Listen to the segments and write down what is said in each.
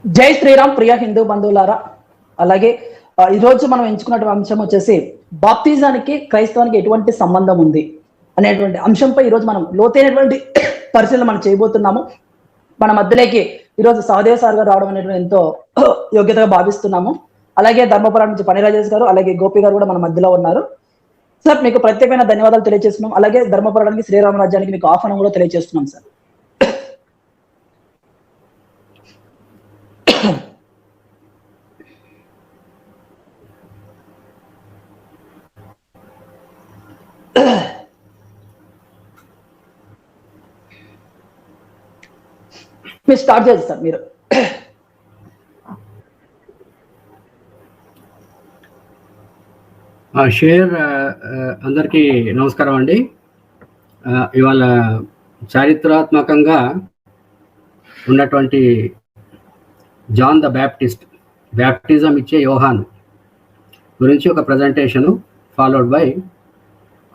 జై శ్రీరామ్ ప్రియ హిందూ బంధువులారా. అలాగే ఈరోజు మనం ఎంచుకున్నటువంటి అంశం వచ్చేసి బాప్తిజానికి క్రైస్తవానికి ఎటువంటి సంబంధం ఉంది అనేటువంటి అంశంపై ఈరోజు మనం లోతైనటువంటి పరిశీలన మనం చేయబోతున్నాము. మన మధ్యలోకి ఈరోజు సహదేవ్ సార్ గారు రావడం అనేటువంటి ఎంతో యోగ్యతగా భావిస్తున్నాము. అలాగే ధర్మపురం నుంచి పని రాజేష్ గారు, అలాగే గోపి గారు కూడా మన మధ్యలో ఉన్నారు. సార్ మీకు ప్రత్యేకమైన ధన్యవాదాలు తెలియజేస్తున్నాం. అలాగే ధర్మపురానికి శ్రీరామ రాజ్యానికి మీకు ఆహ్వానం కూడా తెలియజేస్తున్నాం సార్. మీరు స్టార్ట్ చేయండి సార్. మీరు షేర్ అందరికీ నమస్కారం అండి. ఇవాళ చారిత్రాత్మకంగా ఉన్నటువంటి జాన్ ద బ్యాప్టిజం ఇచ్చే యోహాను గురించి ఒక presentation followed by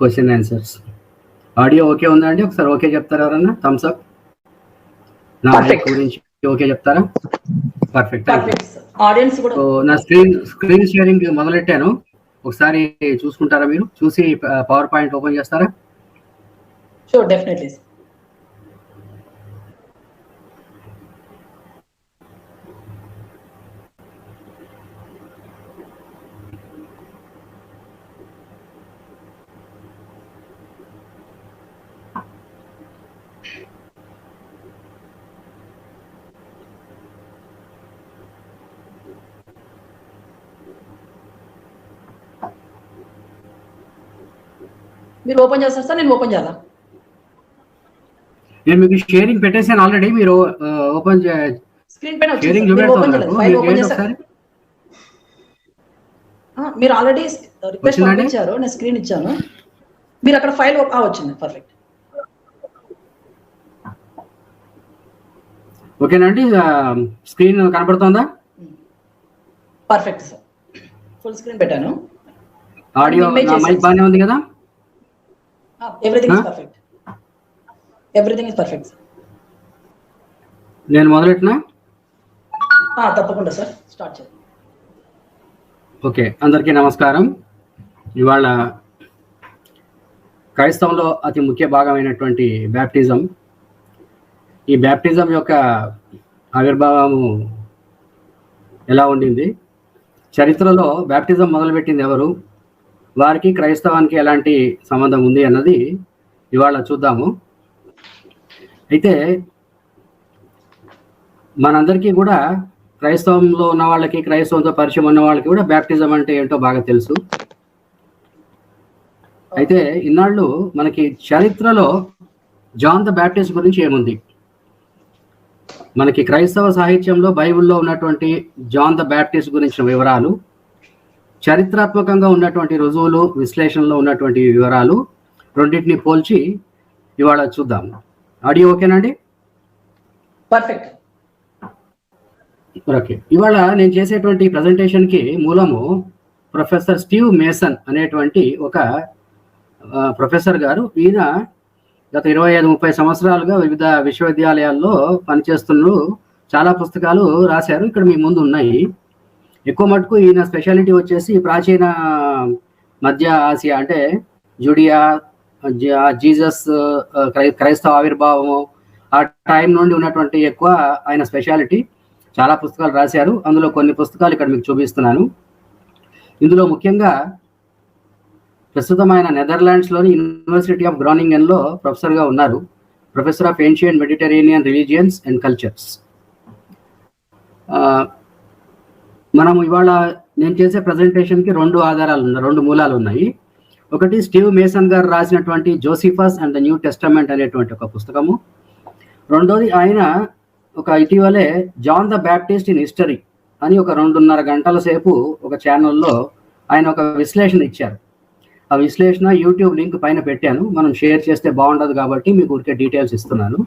question answers. Audio okay ఉందా అండి? ఒకసారి ఓకే చెప్తారా ఎవరన్నా? Thumbs up. నా గురించి ఓకే చెప్తారా? పర్ఫెక్ట్. నా స్క్రీన్ షేరింగ్ మొదలెట్టాను, ఒకసారి చూసుకుంటారా? మీరు చూసి పవర్ పాయింట్ ఓపెన్ చేస్తారా? Sure, definitely. మీరు ఓపెన్ చేస్తారు సార్, నేను ఓపెన్ చేయాలా? నేను మీకు షేరింగ్ పెట్టేసాను ఆల్రెడీ. మీరు ఓపెన్ స్క్రీన్ పైన షేరింగ్ మీరు ఆల్రెడీ రిక్వెస్ట్ పంపించారు, నేను స్క్రీన్ ఇచ్చాను. మీరు అక్కడ ఫైల్ వచ్చింది. పర్ఫెక్ట్. ఓకేనండి, స్క్రీన్ కనబడుతుందా? పర్ఫెక్ట్ సార్, ఫుల్ స్క్రీన్ పెట్టాను. ఆడియో మైక్ బాగానే ఉంది కదా? Everything is perfect. Everything is perfect sir. నేను మొదలెట్టినా? తప్పకుండా సార్, స్టార్ట్ చేయండి. ఓకే, అందరికీ నమస్కారం. ఇవాళ క్రైస్తవంలో అతి ముఖ్య భాగమైనటువంటి బ్యాప్టిజం. ఈ బ్యాప్టిజం యొక్క ఆవిర్భావము ఎలా ఉండింది, చరిత్రలో బ్యాప్టిజం మొదలుపెట్టింది ఎవరు, వారికి క్రైస్తవానికి ఎలాంటి సంబంధం ఉంది అన్నది ఇవాళ చూద్దాము. అయితే మనందరికీ కూడా క్రైస్తవంలో ఉన్న వాళ్ళకి, క్రైస్తవంతో పరిచయం ఉన్న వాళ్ళకి కూడా బ్యాప్టిజం అంటే ఏంటో బాగా తెలుసు. అయితే ఇన్నాళ్ళు మనకి చరిత్రలో జాన్ ద బ్యాప్టిస్ట్ గురించి ఏముంది? మనకి క్రైస్తవ సాహిత్యంలో బైబిల్లో ఉన్నటువంటి జాన్ ద బ్యాప్టిస్ట్ గురించిన వివరాలు, చరిత్రాత్మకంగా ఉన్నటువంటి రుజువులు, విశ్లేషణలో ఉన్నటువంటి వివరాలు రెండింటిని పోల్చి ఇవాళ చూద్దాము. ఆడియో ఓకేనండి? పర్ఫెక్ట్. ఓకే, ఇవాళ నేను చేసేటువంటి ప్రజెంటేషన్కి మూలము ప్రొఫెసర్ స్టీవ్ మేసన్ అనేటువంటి ఒక ప్రొఫెసర్ గారు. ఈయన గత 25-30 సంవత్సరాలుగా వివిధ విశ్వవిద్యాలయాల్లో పనిచేస్తున్నారు. చాలా పుస్తకాలు రాశారు, ఇక్కడ మీ ముందు ఉన్నాయి. ఎక్కువ మటుకు ఈయన స్పెషాలిటీ వచ్చేసి ప్రాచీన మధ్య ఆసియా, అంటే జుడియా, జీసస్, క్రైస్తవ ఆవిర్భావము, ఆ టైం నుండి ఉన్నటువంటి ఎక్కువ ఆయన స్పెషాలిటీ. చాలా పుస్తకాలు రాశారు, అందులో కొన్ని పుస్తకాలు ఇక్కడ మీకు చూపిస్తున్నాను. ఇందులో ముఖ్యంగా ప్రస్తుతం ఆయన నెదర్లాండ్స్లోని యూనివర్సిటీ ఆఫ్ గ్రానింగన్లో ప్రొఫెసర్గా ఉన్నారు. Professor of ancient Mediterranean religions and cultures. మనం ఇవాళ నేను చేసే ప్రజెంటేషన్కి రెండు మూలాలు ఉన్నాయి. ఒకటి స్టీవ్ మేసన్ గారు రాసినటువంటి Josephus and the New Testament అనేటువంటి ఒక పుస్తకము. రెండోది ఆయన ఇటీవలే John the Baptist in history అని ఒక 2.5 గంటల సేపు ఒక ఛానల్లో ఆయన ఒక విశ్లేషణ ఇచ్చారు. ఆ విశ్లేషణ యూట్యూబ్ లింక్ పైన పెట్టాను, మనం షేర్ చేస్తే బాగుండదు కాబట్టి మీకు ఊరికే డీటెయిల్స్ ఇస్తున్నాను.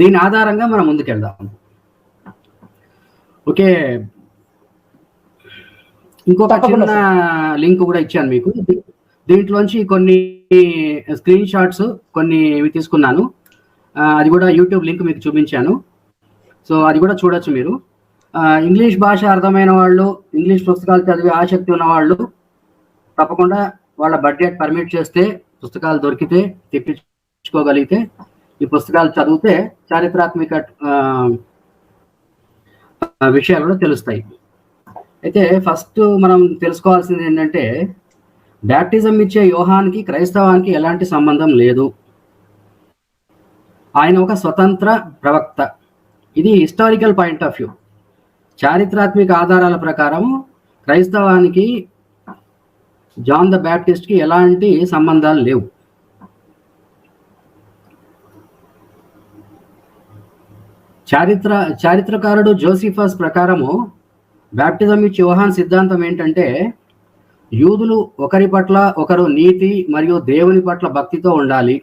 దీని ఆధారంగా మనం ముందుకెళ్దాం. ఓకే, ఇంకొక చిన్న లింక్ కూడా ఇచ్చాను మీకు. దీంట్లోంచి కొన్ని స్క్రీన్ షాట్స్ కొన్ని తీసుకున్నాను. అది కూడా యూట్యూబ్ లింక్ మీకు చూపించాను. సో అది కూడా చూడొచ్చు మీరు. ఇంగ్లీష్ భాష అర్థమైన వాళ్ళు, ఇంగ్లీష్ పుస్తకాలు చదివే ఆసక్తి ఉన్న వాళ్ళు తప్పకుండా వాళ్ళ బడ్జెట్ పర్మిట్ చేస్తే, పుస్తకాలు దొరికితే, తెప్పించుకోగలిగితే ఈ పుస్తకాలు చదివితే చారిత్రాత్మక విషయాలు కూడా తెలుస్తాయి. అయితే ఫస్ట్ మనం తెలుసుకోవాల్సింది ఏంటంటే, బ్యాప్టిజం ఇచ్చే యోహాన్కి క్రైస్తవానికి ఎలాంటి సంబంధం లేదు. ఆయన ఒక స్వతంత్ర ప్రవక్త. ఇది హిస్టారికల్ పాయింట్ ఆఫ్ వ్యూ. చారిత్రాత్మక ఆధారాల ప్రకారం క్రైస్తవానికి జాన్ ద బ్యాప్టిస్ట్కి ఎలాంటి సంబంధాలు లేవు. చారిత్రకారుడు జోసిఫస్ ప్రకారము బ్యాప్టిజం ఇచ్చే యోహాన్ సిద్ధాంతం ఏంటంటే, యూదులు ఒకరి పట్ల ఒకరు నీతి మరియు దేవుని పట్ల భక్తితో ఉండాలి,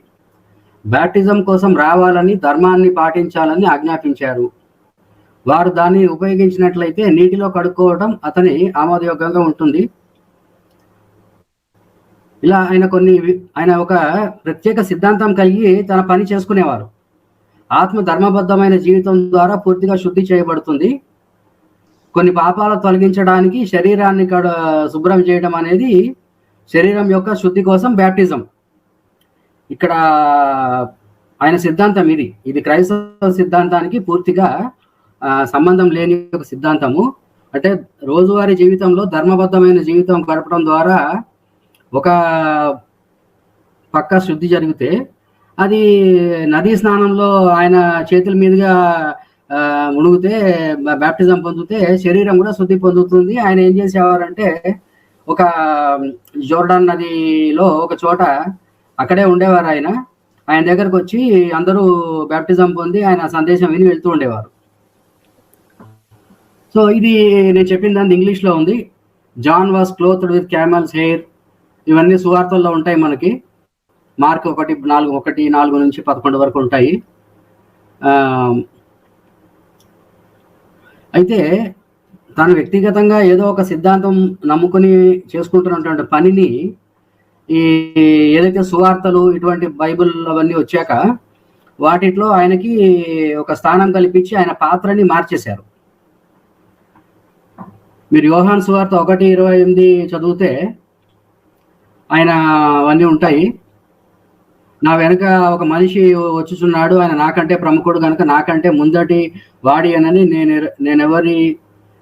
బ్యాప్టిజం కోసం రావాలని, ధర్మాన్ని పాటించాలని ఆజ్ఞాపించారు. వారు దాన్ని ఉపయోగించినట్లయితే నీటిలో కడుక్కోవడం అతని ఆమోదయోగ్యంగా ఉంటుంది. ఇలా ఆయన ఒక ప్రత్యేక సిద్ధాంతం కలిగి తన పని చేసుకునేవారు. ఆత్మ ధర్మబద్ధమైన జీవితం ద్వారా పూర్తిగా శుద్ధి చేయబడుతుంది. కొన్ని పాపాలు తొలగించడానికి శరీరాన్ని శుభ్రం చేయడం అనేది శరీరం యొక్క శుద్ధి కోసం బ్యాప్టిజం. ఇక్కడ ఆయన సిద్ధాంతం ఇది క్రైస్తవ సిద్ధాంతానికి పూర్తిగా సంబంధం లేని ఒక సిద్ధాంతము. అంటే రోజువారీ జీవితంలో ధర్మబద్ధమైన జీవితం గడపడం ద్వారా ఒక పక్క శుద్ధి జరిగితే, అది నదీ స్నానంలో ఆయన చేతుల మీదుగా మునిగితే, బ్యాప్టిజం పొందితే శరీరం కూడా శుద్ధి పొందుతుంది. ఆయన ఏం చేసేవారంటే, ఒక జోర్డాన్ నదిలో ఒక చోట అక్కడే ఉండేవారు. ఆయన దగ్గరకు వచ్చి అందరూ బ్యాప్టిజం పొంది ఆయన సందేశం విని వెళ్తూ ఉండేవారు. సో ఇది నేను చెప్పిన దాన్ని ఇంగ్లీష్లో ఉంది. John was clothed with camel's hair. ఇవన్నీ సువార్తల్లో ఉంటాయి మనకి. మార్క్ 1:4 నుంచి 11 వరకు ఉంటాయి. అయితే తాను వ్యక్తిగతంగా ఏదో ఒక సిద్ధాంతం నమ్ముకుని చేసుకుంటున్నటువంటి పనిని, ఈ ఏదైతే సువార్తలు ఇటువంటి బైబిల్ అవన్నీ వచ్చాక వాటిలో ఆయనకి ఒక స్థానం కల్పించి ఆయన పాత్రని మార్చేశారు. మీరు యోహాను సువార్త 1:28 చదివితే ఆయన అవన్నీ ఉంటాయి. నా వెనక ఒక మనిషి వచ్చుచున్నాడు, ఆయన నాకంటే ప్రముఖుడు కనుక నాకంటే ముందటి వాడి అని నేనెవరి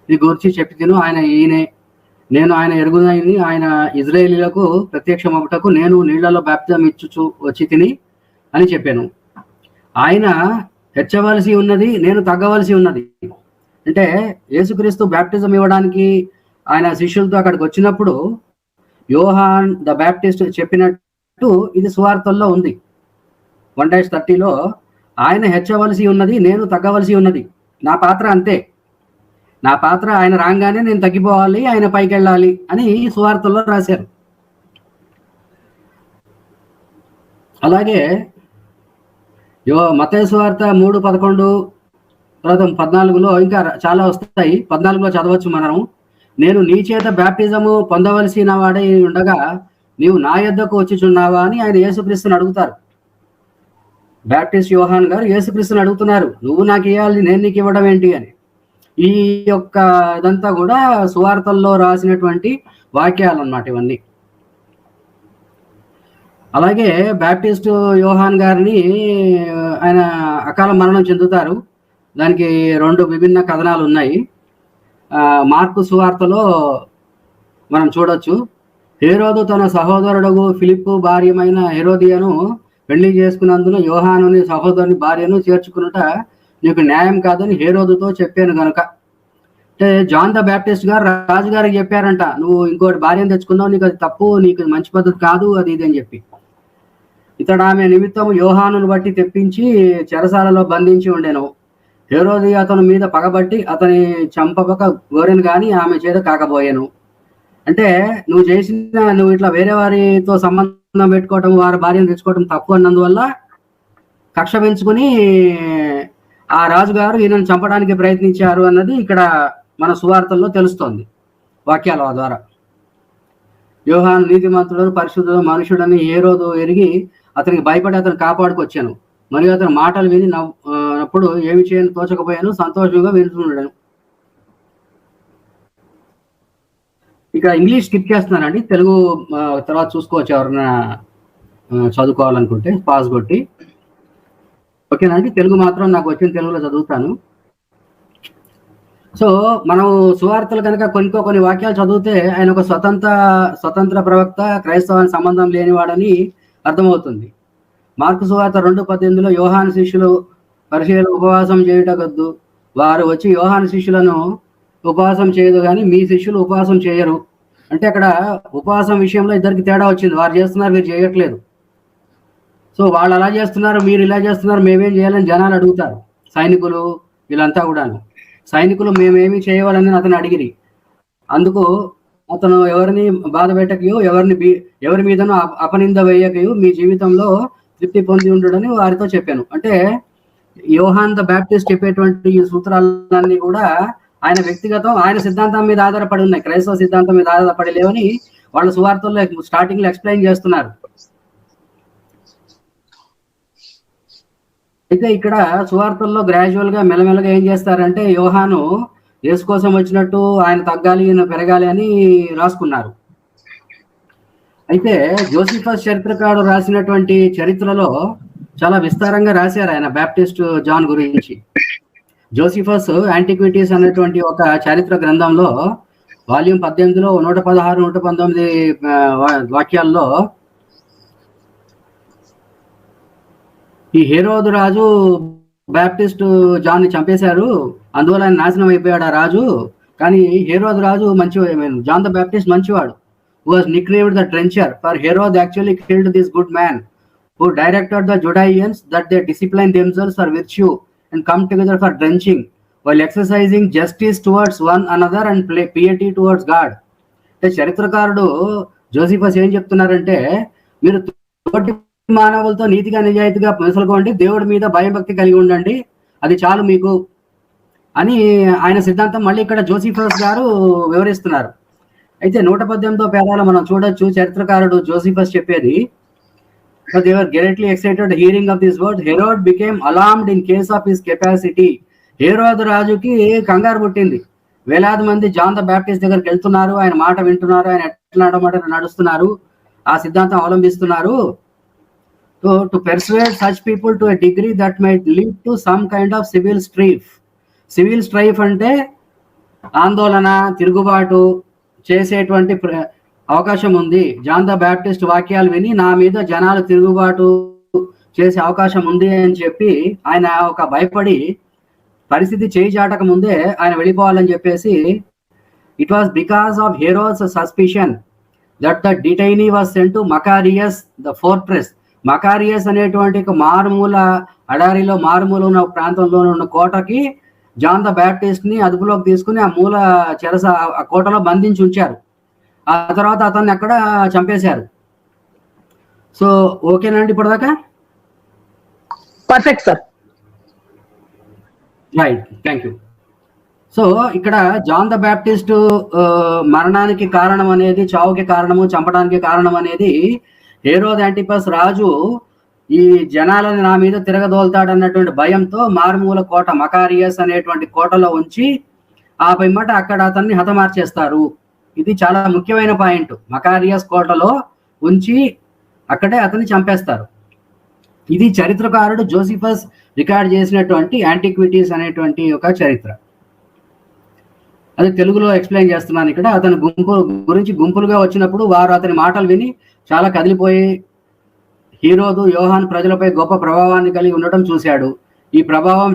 గురించి చెప్పి తిను, ఆయన ఈయనే, నేను ఆయన ఎరుగునని, ఆయన ఇజ్రాయేలీలకు ప్రత్యక్షమగుటకు నేను నీళ్లలో బ్యాప్టిజం ఇచ్చుచు వచ్చి తిని అని చెప్పాను. ఆయన హెచ్చవలసి ఉన్నది, నేను తగ్గవలసి ఉన్నది. అంటే యేసుక్రీస్తు బ్యాప్టిజం ఇవ్వడానికి ఆయన శిష్యులతో అక్కడికి వచ్చినప్పుడు యోహాన్ ద బ్యాప్టిస్ట్ చెప్పినట్టు ఇది సువార్తల్లో ఉంది. 1:30లో ఆయన హెచ్చవలసి ఉన్నది, నేను తగ్గవలసి ఉన్నది. నా పాత్ర అంతే. నా పాత్ర ఆయన రాగానే నేను తగ్గిపోవాలి, ఆయన పైకి వెళ్ళాలి అని సువార్తల్లో రాశారు. అలాగే మత్తయి సువార్త 3:11 తర్వాత 14లో ఇంకా చాలా వస్తాయి. 14లో చదవచ్చు మనం. నేను నీ చేత బ్యాప్టిజము పొందవలసిన వాడై ఉండగా నీవు నా యొద్దకు వచ్చిచున్నావా అని ఆయన యేసుక్రీస్తుని అడుగుతారు. బ్యాప్టిస్ట్ యోహాన్ గారు యేసుక్రీస్తుని అడుగుతున్నారు, నువ్వు నాకు ఇవ్వాలి, నేను నీకు ఇవ్వడం ఏంటి అని. ఈ యొక్క ఇదంతా కూడా సువార్తల్లో రాసినటువంటి వాక్యాలు అన్నమాట ఇవన్నీ. అలాగే బ్యాప్టిస్ట్ యోహాన్ గారిని ఆయన అకాల మరణం చెందుతారు. దానికి 2 విభిన్న కథనాలు ఉన్నాయి. మార్కు సువార్తలో మనం చూడొచ్చు, హేరోదు తన సహోదరుడు ఫిలిప్పు భార్యమైన హెరోదియను పెళ్లి చేసుకున్నందున యోహానుని సహోదరుని భార్యను చేర్చుకున్నట నీకు న్యాయం కాదని హేరోదుతో చెప్పాను గనుక. అంటే జాన్ ద బ్యాప్టిస్ట్ గారు రాజుగారికి చెప్పారంట, నువ్వు ఇంకోటి భార్యను తెచ్చుకున్నావు, నీకు అది తప్పు, నీకు మంచి పద్ధతి కాదు, అది ఇది అని చెప్పి. ఇతడు ఆమె నిమిత్తం యోహానును బట్టి తెప్పించి చెరసాలలో బంధించి ఉండెను. హేరోది అతని మీద పగబట్టి అతని చంపక గోరెను కానీ ఆమె చేత కాకపోయాను. అంటే నువ్వు ఇట్లా వేరే వారితో సంబంధం పెట్టుకోవటం, వారి భార్యను తెచ్చుకోవటం తప్పు అన్నందువల్ల కక్ష పెంచుకుని ఆ రాజుగారు ఈయనను చంపడానికి ప్రయత్నించారు అన్నది ఇక్కడ మన సువార్తల్లో తెలుస్తోంది వాక్యాల ద్వారా. యోహాను నీతిమంతుడు, పరిశుద్ధుడు, మనుషుడని హేరోదు ఎరిగి అతనికి భయపడి అతను కాపాడుకొచ్చాను. మరియు అతని మాటలు విని నప్పుడు ఏమి చేయని తోచకపోయాను, సంతోషంగా వింటున్నాను. ఇక ఇంగ్లీష్ స్కిప్ చేస్తున్నానండి, తెలుగు తర్వాత చూసుకోవచ్చు ఎవరైనా చదువుకోవాలనుకుంటే పాస్ కొట్టి. ఓకేనా అండి, తెలుగు మాత్రం నాకు వచ్చిన తెలుగులో చదువుతాను. సో మనం సువార్తలు కనుక కొన్ని వాక్యాలు చదివితే ఆయన ఒక స్వతంత్ర ప్రవక్త, క్రైస్తవానికి సంబంధం లేనివాడని అర్థమవుతుంది. మార్కు సువార్త 2:18 యోహాను శిష్యులు పరిచర్యలు ఉపవాసం చేయుటకొద్దు, వారు వచ్చి యోహాను శిష్యులను ఉపవాసం చేయదు కానీ మీ శిష్యులు ఉపవాసం చేయరు అంటే అక్కడ ఉపవాసం విషయంలో ఇద్దరికి తేడా వచ్చింది. వారు చేస్తున్నారు, వీరు చేయట్లేదు. సో వాళ్ళు అలా చేస్తున్నారు, మీరు ఇలా చేస్తున్నారు, మేమేం చేయాలని జనాలు అడుగుతారు. సైనికులు వీళ్ళంతా కూడాను. సైనికులు మేమేమి చేయవాలని అతను అడిగిరి. అందుకు అతను ఎవరిని బాధ పెట్టకయో, ఎవరి మీదనో అపనింద వేయకయో మీ జీవితంలో తృప్తి పొంది ఉండడని వారితో చెప్పాను. అంటే యోహాన్ ద బ్యాప్టిస్ట్ చెప్పేటువంటి ఈ సూత్రాలన్నీ కూడా ఆయన వ్యక్తిగతం, ఆయన సిద్ధాంతం మీద ఆధారపడి ఉన్నాయి. క్రైస్తవ సిద్ధాంతం మీద ఆధారపడి లేవని వాళ్ళ సువార్తల్లో స్టార్టింగ్ లో ఎక్స్ప్లెయిన్ చేస్తున్నారు. అయితే ఇక్కడ సువార్తల్లో గ్రాడ్యువల్ గా మెల్లమెల్లగా ఏం చేస్తారంటే యోహాను యేసు కోసం వచ్చినట్టు ఆయన తగ్గాలి, ఈయన పెరగాలి అని రాసుకున్నారు. అయితే జోసిఫస్ చరిత్రకారుడు రాసినటువంటి చరిత్రలో చాలా విస్తారంగా రాశారు ఆయన బ్యాప్టిస్ట్ జాన్ గురించి. జోసిఫస్ యాంటిక్విటీస్ అనేటువంటి ఒక చారిత్ర గ్రంథంలో వాల్యూమ్ 18లో 116, 119 వాక్యాల్లో ఈ హేరోదు రాజు బ్యాప్టిస్ట్ జాన్ ని చంపేశారు, అందువల్ల ఆయన నాశనం అయిపోయాడు ఆ రాజు. కానీ హేరోదు రాజు జాన్ ద బ్యాప్టిస్ట్ మంచివాడు. was nicknamed the trencher, for Herod actually killed this good man who directed the Judeans that they discipline themselves for virtue and come together for drenching while exercising justice towards one another and piety towards God. చరిత్రకారుడు Josephus ఏం చెప్తున్నారంటే మీరు తోటి మానవులతో నీతిగా నిజాయితీగా మెసలుకోండి, దేవుడి మీద భయభక్తి కలిగి ఉండండి, అది చాలు మీకు అని ఆయన సిద్ధాంతం మళ్ళీ ఇక్కడ జోసిఫస్ గారు వివరిస్తున్నారు. అయితే 118వ పేరాలో మనం చూడొచ్చు చరిత్రకారుడు జోసిఫస్ చెప్పేది. they were greatly excited hearing of this word. Herod became alarmed in case of his capacity. హేరోదు రాజుకి కంగారు పుట్టింది. వేలాది మంది జాన్ ద బ్యాప్టిస్ట్ దగ్గరికి వెళ్తున్నారు, ఆయన మాట వింటున్నారు, ఆయన ఎట్లా నడుస్తున్నారు, ఆ సిద్ధాంతం అవలంబిస్తున్నారు. to persuade such people to a degree that might lead to some kind of civil strife అంటే ఆందోళన, తిరుగుబాటు చేసేటువంటి అవకాశం ఉంది. జాన్ ద బ్యాప్టిస్ట్ వాక్యాలు విని నా మీద జనాలు తిరుగుబాటు చేసే అవకాశం ఉంది అని చెప్పి ఆయన ఒక భయపడి పరిస్థితి చేయి చాటక ముందే ఆయన వెళ్ళిపోవాలని చెప్పేసి it was because of Herod's suspicion that the detainee was sent to Machaerus the fortress. Machaerus అనేటువంటి ఒక మారుమూల అడారిలో మారుమూల ఉన్న ప్రాంతంలో ఉన్న కోటకి జాన్ ద బ్యాప్టిస్ట్ ని అదుపులోకి తీసుకుని ఆ మూల చెరస ఆ కోటలో బంధించి ఉంచారు. ఆ తర్వాత అతన్ని అక్కడ చంపేశారు. సో ఓకేనండి ఇప్పటిదాకా? Perfect sir, right, thank you. So ఇక్కడ జాన్ ద బ్యాప్టిస్ట్ మరణానికి కారణం అనేది, చావుకి కారణము, చంపడానికి కారణం అనేది హేరోద్ యాంటిపస్ రాజు ఈ జనాలని నా మీద తిరగదోల్తాడన్నటువంటి భయంతో మారుమూల కోట మకారియస్ అనేటువంటి కోటలో ఉంచి ఆ పిమ్మట అక్కడ అతన్ని హతమార్చేస్తారు. ఇది చాలా ముఖ్యమైన పాయింట్. మకారియస్ కోటలో ఉంచి అక్కడే అతన్ని చంపేస్తారు. ఇది చరిత్రకారుడు జోసిఫస్ రికార్డ్ చేసినటువంటి యాంటిక్విటీస్ అనేటువంటి ఒక చరిత్ర. అది తెలుగులో ఎక్స్ప్లెయిన్ చేస్తున్నాను ఇక్కడ. అతని గుంపులుగా వచ్చినప్పుడు వారు అతని మాటలు విని చాలా కదిలిపోయి హీరోదు యోహాన్ ప్రజలపై గొప్ప ప్రభావాన్ని కలిగి ఉండటం చూశాడు. ఈ ప్రభావం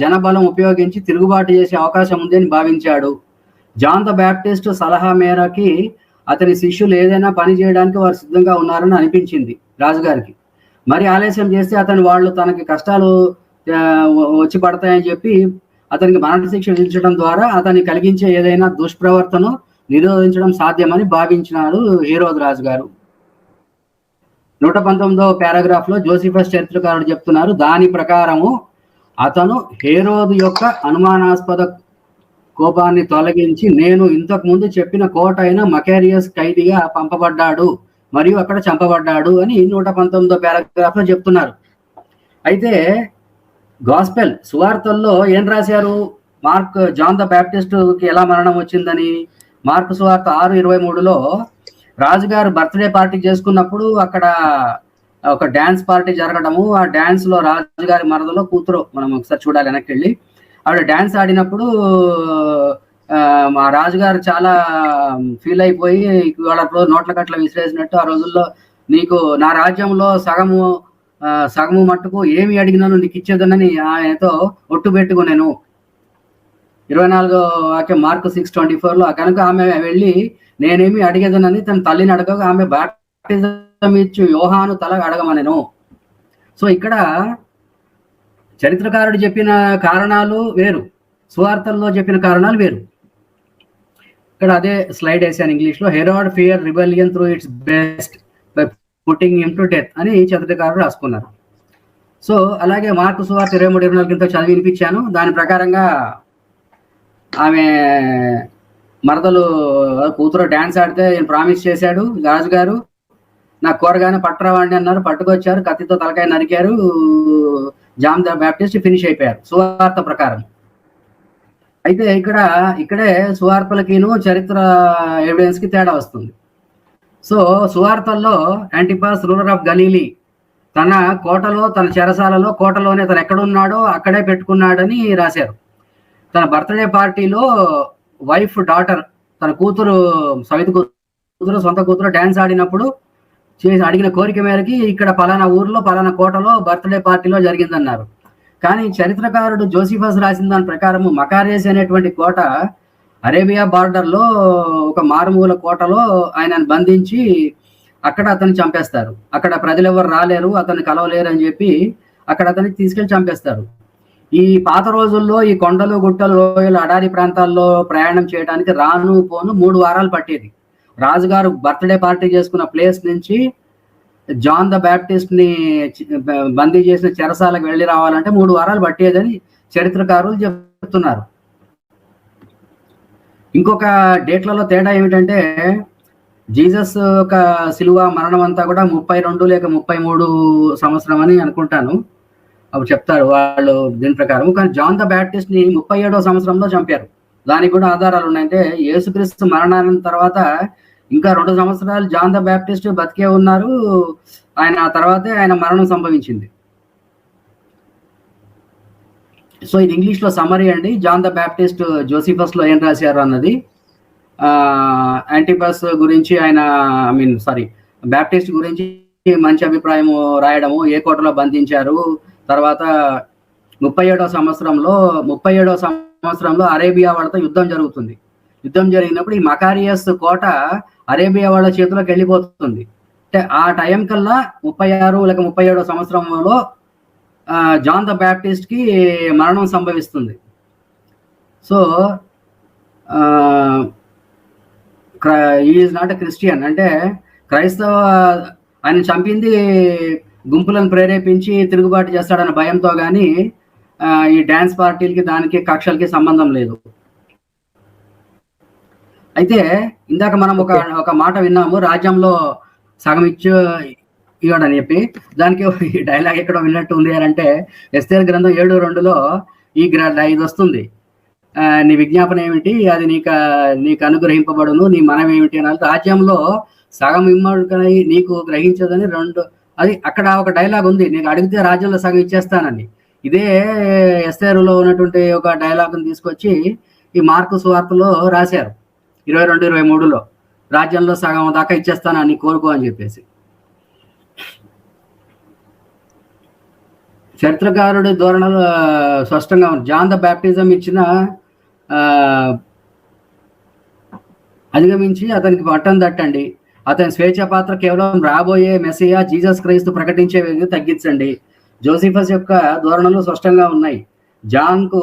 జనబలం ఉపయోగించి తిరుగుబాటు చేసే అవకాశం ఉంది అని భావించాడు. జాన్ ద బ్యాప్టిస్ట్ సలహా మేరకి అతని శిష్యులు ఏదైనా పని చేయడానికి వారు సిద్ధంగా ఉన్నారని అనిపించింది రాజుగారికి. మరి ఆలస్యం చేస్తే వాళ్ళు తనకి కష్టాలు వచ్చి పడతాయని చెప్పి అతనికి మరణశిక్ష విధించడం ద్వారా అతన్ని కలిగించే ఏదైనా దుష్ప్రవర్తన నిరోధించడం సాధ్యమని భావించినాడు హేరోదు రాజు గారు. 119వ పారాగ్రాఫ్ లో జోసిఫస్ చరిత్రకారుడు చెప్తున్నారు, దాని ప్రకారము అతను హేరోదు యొక్క అనుమానాస్పద కోపాన్ని తొలగించి నేను ఇంతకు ముందు చెప్పిన కోట అయిన మకారియస్ ఖైదీగా పంపబడ్డాడు మరియు అక్కడ చంపబడ్డాడు అని 119వ పారాగ్రాఫ్ లో చెప్తున్నారు. అయితే గాస్పెల్ సువార్తల్లో ఏం రాశారు? జాన్ ద బ్యాప్టిస్ట్ కి ఎలా మరణం వచ్చిందని, మార్కు సువార్త 6:23లో రాజుగారు బర్త్డే పార్టీ చేసుకున్నప్పుడు అక్కడ ఒక డ్యాన్స్ పార్టీ జరగడము, ఆ డ్యాన్స్ లో రాజుగారి మరదలో కూతురు, మనం ఒకసారి చూడాలి వెనక్కి వెళ్ళి, ఆవిడ డ్యాన్స్ ఆడినప్పుడు మా రాజుగారు చాలా ఫీల్ అయిపోయి వాళ్ళ నోట్ల కట్ల విసిరేసినట్టు, ఆ రోజుల్లో నీకు నా రాజ్యంలో సగము మట్టుకు ఏమి అడిగినాను నీకు ఇచ్చేదనని ఆయనతో ఒట్టు పెట్టుకునేను. 24వ వాక్యం మార్కు 6:24లో కనుక ఆమె వెళ్ళి నేనేమి అడిగేదనని తన తల్లిని అడగగా ఆమె బాప్టిజం ఇచ్చు యోహాను తల అడగమనెను. సో ఇక్కడ చరిత్రకారుడు చెప్పిన కారణాలు వేరు, సువార్తల్లో చెప్పిన కారణాలు వేరు. ఇక్కడ అదే స్లైడ్ వేసాను ఇంగ్లీష్లో. Herod fear rebellion through it's best by putting him to death అని చరిత్రకారుడు రాసుకున్నారు. సో అలాగే మార్కు సువార్త 23-24 కింద చదివి వినిపించాను. దాని ప్రకారంగా ఆమె మరదలు కూతురు డ్యాన్స్ ఆడితే ఆయన ప్రామిస్ చేశాడు రాజుగారు, నాకు కూరగానే పట్టరావండి అన్నారు, పట్టుకొచ్చారు, కత్తితో తలకాయ నరికారు, జాన్ ద బ్యాప్టిస్ట్ ఫినిష్ అయిపోయారు సువార్త ప్రకారం. అయితే ఇక్కడే సువార్తలకిను చరిత్ర ఎవిడెన్స్ కి తేడా వస్తుంది. సో సువార్తల్లో యాంటిపాస్ రూలర్ ఆఫ్ గలీలీ తన కోటలో, తన చెరసాలలో, కోటలోనే తను ఎక్కడున్నాడో అక్కడే పెట్టుకున్నాడని రాశారు. తన బర్త్డే పార్టీలో వైఫ్ డాటర్, తన కూతురు సవిత కూతురు, సొంత కూతురు డ్యాన్స్ ఆడినప్పుడు అడిగిన కోరిక మేరకి ఇక్కడ పలానా ఊర్లో పలానా కోటలో బర్త్డే పార్టీలో జరిగిందన్నారు. కానీ చరిత్రకారుడు జోసిఫస్ రాసిన దాని ప్రకారము మకారేస్ అనేటువంటి కోట అరేబియా బార్డర్లో ఒక మారుమూల కోటలో ఆయనను బంధించి అక్కడ అతన్ని చంపేస్తారు. అక్కడ ప్రజలు ఎవరు రాలేరు, అతన్ని కలవలేరు అని చెప్పి అక్కడ అతన్ని తీసుకెళ్లి చంపేస్తారు. ఈ పాత రోజుల్లో ఈ కొండలు, గుట్టలు, లోయలు, అడారి ప్రాంతాల్లో ప్రయాణం చేయడానికి రాను పోను 3 వారాలు పట్టేది. రాజుగారు బర్త్డే పార్టీ చేసుకున్న ప్లేస్ నుంచి జాన్ ద బ్యాప్టిస్ట్ ని బందీ చేసిన చెరసాలకు వెళ్ళి రావాలంటే 3 వారాలు పట్టేదని చరిత్రకారులు చెప్తున్నారు. ఇంకొక డేట్లలో తేడా ఏమిటంటే జీసస్ యొక్క సిలువ మరణం అంతా కూడా 32 లేక 33 సంవత్సరం అని అనుకుంటాను, అప్పుడు చెప్తారు వాళ్ళు దీని ప్రకారం. కానీ జాన్ ద బ్యాప్టిస్ట్ ని 37వ సంవత్సరంలో చంపారు. దానికి కూడా ఆధారాలు ఉన్నాయంటే యేసుక్రీస్తు మరణానంతరం తర్వాత ఇంకా 2 సంవత్సరాలు జాన్ ద బ్యాప్టిస్ట్ బతికే ఉన్నారు. ఆ తర్వాతే ఆయన మరణం సంభవించింది. సో ఇది ఇంగ్లీష్లో సమరీ అండి. జాన్ ద బ్యాప్టిస్ట్ జోసిఫస్ లో ఏం రాశారు అన్నది. యాంటిపస్ గురించి బ్యాప్టిస్ట్ గురించి మంచి అభిప్రాయము రాయడము, ఏ కోటలో బంధించారు, తర్వాత 37వ సంవత్సరంలో అరేబియా వాళ్ళతో యుద్ధం జరుగుతుంది. యుద్ధం జరిగినప్పుడు ఈ మకారియస్ కోట అరేబియా వాళ్ళ చేతిలోకి వెళ్ళిపోతుంది. అంటే ఆ టైం కల్లా 36 లేక 37వ సంవత్సరంలో జాన్ ద బ్యాప్టిస్ట్ కి మరణం సంభవిస్తుంది. So is not a Christian, అంటే క్రైస్తవ, ఆయన చంపింది గుంపులను ప్రేరేపించి తిరుగుబాటు చేస్తాడన్న భయంతో కానీ ఈ డ్యాన్స్ పార్టీలకి దానికి కక్షలకి సంబంధం లేదు. అయితే ఇందాక మనం ఒక మాట విన్నాము, రాజ్యంలో సగం ఇవ్వడని చెప్పి. దానికి ఈ డైలాగ్ ఎక్కడో విన్నట్టు ఉంది అని అంటే ఎస్తేర్ గ్రంథం 7:2లో ఇది వస్తుంది. నీ విజ్ఞాపన ఏమిటి, అది నీకు అనుగ్రహింపబడును, నీ మనం ఏమిటి అని. రాజ్యంలో సగం ఇమ్మడుకై నీకు గ్రహించదని 2, అది అక్కడ ఒక డైలాగ్ ఉంది, నీకు అడిగితే రాజ్యంలో సగం ఇచ్చేస్తానని. ఇదే ఎస్తేరులో ఉన్నటువంటి ఒక డైలాగ్ని తీసుకొచ్చి ఈ మార్కు సువార్తలో రాశారు 22-23లో, రాజ్యంలో సగం దాకా ఇచ్చేస్తానని కోరుకో అని చెప్పేసి. చరిత్రకారుడి ధోరణులు స్పష్టంగా ఉంది. జాన్ ద బ్యాప్టిజం ఇచ్చిన అధిగమించి అతనికి పట్టం తట్టండి, అతని స్వేచ్ఛ పాత్ర కేవలం రాబోయే మెస్సియా జీసస్ క్రీస్తు ప్రకటించే విధంగా తగ్గించండి. జోసిఫస్ యొక్క ధోరణులు స్పష్టంగా ఉన్నాయి. జాన్కు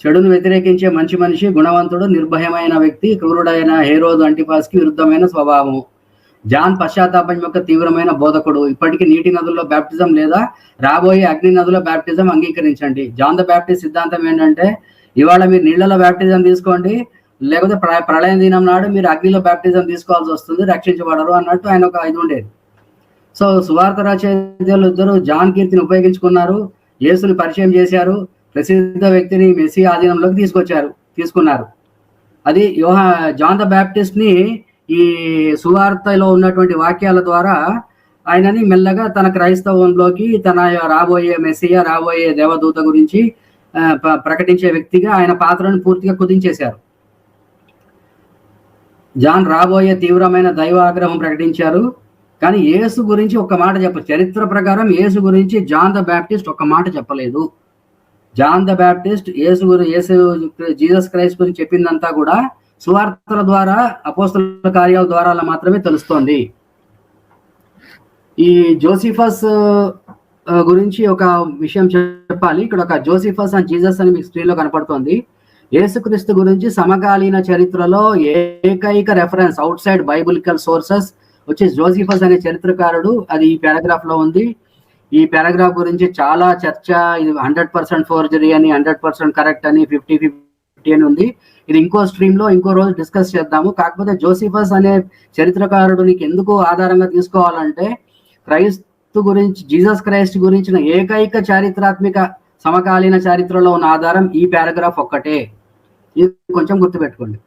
చెడును వ్యతిరేకించే మంచి మనిషి, గుణవంతుడు, నిర్భయమైన వ్యక్తి, క్రూరుడైన హేరోదు అంటిపాస్కి విరుద్ధమైన స్వభావము. జాన్ పశ్చాత్తాపం యొక్క తీవ్రమైన బోధకుడు. ఇప్పటికీ నీటి నదుల్లో బ్యాప్టిజం లేదా రాబోయే అగ్ని నదుల్లో బ్యాప్టిజం అంగీకరించండి. జాన్ ద బ్యాప్టిస్ట్ సిద్ధాంతం ఏంటంటే ఇవాళ మీరు నీళ్లలో బ్యాప్టిజం తీసుకోండి, లేకపోతే ప్రళయం దినం నాడు మీరు అగ్నిలో బ్యాప్టిజం తీసుకోవాల్సి వస్తుంది, రక్షించబడరు అన్నట్టు ఆయన ఒక ఇది ఉండేది. సో సువార్త రచయితలు ఇద్దరు జాన్ కీర్తిని ఉపయోగించుకున్నారు, యేసుని పరిచయం చేశారు, ప్రసిద్ధ వ్యక్తిని మెస్సీ ఆధీనంలోకి తీసుకున్నారు. అది జాన్ ద బ్యాప్టిస్ట్ ని ఈ సువార్తలో ఉన్నటువంటి వాక్యాల ద్వారా ఆయనని మెల్లగా తన క్రైస్తవంలోకి, తన రాబోయే మెస్సియా, రాబోయే దేవదూత గురించి ప్రకటించే వ్యక్తిగా ఆయన పాత్రను పూర్తిగా కుదించేశారు. జాన్ రాబోయే తీవ్రమైన దైవ ఆగ్రహం ప్రకటించారు. కానీ యేసు గురించి ఒక్క మాట చరిత్ర ప్రకారం యేసు గురించి జాన్ ద బ్యాప్టిస్ట్ ఒక్క మాట చెప్పలేదు. John the Baptist Yesu Jesus Christ గురించి చెప్పిందంతా కూడా సువార్తల ద్వారా, అపోస్తల కార్యాల ద్వారా మాత్రమే తెలుస్తోంది. ఈ జోసిఫస్ గురించి ఒక విషయం చెప్పాలి. ఇక్కడ ఒక జోసిఫస్ అండ్ జీసస్ అని మీకు స్క్రీన్ లో కనపడుతోంది. యేసుక్రీస్తు గురించి సమకాలీన చరిత్రలో ఏకైక reference out side biblical sources వచ్చి జోసిఫస్ అనే చరిత్రకారుడు. అది ఈ పారాగ్రాఫ్ లో ఉంది. ఈ పారాగ్రాఫ్ గురించి చాలా చర్చ. ఇది 100% ఫోర్జరీ అని, 100% కరెక్ట్ అని, 50-50 అని ఉంది. ఇది ఇంకో స్ట్రీమ్ లో ఇంకో రోజు డిస్కస్ చేద్దాము. కాకపోతే జోసిఫస్ అనే చరిత్రకారుడు నీకు ఎందుకు ఆధారంగా తీసుకోవాలంటే, క్రైస్తు గురించి, జీసస్ క్రైస్ట్ గురించిన ఏకైక చారిత్రాత్మక సమకాలీన చరిత్రలో ఉన్న ఆధారం ఈ పారాగ్రాఫ్ ఒక్కటే. ఇది కొంచెం గుర్తుపెట్టుకోండి.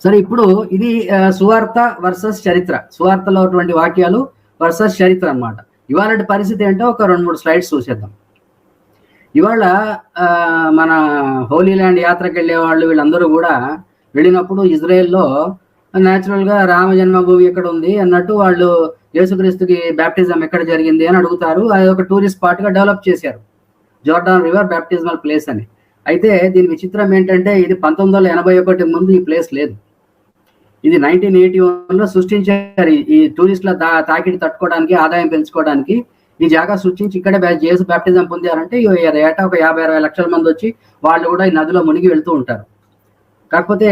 సరే, ఇప్పుడు ఇది సువార్త వర్సెస్ చరిత్ర, సువార్తలో ఉన్నటువంటి వాక్యాలు వర్సెస్ చరిత్ర అన్నమాట. ఇవాళ పరిస్థితి ఏంటో ఒక 2-3 స్లైడ్స్ చూసేద్దాం. ఇవాళ మన హోలీ ల్యాండ్ యాత్రకు వెళ్ళే వాళ్ళు వీళ్ళందరూ కూడా వెళ్ళినప్పుడు ఇజ్రాయెల్లో న్యాచురల్ గా రామ జన్మభూమి ఎక్కడ ఉంది అన్నట్టు వాళ్ళు యేసుక్రీస్తుకి బ్యాప్టిజం ఎక్కడ జరిగింది అని అడుగుతారు. అది ఒక టూరిస్ట్ స్పాట్ గా డెవలప్ చేశారు, జోర్డాన్ రివర్ బ్యాప్టిజమల్ ప్లేస్ అని. అయితే దీని విచిత్రం ఏంటంటే, ఇది 1981 ముందు ఈ ప్లేస్ లేదు. ఇది 1981లో సృష్టించారు. ఈ టూరిస్టుల తాకిడి తట్టుకోవడానికి, ఆదాయం పెంచుకోవడానికి ఈ జాగా సృష్టించి ఇక్కడే యేసు బ్యాప్టిజం పొందారంటే ఏటా ఒక 50-60 లక్షల మంది వచ్చి వాళ్ళు కూడా ఈ నదిలో మునిగి వెళ్తూ ఉంటారు. కాకపోతే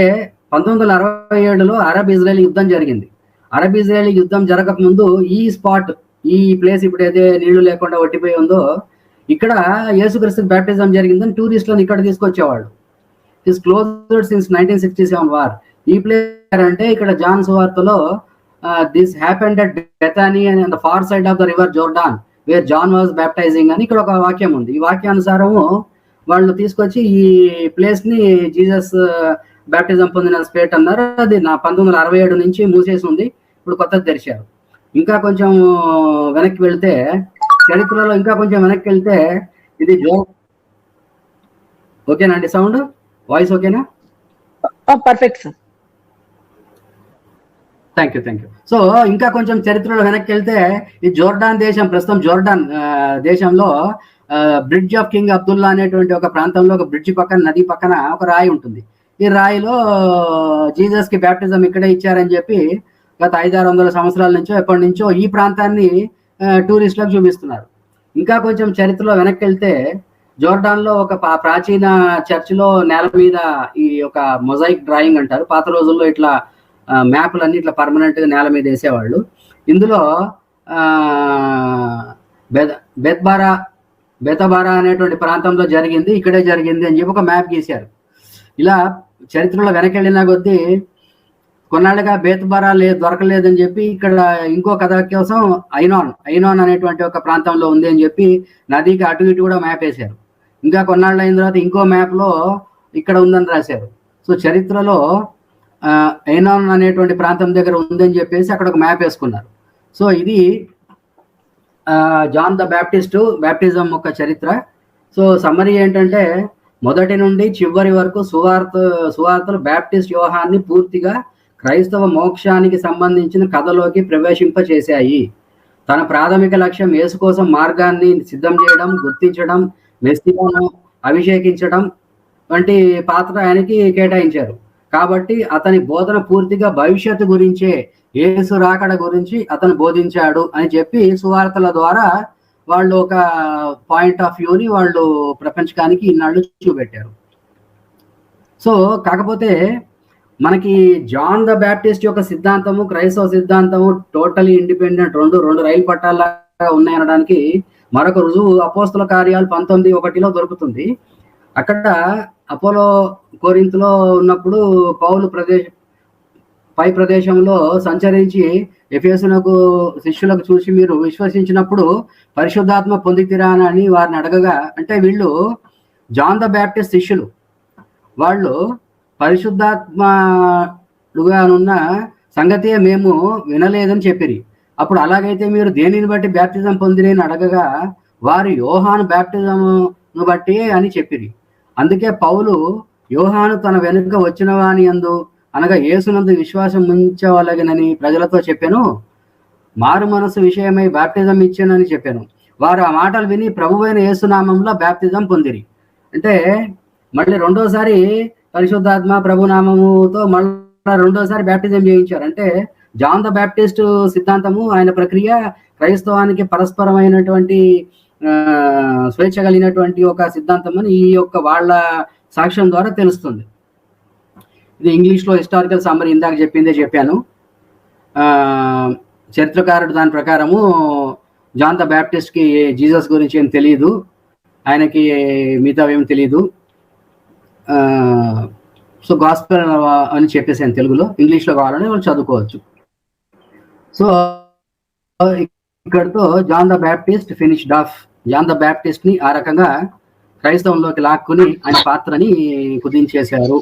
1967లో అరబ్ ఇజ్రాయెల్ యుద్ధం జరిగింది. అరబ్ ఇజ్రాయెల్ యుద్ధం జరగక ముందు ఈ స్పాట్, ఈ ప్లేస్ ఇప్పుడైతే నీళ్లు లేకుండా ఒట్టిపోయి ఉందో, ఇక్కడ యేసుక్రీస్తు బ్యాప్టిజం జరిగిందని టూరిస్టులను ఇక్కడ తీసుకొచ్చేవాళ్ళు. It is closed since 1967 war. ఈ ప్లేస్ అంటే ఇక్కడ జాన్ సువార్తలో this happened at Bethany and the far side of the river Jordan where John was baptizing అని ఇక్కడ ఒక వాక్యం ఉంది. ఈ వాక్యానుసారము వాళ్ళు తీసుకొచ్చి ఈ ప్లేస్ ని జీసస్ బ్యాప్టిజం పొందిన స్పేట్ అన్నారు. అది 1967 నుంచి మూసేసి ఉంది, ఇప్పుడు కొత్తది తెరిచారు. ఇంకా కొంచెం వెనక్కి వెళ్తే, చరిత్రలో ఇంకా కొంచెం వెనక్కి వెళ్తే ఇది ఓకేనండి? సౌండ్ వాయిస్ ఓకేనా? Perfect sir. Thank you. So ఇంకా కొంచెం చరిత్రలో వెనక్కి వెళ్తే ఈ జోర్డాన్ దేశం, ప్రస్తుతం జోర్డాన్ దేశంలో బ్రిడ్జ్ ఆఫ్ కింగ్ అబ్దుల్లా అనేటువంటి ఒక ప్రాంతంలో, ఒక బ్రిడ్జ్ పక్కన, నది పక్కన ఒక రాయి ఉంటుంది. ఈ రాయిలో జీసస్ కి బ్యాప్టిజం ఇక్కడే ఇచ్చారని చెప్పి గత 500-600 సంవత్సరాల నుంచో ఎప్పటి నుంచో ఈ ప్రాంతాన్ని టూరిస్టులకు చూపిస్తున్నారు. ఇంకా కొంచెం చరిత్రలో వెనక్కి వెళ్తే జోర్డాన్ లో ఒక ప్రాచీన చర్చిలో నేల మీద ఈ ఒక మొజాయిక్ డ్రాయింగ్ అంటారు. పాత రోజుల్లో ఇట్లా మ్యాప్లన్నీ ఇట్లా పర్మనెంట్ గా నేల మీద వేసేవాళ్ళు. ఇందులో బెతబారా అనేటువంటి ప్రాంతంలో జరిగింది, ఇక్కడే జరిగింది అని చెప్పి ఒక మ్యాప్ గీశారు. ఇలా చరిత్రలో వెనకెళ్ళిన కొద్దీ కొన్నాళ్ళుగా బేత్బారా దొరకలేదని చెప్పి ఇక్కడ ఇంకో కథ కోసం ఐనాన్ అనేటువంటి ఒక ప్రాంతంలో ఉంది అని చెప్పి నదికి అటు ఇటు కూడా మ్యాప్ వేశారు. ఇంకా కొన్నాళ్ళు అయిన తర్వాత ఇంకో మ్యాప్ లో ఇక్కడ ఉందని రాశారు. సో చరిత్రలో ఐనాన్ అనేటువంటి ప్రాంతం దగ్గర ఉందని చెప్పేసి అక్కడ ఒక మ్యాప్ వేసుకున్నారు. సో ఇది జాన్ ద బ్యాప్టిజం యొక్క చరిత్ర. సో సమ్మరీ ఏంటంటే, మొదటి నుండి చివరి వరకు సువార్తలు బ్యాప్టిస్ట్ యోహాన్ని పూర్తిగా క్రైస్తవ మోక్షానికి సంబంధించిన కథలోకి ప్రవేశింపచేశాయి. తన ప్రాథమిక లక్ష్యం యేసు కోసం మార్గాన్ని సిద్ధం చేయడం, గుర్తించడం, మెస్సియాను అభిషేకించడం వంటి పాత్ర ఆయనకి కేటాయించారు. కాబట్టి అతని బోధన పూర్తిగా భవిష్యత్తు గురించే, యేసు రాకడ గురించి అతను బోధించాడు అని చెప్పి సువార్తల ద్వారా వాళ్ళు ఒక పాయింట్ ఆఫ్ వ్యూని వాళ్ళు ప్రపంచకానికి ఇన్నాళ్ళు చూపెట్టారు. సో కాకపోతే మనకి జాన్ ద బ్యాప్టిస్ట్ యొక్క సిద్ధాంతము, క్రైస్తవ సిద్ధాంతము టోటలీ ఇండిపెండెంట్, రెండు రైలు పట్టాలాగా ఉన్నాయనడానికి మరొక రుజువు అపోస్తల కార్యాలు 19:1 దొరుకుతుంది. అక్కడ అపోలో కొరింథులో ఉన్నప్పుడు పౌలు పై ప్రదేశంలో సంచరించి ఎఫెసునకు శిష్యులకు చూసి, మీరు విశ్వసించినప్పుడు పరిశుద్ధాత్మ పొందితిరా అని వారిని అడగగా, అంటే వీళ్ళు జాన్ ద బ్యాప్టిస్ట్ శిష్యులు, వాళ్ళు పరిశుద్ధాత్మలుగానున్న సంగతి మేము వినలేదని చెప్పిరి. అప్పుడు అలాగైతే మీరు దేనిని బట్టి బ్యాప్టిజం పొందిరి అని అడగగా వారు యోహాను బ్యాప్టిజంను బట్టి అని చెప్పిరి. అందుకే పౌలు యోహాను తన వెనుక వచ్చిన వాని యందు అనగా యేసునందు విశ్వాసం ఉంచవలగనని ప్రజలతో చెప్పాను. మారు మనసు విషయమై బ్యాప్టిజం ఇచ్చానని చెప్పాను. వారు ఆ మాటలు విని ప్రభువైన యేసునామంలో బ్యాప్టిజం పొందిరి. అంటే మళ్ళీ రెండోసారి పరిశుద్ధాత్మ ప్రభునామముతో మళ్ళీ రెండోసారి బ్యాప్టిజం చేయించారు. అంటే జాన్ ద బ్యాప్టిస్ట్ సిద్ధాంతము, ఆయన ప్రక్రియ క్రైస్తవానికి పరస్పరమైనటువంటి స్వేచ్ఛ కలిగినటువంటి ఒక సిద్ధాంతం అని ఈ యొక్క వాళ్ళ సాక్ష్యం ద్వారా తెలుస్తుంది. ఇది ఇంగ్లీష్లో హిస్టారికల్ సమ్మరీ ఇందాక చెప్పాను. చరిత్రకారుడు దాని ప్రకారము జాన్ ద బ్యాప్టిస్ట్కి జీసస్ గురించి ఏం తెలియదు, ఆయనకి మిగతా ఏం తెలియదు. సో గాస్పెల్ అని చెప్పేసాను తెలుగులో. ఇంగ్లీష్లో కావాలని వాళ్ళు చదువుకోవచ్చు. సో ఇక్కడతో John the Baptist finished off. John the Baptist ని ఆ రకంగా క్రైస్తవంలోకి లాక్కుని ఆయన పాత్రని కుదించేశారు.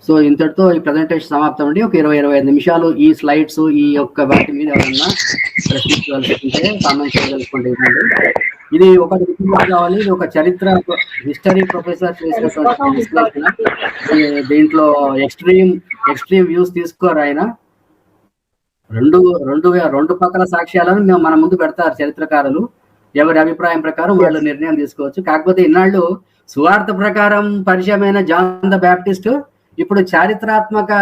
సో ఇంతటితో ఈ ప్రజెంటేషన్ సమాప్తం అండి. ఒక 20-25 నిమిషాలు ఈ స్లైడ్స్ ఈ యొక్క వాటి మీద ఎవరన్నా ప్రశ్నించవలసింటే కామెంట్ చేయగలుగుతుంటే. ఇది ఒకటి కావాలి, ఇది ఒక హిస్టరీ ప్రొఫెసర్ చేసినటువంటి విశ్లేషణ. దీంట్లో ఎక్స్ట్రీమ్ వ్యూస్ తీసుకోరు ఆయన. రెండు పక్కల సాక్ష్యాలను మన ముందు పెడతారు చరిత్రకారులు. ఎవరి అభిప్రాయం ప్రకారం వాళ్ళు నిర్ణయం తీసుకోవచ్చు. కాకపోతే ఇన్నాళ్ళు సువార్త ప్రకారం పరిచయమైన జాన్ ద బ్యాప్టిస్ట్ ఇప్పుడు చారిత్రాత్మక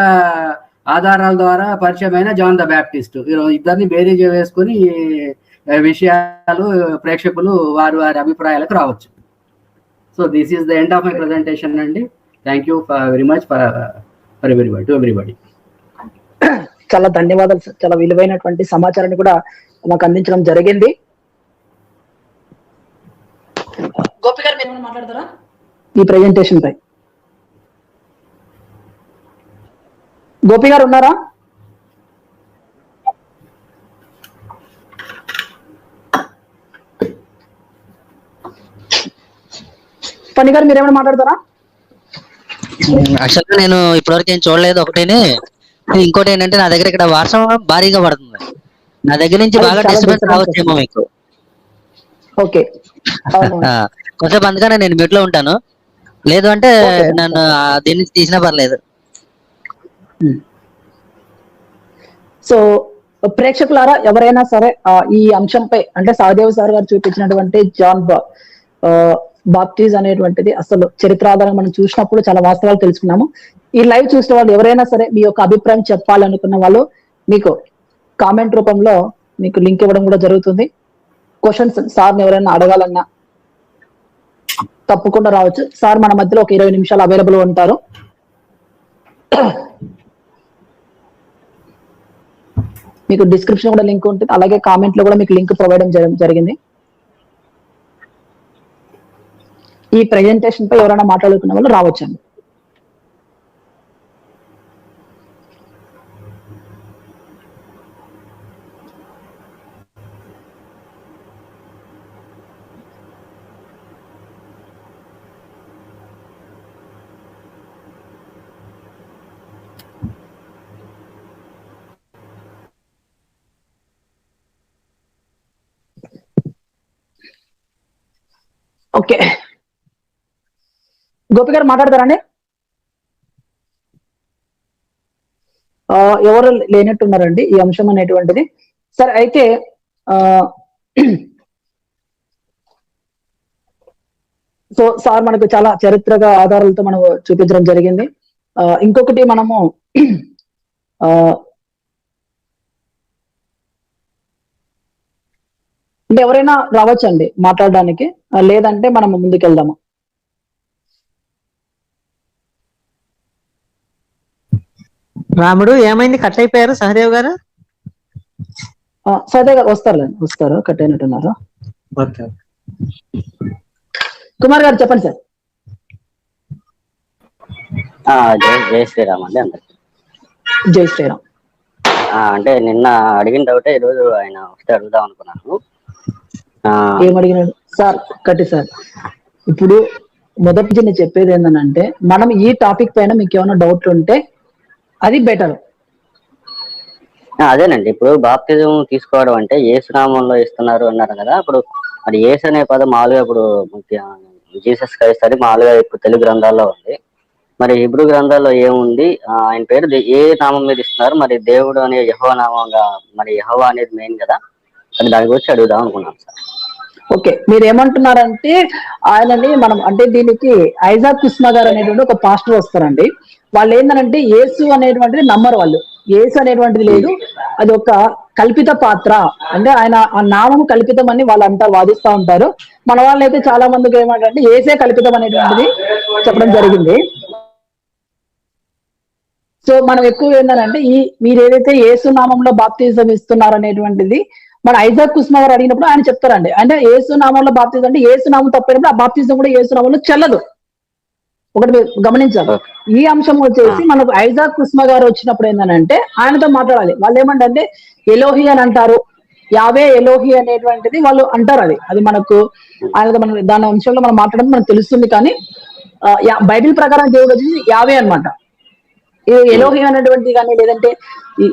ఆధారాల ద్వారా పరిచయమైన జాన్ ద బ్యాప్టిస్ట్, ఇద్దరిని బేరీజ్ వేసుకుని విషయాలు ప్రేక్షకులు వారి అభిప్రాయాలకు రావచ్చు. So this is the end of my presentation అండి. Thank you very much for everybody. చాలా ధన్యవాదాలు సార్. చాలా విలువైనటువంటి సమాచారాన్ని కూడా మాకు అందించడం జరిగింది. గోపి గారు మీరు మాట్లాడతారా ఈ ప్రెజెంటేషన్ పై? గోపి గారు ఉన్నారా? పని గారు మీరేమైనా మాట్లాడతారా? యాక్చువల్గా నేను ఇప్పటివరకు ఏం చూడలేదు. ఒకటేనే, ఇంకోటి ఏంటంటే నా దగ్గర ఇక్కడ వర్షం భారీగా పడుతుంది. నా దగ్గర నుంచి బాగా డిస్టర్బెన్స్ రావచ్చేమో మీకు. ఓకే, కొంచెం అందుకనే నేను మ్యూట్ లో ఉంటాను. లేదు అంటే నన్ను దీని నుంచి తీసినా పర్లేదు. సో ప్రేక్షకులారా, ఎవరైనా సరే ఈ అంశంపై అంటే సహదేవ్ సార్ గారు చూపించినటువంటి జాన్ బాప్టిజ్ అనేటువంటిది అసలు చరిత్రాధారంగా మనం చూసినప్పుడు చాలా వాస్తవాలు తెలుసుకున్నాము. ఈ లైవ్ చూసిన వాళ్ళు ఎవరైనా సరే మీ యొక్క అభిప్రాయం చెప్పాలనుకున్న వాళ్ళు మీకు కామెంట్ రూపంలో మీకు లింక్ ఇవ్వడం కూడా జరుగుతుంది. క్వశ్చన్స్ సార్ని ఎవరైనా అడగాలన్నా తప్పకుండా రావచ్చు. సార్ మన మధ్యలో ఒక 20 నిమిషాలు అవైలబుల్ ఉంటారు. మీకు డిస్క్రిప్షన్ కూడా లింక్ ఉంటుంది, అలాగే కామెంట్ లో కూడా మీకు లింక్ ప్రొవైడ్ చేయడం జరిగింది. ఈ ప్రెజెంటేషన్ పై ఎవరైనా మాట్లాడుకున్న వాళ్ళు రావచ్చండి. ఓకే, గోపి గారు మాట్లాడతారండి? ఎవరు లేనట్టున్నారండి ఈ అంశం అనేటువంటిది. సరే, అయితే సో సార్ మనకు చాలా చారిత్రక ఆధారాలతో మనం చూపించడం జరిగింది. ఇంకొకటి మనము అంటే ఎవరైనా రావచ్చండి మాట్లాడడానికి, లేదంటే మనం ముందుకెళ్దాము. రాముడు ఏమైంది, కట్ అయిపోయారు సహదేవ్ గారు? సహదేవ్ గారు వస్తారు, కట్ అయినట్టున్నారు. కుమార్ గారు చెప్పండి సార్. జై శ్రీరామ్ అండి అందరికి. జై శ్రీరామ్. అంటే నిన్న అడిగిన డౌటే ఈరోజు ఆయన వస్తే అడుగుదాం అనుకున్నాను. ఏమడిగినాడు సార్? కట్టి సార్, ఇప్పుడు మొదటి నుంచి నేను చెప్పేది ఏంటంటే, మనం ఈ టాపిక్ పైన మీకు ఏమైనా డౌట్ ఉంటే అది బెటర్. అదేనండి, ఇప్పుడు బాప్తిజం తీసుకోవడం అంటే ఏసునామంలో ఇస్తున్నారు అన్నారు కదా. ఇప్పుడు మరి ఏసు అనే పదం మామూలుగా ఇప్పుడు జీసస్ క్రైస్ట్ అని మామూలుగా ఇప్పుడు తెలుగు గ్రంథాల్లో ఉంది. మరి హిబ్రూ గ్రంథాల్లో ఏముంది? ఆయన పేరు ఏ నామం మీద ఇస్తున్నారు? మరి దేవుడు అనే యెహోవా నామంగా, మరి యెహోవా అనేది మెయిన్ కదా, అది దాని గురించి అడుగుదాం అనుకున్నాను సార్. ఓకే, మీరు ఏమంటున్నారంటే ఆయనని మనం అంటే దీనికి ఐజాక్ కుస్మా గారు అనేటువంటి ఒక పాస్టర్ వస్తారండి. వాళ్ళు ఏంటంటే యేసు అనేటువంటిది నమ్మరు. వాళ్ళు యేసు అనేటువంటిది లేదు, అది ఒక కల్పిత పాత్ర, అంటే ఆయన ఆ నామము కల్పితం అని వాళ్ళంతా వాదిస్తూ ఉంటారు. మన వాళ్ళు అయితే చాలా మందికి ఏమంటే యేసే కల్పితం అనేటువంటిది చెప్పడం జరిగింది. సో మనం ఎక్కువ ఏంటంటే మీరు ఏదైతే యేసు నామంలో బాప్తిజం ఇస్తున్నారు అనేటువంటిది మన ఐజాక్ కుస్మా గారు అడిగినప్పుడు ఆయన చెప్తారండి. అంటే యేసు నామంలో బాప్తిజం అంటే యేసు నామం తప్పినప్పుడు ఆ బాప్తిజం కూడా యేసు నామంలో చెల్లదు. ఒకటి మీరు గమనించాలి. ఈ అంశం వచ్చేసి మనకు ఐజాక్ కుస్మా గారు వచ్చినప్పుడు ఏంటంటే ఆయనతో మాట్లాడాలి. వాళ్ళు ఏమంటే ఎలోహి అని అంటారు, యావే ఎలోహి అనేటువంటిది వాళ్ళు అంటారు. అది మనకు ఆయనతో మనం దాని అంశంలో మనం మాట్లాడడం మనకు తెలుస్తుంది. కానీ బైబిల్ ప్రకారం దేవుడు వచ్చేసి యావే అనమాట. ఎలోహి అనేటువంటి కానీ లేదంటే ఈ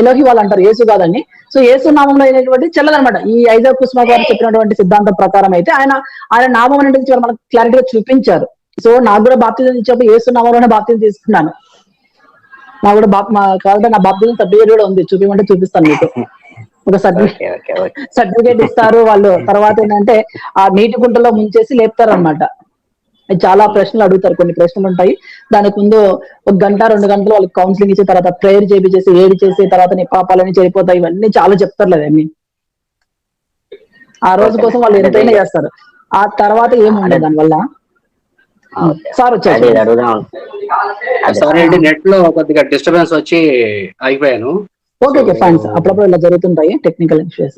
ఎలోహి వాళ్ళు అంటారు, యేసు కాదని. సో యేసు నామంలో అయినటువంటి చెల్లదనమాట. ఈ ఐజాక్ కుస్మా గారు చెప్పినటువంటి సిద్ధాంతం ప్రకారం అయితే ఆయన నామం అనేది మనకు క్లారిటీగా చూపించారు. సో నాకు కూడా బాప్తిజం ఇచ్చినప్పుడు యేసు నామంలోనే బాప్తిజం తీసుకున్నాను. నాకు కూడా కాబట్టి నా బాప్తిజం సర్టిఫికేట్ కూడా ఉంది, చూపించమంటే చూపిస్తాను మీకు. ఒక సర్టిఫికేట్ ఇస్తారు వాళ్ళు. తర్వాత ఏంటంటే ఆ నీటి గుంటలో ముంచేసి లేపుతారు అనమాట. చాలా ప్రశ్నలు అడుగుతారు, కొన్ని ప్రశ్నలు ఉంటాయి. దానికి ముందు 1 గంట 2 గంటలు వాళ్ళకి కౌన్సిలింగ్ ఇచ్చిన తర్వాత ప్రేయర్ చేసి ఏడి చేసి తర్వాత నీ పాపాలని చెడిపోతాయి, ఇవన్నీ చాలా చెప్తారు లేదండి. ఆ రోజు కోసం వాళ్ళు ఎంతైనా చేస్తారు. ఆ తర్వాత ఏముండదు దానివల్ల. సార్ వచ్చారు. సారీ అండి, నెట్ లో కొద్దిగా డిస్టర్బెన్స్ వచ్చి అయిపోయాను. ఓకే ఫైన్ సార్, అప్పుడప్పుడు ఇలా జరుగుతుంటాయి టెక్నికల్ ఇష్యూస్.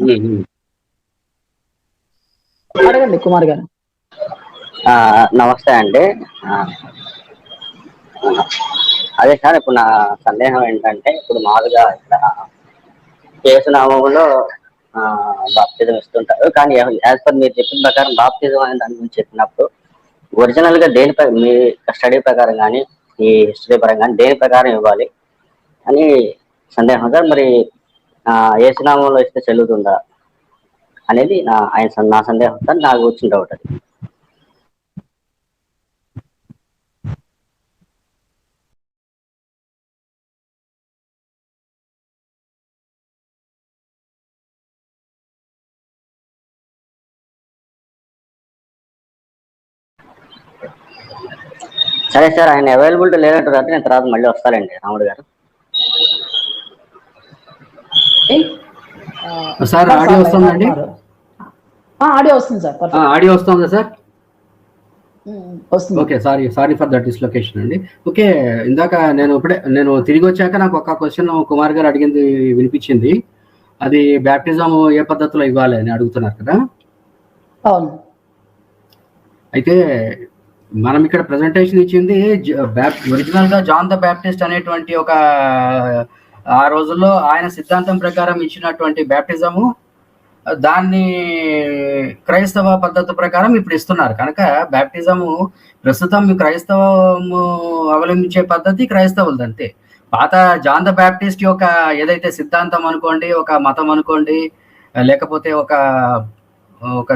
అడగండి కుమార్ గారు. నమస్తే అండి. అదే సార్, ఇప్పుడు నా సందేహం ఏంటంటే, ఇప్పుడు మామూలుగా ఇక్కడ యేసునామంలో బాప్తిజం ఇస్తుంటారు. కానీ యాజ్ పర్ మీరు చెప్పిన ప్రకారం బాప్తిజం అనే దాని గురించి చెప్పినప్పుడు ఒరిజినల్ గా దేనిపై మీ స్టడీ ప్రకారం కానీ ఈ హిస్టరీ పరంగా కానీ దేని ప్రకారం ఇవ్వాలి అని సందేహం సార్. మరి యేసునామంలో ఇస్తే చెల్లుతుందా అనేది నా సందేహం సార్. నాకు వచ్చిన డౌట్ అది. సరే సార్, ఆయన అవైలబిలిటీ లేనట్టు అంటే నేను తర్వాత మళ్ళీ వస్తానండి రాముడు గారు. సార్ ఆడియో వస్తుందండి? ఆడియో వస్తుంది సార్. ఆడియో వస్తుందా సార్? వస్తుంది. Okay, sorry for that dislocation అండి. ఓకే, ఇందాక నేను తిరిగి వచ్చాక నాకు ఒక క్వశ్చన్ కుమార్ గారు అడిగింది వినిపించింది. అది బ్యాప్టిజం ఏ పద్ధతిలో ఇవ్వాలి అని అడుగుతున్నారు కదా. అవును. అయితే మనం ఇక్కడ ప్రెజెంటేషన్ ఇచ్చింది ఒరిజినల్ గా జాన్ ద బ్యాప్టిస్ట్ అనేటువంటి ఒక ఆ రోజుల్లో ఆయన సిద్ధాంతం ప్రకారం ఇచ్చినటువంటి బ్యాప్టిజము, దాన్ని క్రైస్తవ పద్ధతి ప్రకారం ఇప్పుడు ఇస్తున్నారు. కనుక బ్యాప్టిజము ప్రస్తుతం క్రైస్తవము అవలంబించే పద్ధతి క్రైస్తవులది అంతే. పాత జాన్ ద బ్యాప్టిస్ట్ యొక్క ఏదైతే సిద్ధాంతం అనుకోండి, ఒక మతం అనుకోండి, లేకపోతే ఒక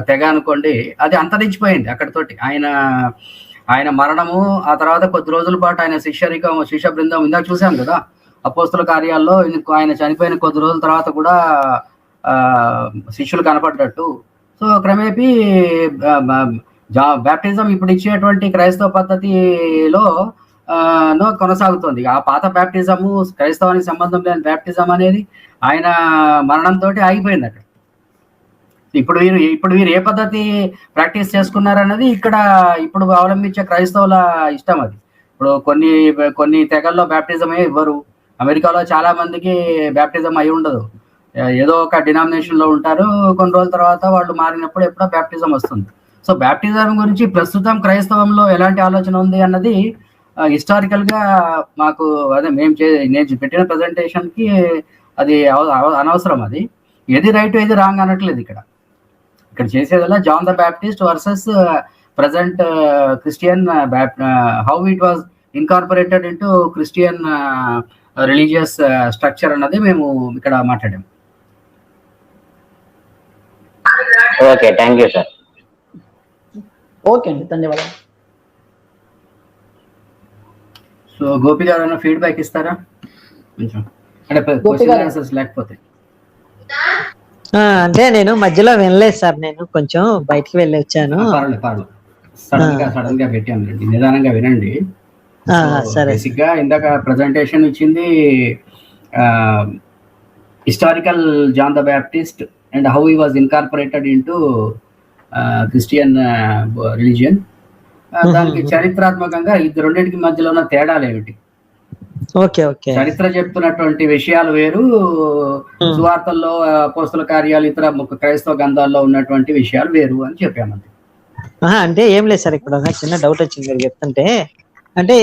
తెగ అనుకోండి, అది అంతరించిపోయింది అక్కడితోటి. ఆయన మరణము, ఆ తర్వాత కొద్ది రోజుల పాటు ఆయన శిష్య బృందం, ఇందాక చూసాం కదా అపోస్తుల కార్యాల్లో, ఆయన చనిపోయిన కొద్ది రోజుల తర్వాత కూడా శిష్యులు కనపడ్డట్టు. సో క్రమేపీ బ్యాప్టిజం ఇప్పుడు ఇచ్చేటువంటి క్రైస్తవ పద్ధతిలో కొనసాగుతుంది. ఆ పాత బ్యాప్టిజము, క్రైస్తవానికి సంబంధం లేని బ్యాప్టిజం అనేది ఆయన మరణంతో ఆగిపోయింది అక్కడ. ఇప్పుడు వీరు ఏ పద్ధతి ప్రాక్టీస్ చేసుకున్నారన్నది ఇక్కడ ఇప్పుడు అవలంబించే క్రైస్తవుల ఇష్టం. అది ఇప్పుడు కొన్ని తెగల్లో బ్యాప్టిజమే ఇవ్వరు. అమెరికాలో చాలా మందికి బ్యాప్టిజం అయి ఉండదు, ఏదో ఒక డినామినేషన్ లో ఉంటారు. కొన్ని రోజుల తర్వాత వాళ్ళు మారినప్పుడు ఎప్పుడో బ్యాప్టిజం వస్తుంది. సో బ్యాప్టిజం గురించి ప్రస్తుతం క్రైస్తవంలో ఎలాంటి ఆలోచన ఉంది అన్నది హిస్టారికల్ గా మాకు అదే నేను పెట్టిన ప్రెజెంటేషన్ కి అది అనవసరం. అది ఏది రైట్ ఏది రాంగ్ అనట్లేదు. ఇక్కడ చేసేదల్లా John the Baptist versus present Christian how it was incorporated into Christian religious structure అన్నది మేము ఇక్కడ మాట్లాడాము. Okay, thank you sir. Okay అండి, ధన్యవాదాలు. సో గోపి గారు ఏమైనా ఫీడ్బ్యాక్ ఇస్తారా కొంచెం, అంటే గోపి గారు. ఆన్సర్స్ లేకపోతే? అంటే నేను మధ్యలో వినలేదు సార్, నేను కొంచెం బయటికి వెళ్ళి వచ్చాను. పర్లేదు సడన్ గా పెట్టాను, నిదానంగా వినండి. సరే. బేసిక్ గా ఇందాక ప్రజెంటేషన్ ఇచ్చింది historical John the Baptist and how he was incorporated into Christian religion. దానికి చరిత్రాత్మకంగా ఇది రెండింటికి మధ్యలో ఉన్న తేడాలు ఏమిటి, ఓకే ఓకే, చరిత్ర చెప్తున్నటువంటి విషయాలు వేరు, సువార్తల్లో అపోస్తల కార్యాలు ఇతర క్రైస్తవ గ్రంథాల్లో ఉన్నటువంటి విషయాలు వేరు అని చెప్పామండి. అంటే ఏం లేదు సార్, ఇక్కడ ఒక చిన్న డౌట్ వచ్చింది మీరు చెప్తుంటే. అంటే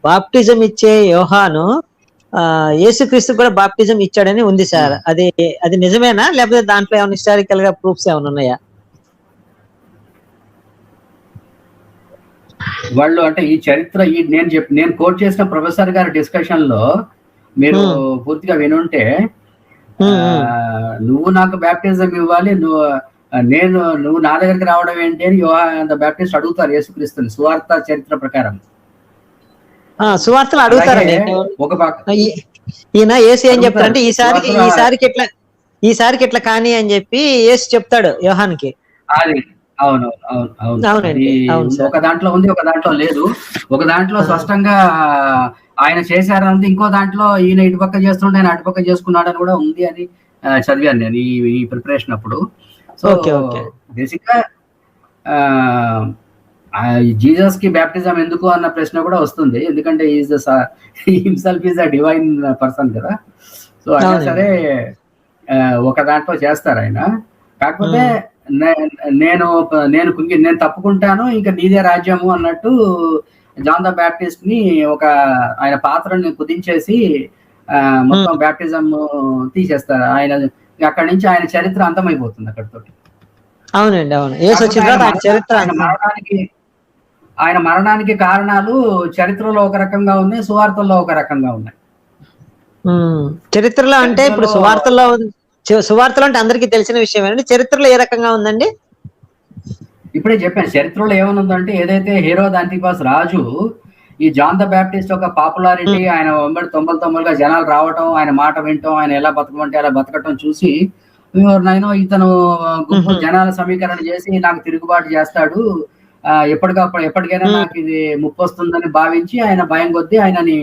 బాప్టిజం ఇచ్చే యోహాను యేసుక్రీస్తు కూడా బాప్టిజం ఇచ్చాడని ఉంది సార్, అది నిజమేనా, లేకపోతే దాంట్లో ఏమైనా హిస్టారికల్ గా ప్రూఫ్స్ ఏమైనా ఉన్నాయా? వాళ్ళు అంటే ఈ చరిత్ర నేను కోట్ చేసిన ప్రొఫెసర్ గారి డిస్కషన్ లో మీరు పూర్తిగా వినుంటే, నువ్వు నాకు బ్యాప్టిజం ఇవ్వాలి, నువ్వు నా దగ్గరికి రావడం ఏంటి అని యోహాన్ బ్యాప్టిస్ట్ అడుగుతారు యేసుక్రీస్తుని సువార్త చరిత్ర ప్రకారం. సువార్తలు అడుగుతారండి. ఒక ఈయన యేసు ఏం చెప్తారంటే ఈసారికి ఇట్లా కానీ అని చెప్పి యేసు చెప్తాడు యోహాన్కి. అది అవును. ఒక దాంట్లో ఉంది, ఒక దాంట్లో లేదు. ఒక దాంట్లో స్పష్టంగా ఆయన చేశారంటే, ఇంకో దాంట్లో ఈయన ఇటుపక్క చేస్తుంటే ఆయన అటుపక్క చేసుకున్నాడు అని కూడా ఉంది అని చదివాను నేను ఈ ప్రిపరేషన్ అప్పుడు. సో బేసిక్ గా జీసస్ కి బ్యాప్టిజం ఎందుకు అన్న ప్రశ్న కూడా వస్తుంది, ఎందుకంటే himself is a divine person కదా. సో అయినా సరే ఒక దాంట్లో చేస్తారు ఆయన. కాకపోతే నేను తప్పుకుంటాను, ఇంకా నీదే రాజ్యము అన్నట్టు జాన్ ద బ్యాప్టిస్ట్ ని ఆయన పాత్రని కుదించేసి మొత్తం బ్యాప్టిజం తీసేస్తారు. ఆయన అక్కడి నుంచి ఆయన చరిత్ర అంతమైపోతుంది అక్కడితో. అవునండి, అవును. ఆయన మరణానికి కారణాలు చరిత్రలో ఒక రకంగా ఉన్నాయి, సువార్తల్లో ఒక రకంగా ఉన్నాయి. చరిత్రలో అంటే ఇప్పుడు సువార్తలో అంటే అందరికీ తెలిసిన విషయమేనండి, చరిత్రలో ఏ రకంగా ఉందండి? ఇప్పుడే చెప్పాను, చరిత్రలో ఏమనుందంటే, ఏదైతే హెరోద్ అంతిపాస్ రాజు ఈ జాన్ ద బ్యాప్టిస్ట్ ఒక పాపులారిటీ, ఆయన వెంబడి తొంభలుగా జనాలు రావటం, ఆయన మాట వినటం, ఆయన ఎలా బతకమంటే అలా బతకటం చూసి, నేను ఇతను గుంపు జనాల సమీకరణ చేసి నాకు తిరుగుబాటు చేస్తాడు, ఎప్పటికైనా నాకు ఇది ముప్పు వస్తుందని భావించి ఆయన భయం కొద్దీ ఆయనని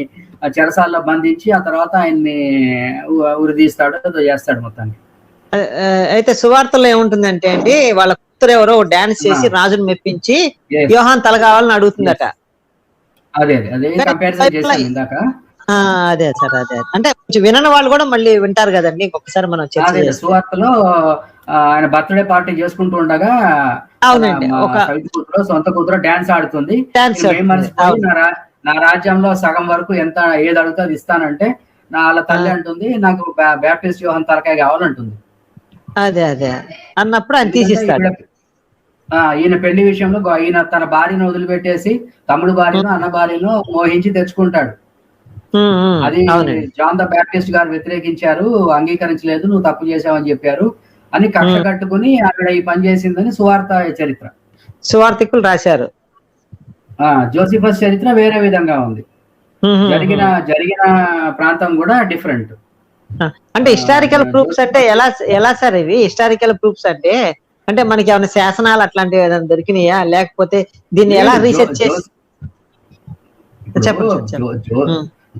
చెరసాల్లో బంధించి ఆ తర్వాత ఆయన్ని ఉరిదీస్తాడు, చేస్తాడు మొత్తానికి. అయితే సువార్తలో ఏముంటుందంటే అండి, వాళ్ళ కూతురు ఎవరో డాన్స్ చేసి రాజును మెప్పించి యోహాన్ తల కావాలని అడుగుతుందట. అదే కంపారిజన్ చేశాను ఇందాక. అదే సార్, అదే అంటే వినని వాళ్ళు కూడా మళ్ళీ వింటారు కదండి, ఇంకొకసారి మనం సువార్తలో ఆయన బర్త్డే పార్టీ చేసుకుంటూ ఉండగా సొంత కూతురు డాన్స్ ఆడుతుంది. నా రాజ్యంలో సగం వరకు ఏది అడుగుతా అది ఇస్తానంటే వాళ్ళ తల్లి అంటుంది, నాకు బ్యాప్టిస్ట్ యోహాన్ తలకాయ కావాలంటుంది. అదే అన్నప్పుడు ఆయన తీసిస్తాడు. ఈయన పెళ్లి విషయంలో ఈయన తన భార్యను వదిలిపెట్టేసి తమ్ముడు భార్యను అన్న భార్యను మోహించి తెచ్చుకుంటాడు. అది జాన్ ద బ్యాప్టిస్ట్ గారు వ్యతిరేకించారు, అంగీకరించలేదు, నువ్వు తప్పు చేసావని చెప్పారు అని కక్ష కట్టుకుని అక్కడ ఈ పని చేసిందని సువార్త చరిత్ర, సువార్తికులు రాశారు. జోసిఫస్ చరిత్ర వేరే విధంగా ఉంది, జరిగిన ప్రాంతం కూడా డిఫరెంట్. అంటే హిస్టారికల్ ప్రూఫ్స్ అంటే ఎలా సార్ ఇవి హిస్టారికల్ ప్రూఫ్స్ అంటే మనకి ఏమైనా శాసనాలు అట్లాంటివి ఏదైనా దొరికినాయా, లేకపోతే దీన్ని ఎలా రీసెర్చ్ చేసి?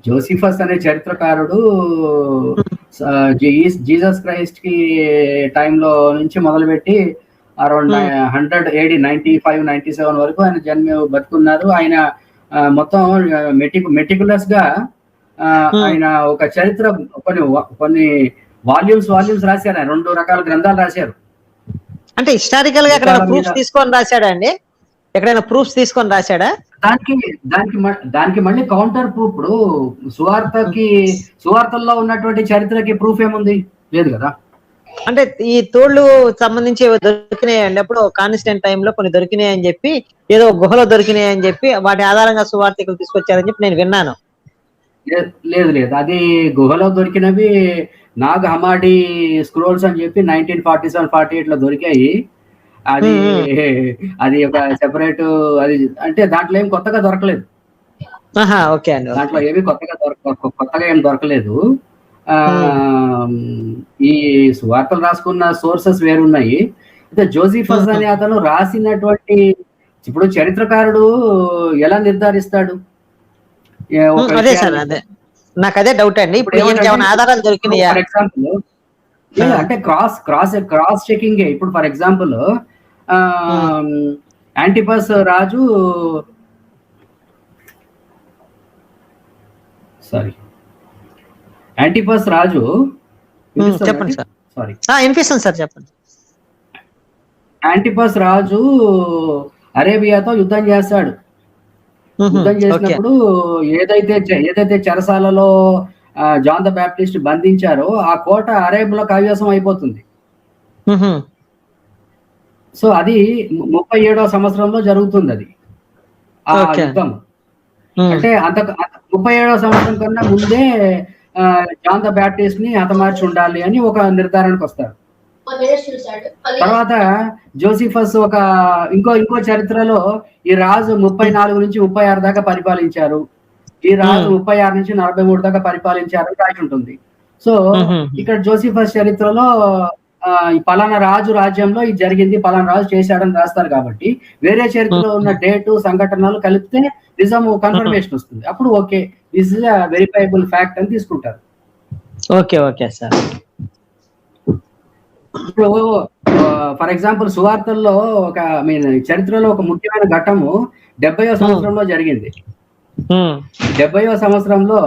జోసిఫస్ అనే చరిత్రకారుడు జీసస్ క్రైస్ట్ కి టైంలో నుంచి మొదలుపెట్టి అరౌండ్ 100 AD 95, 97 వరకు ఆయన బతుకున్నారు. ఆయన మొత్తం మెటికులస్ గా ఆయన ఒక చరిత్ర కొన్ని వాల్యూమ్స్ రాశారు. ఆయన 2 రకాల గ్రంథాలు రాశారు. అంటే హిస్టారికల్ గా ఎక్కడైనా ప్రూఫ్స్ తీసుకొని రాశాడా అండి? ఎక్కడైనా ప్రూఫ్స్ తీసుకొని రాశాడా? దానికి మళ్ళీ కౌంటర్ ప్రూఫ్. ఇప్పుడు సువార్తల్లో ఉన్నటువంటి చరిత్రకి ప్రూఫ్ ఏముంది? లేదు కదా. అంటే ఈ తోళ్లు సంబంధించి ఏవో దొరికినాయి అండి, అప్పుడు కాన్స్టెంట్ టైంలో కొన్ని దొరికినాయి అని చెప్పి, ఏదో గుహలో దొరికినాయి అని చెప్పి వాటి ఆధారంగా సువార్థికులు తీసుకొచ్చారని చెప్పి నేను విన్నాను. లేదు లేదు, అది గుహలో దొరికినవి నాగ్ హమాడి స్క్రోల్స్ అని చెప్పి 1947-48 లో దొరికాయి. అది అది ఒక సెపరేట్, అది అంటే దాంట్లో ఏం కొత్తగా దొరకలేదు. ఓకే అండి. దాంట్లో ఏమి కొత్తగా ఏం దొరకలేదు. ఈ సువార్తలు రాసుకున్న సోర్సెస్ వేరున్నాయి. అయితే జోసిఫస్ అనే అతను రాసినటువంటి, ఇప్పుడు చరిత్రకారుడు ఎలా నిర్ధారిస్తాడు? అదే సార్, అదే నాకు అదే డౌట్ అండి. ఇప్పుడు ఏమైనా ఆధారాలు దొరికినాయా? ఫర్ ఎగ్జాంపుల్ అంటే క్రాస్ చెకింగ్. ఇప్పుడు ఫర్ ఎగ్జాంపుల్ యాంటిపస్ రాజు, చెప్పండి సార్. సారీ, వినిపిస్తుంది సార్, చెప్పండి. యాంటిపస్ రాజు అరేబియాతో యుద్ధం చేస్తాడు. యుద్ధం చేసినప్పుడు ఏదైతే చెరసాలలో జాన్ ద బ్యాప్టిస్ట్ బంధించారో ఆ కోట అరేబులో కైవసం అయిపోతుంది. సో అది 37వ సంవత్సరంలో జరుగుతుంది అది ఆ యుద్ధం. అంటే 37వ సంవత్సరం కన్నా ముందే జాన్ ద బ్యాప్టిస్ట్ ని హతమార్చి ఉండాలి అని ఒక నిర్ధారణకు వస్తారు. తర్వాత జోసిఫస్ ఇంకో చరిత్రలో ఈ రాజు 34 నుంచి 36 దాకా పరిపాలించారు, ఈ రాజు 36 నుంచి 43 దాకా పరిపాలించారు రాసి ఉంటుంది. సో ఇక్కడ జోసిఫస్ చరిత్రలో ఈ పలానా రాజు రాజ్యంలో ఇది జరిగింది, పలానా రాజు చేశాడని రాస్తారు. కాబట్టి వేరే చరిత్రలో ఉన్న డేటు సంఘటనలు కలిపితే నిజం కన్ఫర్మేషన్ వస్తుంది. అప్పుడు okay, this is a verifiable fact అని తీసుకుంటారు. Okay sir. ఇప్పుడు ఫర్ ఎగ్జాంపుల్ సువార్తల్లో చరిత్రలో ఒక ముఖ్యమైన ఘట్టము 70వ సంవత్సరంలో జరిగింది. 70వ సంవత్సరంలో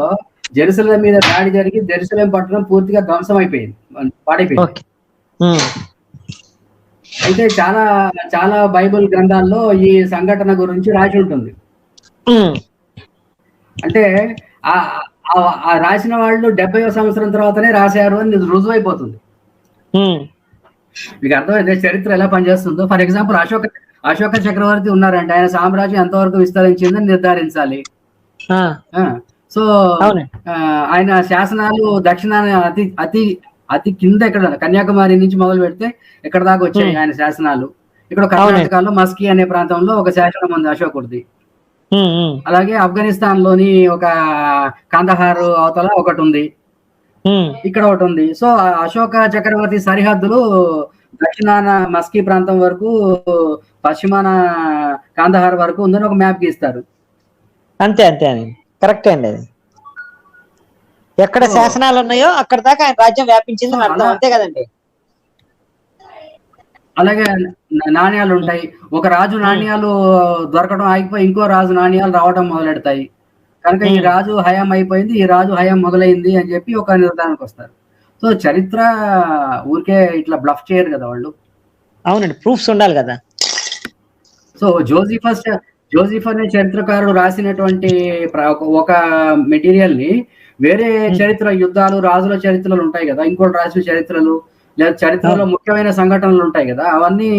జెరూసలేం మీద దాడి జరిగి జెరూసలేం పట్టణం పూర్తిగా ధ్వంసం అయిపోయింది, పాడైపోయింది. అయితే చాలా చాలా బైబిల్ గ్రంథాల్లో ఈ సంఘటన గురించి రాసి ఉంటుంది. అంటే ఆ రాసిన వాళ్ళు 70వ సంవత్సరం తర్వాతనే రాశారు అని రుజువు అయిపోతుంది. మీకు అర్థమైంది చరిత్ర ఎలా పనిచేస్తుందో? ఫర్ ఎగ్జాంపుల్ అశోక చక్రవర్తి ఉన్నారంటే ఆయన సామ్రాజ్యం ఎంతవరకు విస్తరించిందని నిర్ధారించాలి. సో ఆయన శాసనాలు దక్షిణాన్ని అతి కింద ఎక్కడ కన్యాకుమారి నుంచి మొదలు పెడితే ఎక్కడ దాకా వచ్చాయి ఆయన శాసనాలు. ఇక్కడ కర్ణాటకలో మస్కీ అనే ప్రాంతంలో ఒక శాసనం ఉంది అశోకుడిది. అలాగే ఆఫ్ఘనిస్తాన్ లోని ఒక కందహార్ అవతల ఒకటి ఉంది, ఇక్కడ ఒకటి ఉంది. సో అశోక చక్రవర్తి సరిహద్దులు దక్షిణాన మస్కీ ప్రాంతం వరకు, పశ్చిమాన కాందహార్ వరకు ఉందని ఒక మ్యాప్ గీస్తారు. అంతే అని కరెక్ట్ అండి. అది ఎక్కడ శాసనాలు ఉన్నాయో అక్కడ దాకా ఆయన రాజ్యం వ్యాపించింది అర్థం, అంతే కదండి. అలాగే నాణ్యాలు ఉంటాయి. ఒక రాజు నాణ్యాలు దొరకడం ఆగిపోయి ఇంకో రాజు నాణ్యాలు రావడం మొదలెడతాయి. కనుక ఈ రాజు హయాం అయిపోయింది, ఈ రాజు హయాం మొదలైంది అని చెప్పి ఒక నిర్ధారణకు వస్తారు. సో చరిత్ర ఊరికే ఇట్లా బ్లఫ్ చేయరు కదా వాళ్ళు. అవునండి, ప్రూఫ్స్ ఉండాలి కదా. సో జోసిఫ్ అనే చరిత్రకారుడు రాసినటువంటి ఒక మెటీరియల్ ని వేరే చరిత్ర, యుద్ధాలు, రాజుల చరిత్రలు ఉంటాయి కదా, ఇంకోటి రాసిన చరిత్రలు లేదా చరిత్రలో ముఖ్యమైన సంఘటనలు ఉంటాయి కదా, అవన్నీ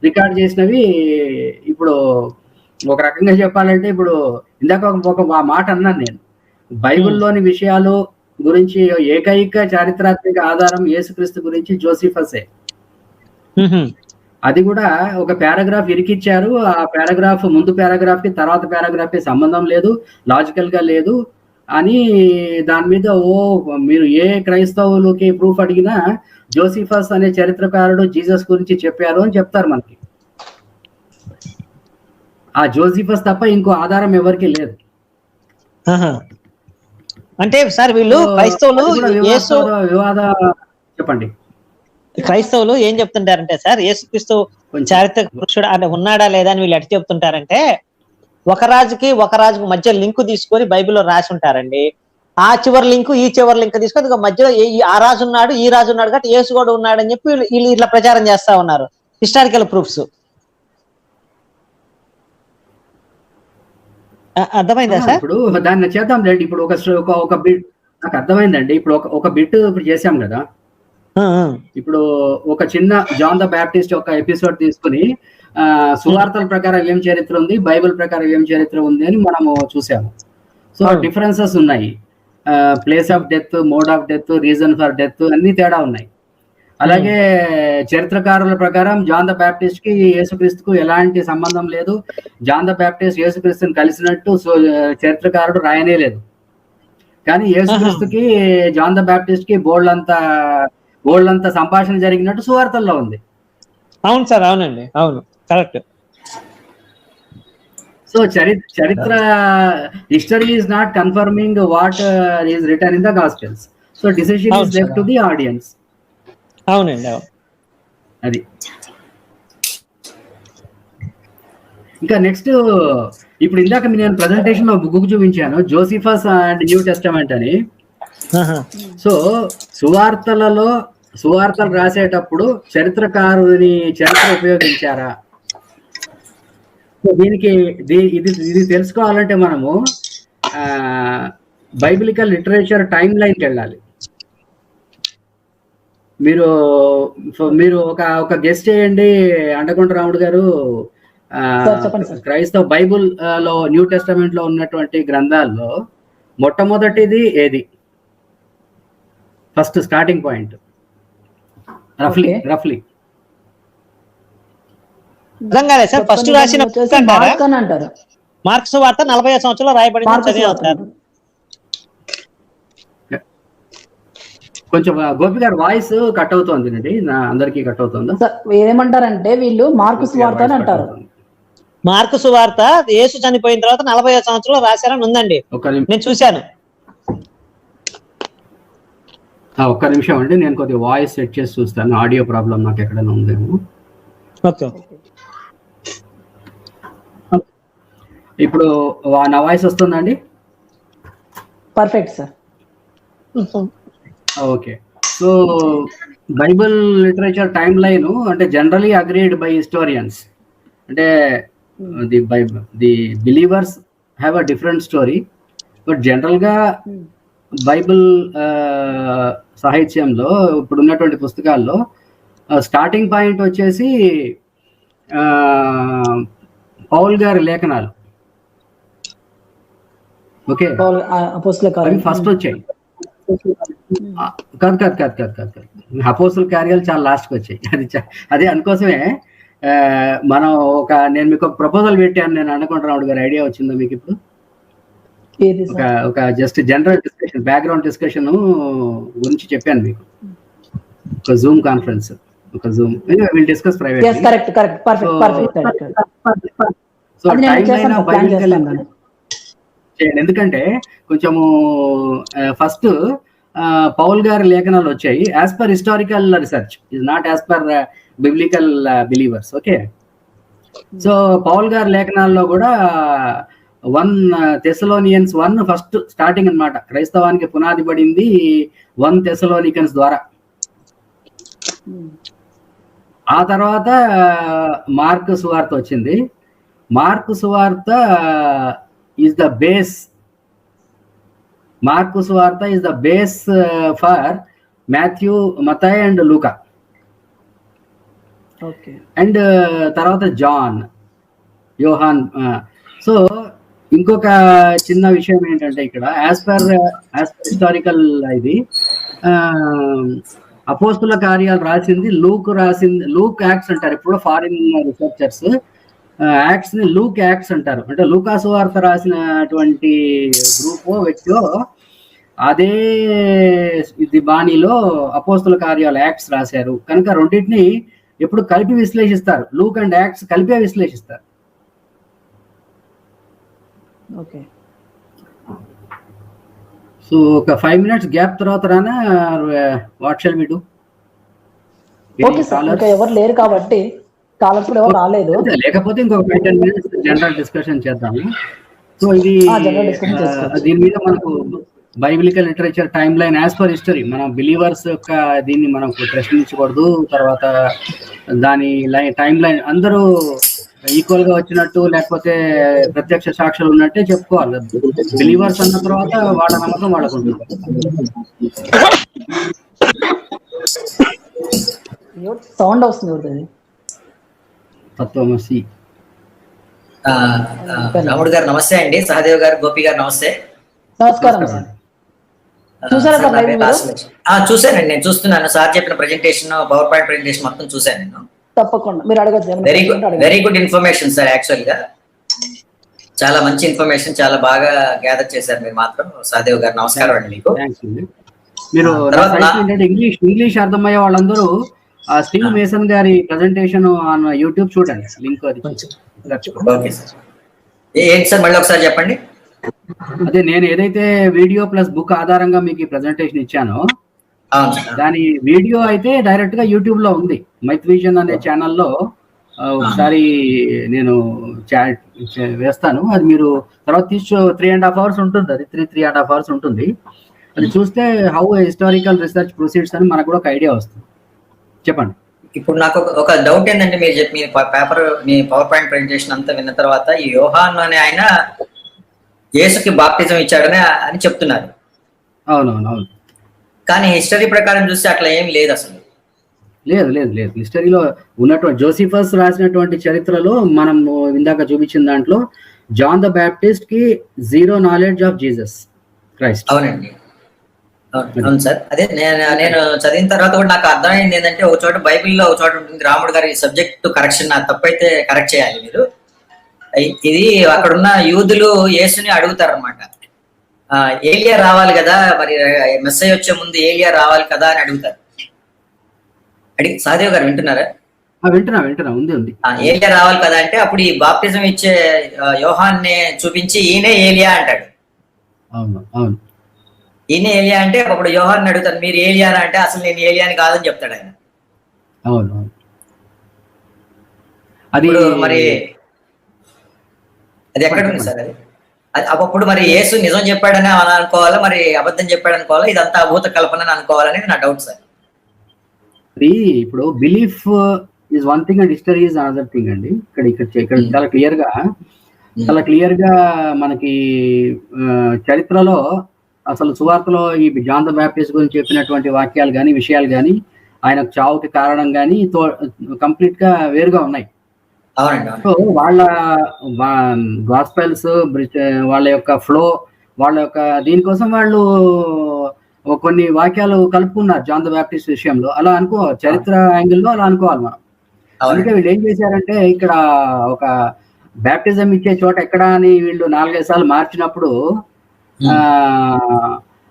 రికార్డ్ చేసినవి. ఇప్పుడు ఒక రకంగా చెప్పాలంటే, ఇప్పుడు ఇందాక ఒక మాట అన్నాను నేను, బైబిల్లోని విషయాలు గురించి ఏకైక చారిత్రాత్మక ఆధారం యేసుక్రీస్తు గురించి జోసిఫసే. అది కూడా ఒక పారాగ్రాఫ్ ఇరికిచ్చారు. ఆ పారాగ్రాఫ్ ముందు పారాగ్రాఫ్ కి తర్వాత పారాగ్రాఫ్ కి సంబంధం లేదు, లాజికల్ గా లేదు అని దాని మీద మీరు ఏ క్రైస్తవులకి ప్రూఫ్ అడిగినా జోసిఫస్ అనే చరిత్రకారుడు జీసస్ గురించి చెప్పారు అని చెప్తారు మనకి. ఆ జోసిఫస్ తప్ప ఇంకో ఆధారం ఎవరికి లేదు. అంటే సార్ వీళ్ళు క్రైస్తవులు చెప్పండి, క్రైస్తవులు ఏం చెప్తుంటారంటే సార్, యేసుక్రీస్తు చారిత్రక పురుషుడు అంటే ఉన్నాడా లేదా అని వీళ్ళు ఎట్లా చెప్తుంటారంటే, ఒక రాజుకి మధ్య లింక్ తీసుకొని బైబిల్లో రాసి ఉంటారండి. ఆ చివరి లింక్ ఈ చివరి లింక్ తీసుకొని మధ్యలో ఆ రాజు ఉన్నాడు ఈ రాజు ఉన్నాడు కాబట్టి యేసు కూడా ఉన్నాడు అని చెప్పి వీళ్ళు ఇట్లా ప్రచారం చేస్తా ఉన్నారు. Historical proofs. అర్థమైందా సార్? ఇప్పుడు దాన్ని చేద్దాం లేండి. ఇప్పుడు ఒక బిట్ నాకు అర్థమైందండి. ఇప్పుడు ఒక బిట్ ఇప్పుడు చేసాం కదా, ఇప్పుడు ఒక చిన్న జాన్ ద బ్యాప్టిస్ట్ ఒక ఎపిసోడ్ తీసుకుని సువార్తల ప్రకారం ఏం చరిత్ర ఉంది, బైబిల్ ప్రకారం ఏం చరిత్ర ఉంది అని మనము చూసాము. సో డిఫరెన్సెస్ ఉన్నాయి. Place of death, mode of death, reason for death అన్ని తేడా ఉన్నాయి. అలాగే చరిత్రకారుల ప్రకారం జాన్ ద బ్యాప్టిస్ట్ కి యేసుక్రీస్తుకు ఎలాంటి సంబంధం లేదు. జాన్ ద బ్యాప్టిస్ట్ యేసుక్రీస్తుని కలిసినట్టు చరిత్రకారుడు రాయనే లేదు. కానీ యేసుక్రీస్తుకి జాన్ ద బ్యాప్టిస్ట్ కి బోల్డంత సంభాషణ జరిగినట్టు సువార్తల్లో ఉంది. అవును సార్, అవునండి, అవును, కరెక్ట్. సో చరిత్ర history is not confirming what is return in the gospels. So decision is left to the audience. అవునండి, అవును. అది ఇంకా నెక్స్ట్, ఇప్పుడు ఇందాక నేను ప్రెజెంటేషన్ లో బుక్ చూపించాను, జోసిఫస్ అండ్ న్యూ టెస్టమెంట్ అని. సో సువార్తలు రాసేటప్పుడు చరిత్రకారుని చరిత్ర ఉపయోగించారా? దీనికి ఇది తెలుసుకోవాలంటే మనము బైబిలికల్ లిటరేచర్ టైమ్ లైన్కి వెళ్ళాలి. మీరు ఒక గెస్ట్ చేయండి అండకొండ రాముడు గారు. క్రైస్తవ బైబుల్ లో న్యూ టెస్టమెంట్ లో ఉన్నటువంటి గ్రంథాల్లో మొట్టమొదటిది ఏది? ఫస్ట్ స్టార్టింగ్ పాయింట్ రఫ్లీ ఫస్ట్ రాసిన మార్క్స్ వార్త 40 సంవత్సరాలు రాయబడింది. కొంచెం గోపి గారు వాయిస్ కట్ అవుతోంది అండి, అందరికి కట్ అవుతుందా? ఏమంటారంటే వీళ్ళు మార్కుస్ వార్త అని అంటారు. మార్కుస్ వార్త యేసు చనిపోయిన తర్వాత 40 సంవత్సరాలు రాశారని ఉందండి, నేను చూశాను. ఒక్క నిమిషం అండి, నేను కొద్దిగా వాయిస్ సెట్ చేసి చూస్తాను. ఆడియో ప్రాబ్లం నాకు ఎక్కడైనా ఉందేమో. ఓకే, ఇప్పుడు నా వాయిస్ వస్తుందండి? Perfect sir. Okay. So Bible literature time line అంటే జనరలీ అగ్రీడ్ బై హిస్టోరియన్స్. అంటే the believers have a different story, but general గా బైబిల్ సాహిత్యంలో ఇప్పుడు ఉన్నటువంటి పుస్తకాల్లో స్టార్టింగ్ పాయింట్ వచ్చేసి పౌల్ గారి లేఖనాలు. ఓకే, ఫస్ట్ వచ్చాయి. కాదు అపోస్తుల కార్యాలు చాలా లాస్ట్కి వచ్చాయి. అదే అందుకోసమే నేను మీకు ఒక ప్రపోజల్ పెట్టాను. నేను అండకొండ రాముడు గారి ఐడియా వచ్చిందా మీకు ఇప్పుడు? ఒక just general discussion, background discussion గురించి చెప్పాను మీకు. ఒక జూమ్ కాన్ఫరెన్స్, ఒక Zoom will discuss private. So time line of Bible ఎందుకంటే కొంచెము ఫస్ట్ పౌల్ గారి లేఖనాలు వచ్చాయి as per historical research, is not as per biblical believers. Okay, so Paul గారి లేఖనాల్లో కూడా 1 Thessalonians 1 ఫస్ట్ స్టార్టింగ్ అన్నమాట. క్రైస్తవానికి పునాది పడింది 1 Thessalonians ద్వారా. ఆ తర్వాత మార్కు సువార్త వచ్చింది. మార్కు సువార్త is the base. Marcus Varta is the base for Matthew, Matthias and Luca. Okay. And తర్వాత జాన్, యోహాన్. సో ఇంకొక చిన్న విషయం ఏంటంటే ఇక్కడ యాజ్ పర్ హిస్టారికల్ ఇది అపోస్తుల కార్యాలు రాసింది లూక్ యాక్ట్స్ అంటారు. ఇప్పుడు ఫారిన్ రీసెర్చర్స్ యాక్ట్స్ ని లూక్ యాక్ట్స్ అంటారు. అంటే లూకాసు వార్త రాసినటువంటి గ్రూప్ వ్యక్తిలో అదే ఇది బాణీలో అపోస్తుల కార్యాలు యాక్ట్స్ రాశారు కనుక రెండింటిని ఎప్పుడు కలిపి విశ్లేషిస్తారు. లూక్ అండ్ యాక్ట్స్ కలిపే విశ్లేషిస్తారు. ఓకే, సో ఒక 5 minutes గ్యాప్ తర్వాత రానా what shall we do? Okay sir, ఇంకా ఎవరు లేరు కాబట్టి కాలర్స్ కూడా ఎవరు రాలేదు. లేకపోతే ఇంకొక 5-10 minutes జనరల్ డిస్కషన్ చేద్దాము. సో ఇది దీని మీద మనకు biblical literature time line as per history, మనం బిలీవర్స్ యొక్క దీన్ని మనకు ప్రశ్నించకూడదు. తర్వాత దాని టైమ్ లైన్ అందరూ ఈక్వల్ గా వచ్చినట్టు లేకపోతే ప్రత్యక్ష సాక్షులు ఉన్నట్టే చెప్పుకోవాలి. బిలీవర్స్ అన్న తర్వాత వాళ్ళ నమ్మకం వాళ్ళకు ఉంటుంది. సౌండ్ వస్తుంది ఎవరిది? తత్వమసి. రాముడు గారు నమస్తే అండి. సహదేవ్ గారు, గోపి గారు నమస్తే. నమస్కారం సార్. చూసారా సార్, నా పేరు రాజలక్ష్మి. చూశానండి, నేను చూస్తున్నాను. సార్ చెప్పిన ప్రెజెంటేషన్, పవర్ పాయింట్ ప్రెజెంటేషన్ మొత్తం చూశాను నేను. తప్పకుండా మీరు అడగచ్చు. Very good information sir. Actual గా చాలా మంచి ఇన్ఫర్మేషన్, చాలా బాగా గ్యాదర్ చేశారు మీరు మాత్రం. సహదేవ్ గారు నమస్కారం అండి మీకు. మీరు ఇంగ్లీష్ అర్థమయ్యే వాళ్ళందరూ స్టీవ్ మేసన్ గారి ప్రెజెంటేషన్ ఆన్ యూట్యూబ్ చూడండి, లింక్ అది. Okay sir. ఏంటి సార్, మళ్ళీ ఒకసారి చెప్పండి. అదే నేను ఏదైతే వీడియో ప్లస్ బుక్ ఆధారంగా మీకు ప్రెజెంటేషన్ ఇచ్చానో దాని వీడియో అయితే డైరెక్ట్ గా యూట్యూబ్ లో ఉంది. మైత్ విజన్ అనే ఛానల్లో ఒకసారి నేను వేస్తాను. అది మీరు తర్వాత 3.5 hours ఉంటుంది. అది 3.5 hours ఉంటుంది. అది చూస్తే హౌ హిస్టారికల్ రీసెర్చ్ ప్రొసీడ్స్ అని మనకు కూడా ఒక ఐడియా వస్తుంది. చెప్పండి. ఇప్పుడు నాకు ఒక డౌట్ ఏంటంటే, మీరు చెప్పి మీ పేపర్, మీ పవర్ పాయింట్ ప్రెజెంటేషన్ అంతా విన్న తర్వాత ఈ యోహాను అనే ఆయన యేసుకి బాప్టిజం ఇచ్చాడని అని చెప్తున్నారు. అవునవును. కానీ హిస్టరీ ప్రకారం చూస్తే అట్లా ఏం లేదు అసలు. లేదు. హిస్టరీలో ఉన్నటువంటి జోసిఫస్ రాసినటువంటి చరిత్రలో మనం ఇందాక చూపించిన దాంట్లో జాన్ ద బ్యాప్టిస్ట్ కి zero knowledge of Jesus Christ. అవునండి, అవును సార్. అదే నేను చదివిన తర్వాత కూడా నాకు అర్థమైంది ఏంటంటే, ఒక చోట బైబిల్లో ఒక చోట ఉంటుంది, రాముడు గారి సబ్జెక్ట్ కరెక్షన్, నా తప్పైతే కరెక్ట్ చేయాలి మీరు. ఇది అక్కడున్న యూదులు యేసుని అడుగుతారు అనమాట. ఏలియా రావాలి కదా, మరి మెస్సయ్య వచ్చే ముందు ఏలియా రావాలి కదా అని అడుగుతారు. సహదేవ్ గారు వింటున్నారా? వింటున్నా. ఉంది. ఏలియా రావాలి కదా అంటే, అప్పుడు ఈ బాప్టిజం ఇచ్చే యోహాన్ని చూపించి ఈయనే ఏలియా అంటాడు. అవును. ఈయన ఏలియా అంటే అప్పుడు యోహాన్ని అడుగుతాను, మీరు ఏలియా అంటే అసలు నేను ఏలియాని కాదని చెప్తాడు ఆయన. అవును. అది మరి అది ఎక్కడ ఉంది సార్? అది అప్పుడు మరి యేసు నిజం చెప్పాడని అనుకోవాలా, మరి అబద్ధం చెప్పాడు అనుకోవాలా, ఇదంతా అభూత కల్పన అనుకోవాలని నా డౌట్ సార్. ఇప్పుడు belief is one thing and history is another thing అండి. ఇక్కడ చాలా క్లియర్ గా మనకి చరిత్రలో అసలు సువార్తలో ఈ జాన్ ద బ్యాప్టిస్ట్ గురించి చెప్పినటువంటి వాక్యాలు కానీ, విషయాలు కానీ, ఆయన చావుకి కారణం కానీ కంప్లీట్ గా వేరుగా ఉన్నాయి. సో వాళ్ళ గాస్పెల్స్, వాళ్ళ యొక్క ఫ్లో, వాళ్ళ యొక్క దీనికోసం వాళ్ళు కొన్ని వాక్యాలు కలుపుకున్నారు జాన్ ద బ్యాప్టిస్ట్ విషయంలో. అలా అనుకోవాలి, చరిత్ర యాంగిల్లో అలా అనుకోవాలి మనం. అందుకే వీళ్ళు ఏం చేశారంటే, ఇక్కడ ఒక బ్యాప్టిజం ఇచ్చే చోట ఎక్కడ అని వీళ్ళు 4-5 సార్లు మార్చినప్పుడు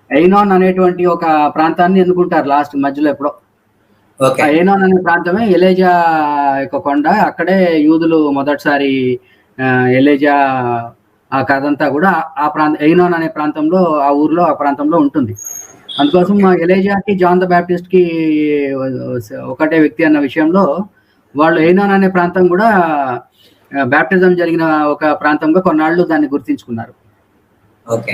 ఎయినాన్ అనేటువంటి ఒక ప్రాంతాన్ని ఎన్నుకుంటారు లాస్ట్ మధ్యలో ఎప్పుడో. ఎయినాన్ అనే ప్రాంతమే ఎలేజా యొక్క కొండ. అక్కడే యూదులు మొదటిసారి ఎలేజా ఆ కథ అంతా కూడా ఆ ఎయినాన్ అనే ప్రాంతంలో, ఆ ఊర్లో, ఆ ప్రాంతంలో ఉంటుంది. అందుకోసం ఎలేజాకి జాన్ ద బ్యాప్టిస్ట్ కి ఒకటే వ్యక్తి అన్న విషయంలో వాళ్ళు ఎయినాన్ అనే ప్రాంతం కూడా బ్యాప్టిజం జరిగిన ఒక ప్రాంతంగా కొన్నాళ్ళు దాన్ని గుర్తించుకున్నారు. ఓకే.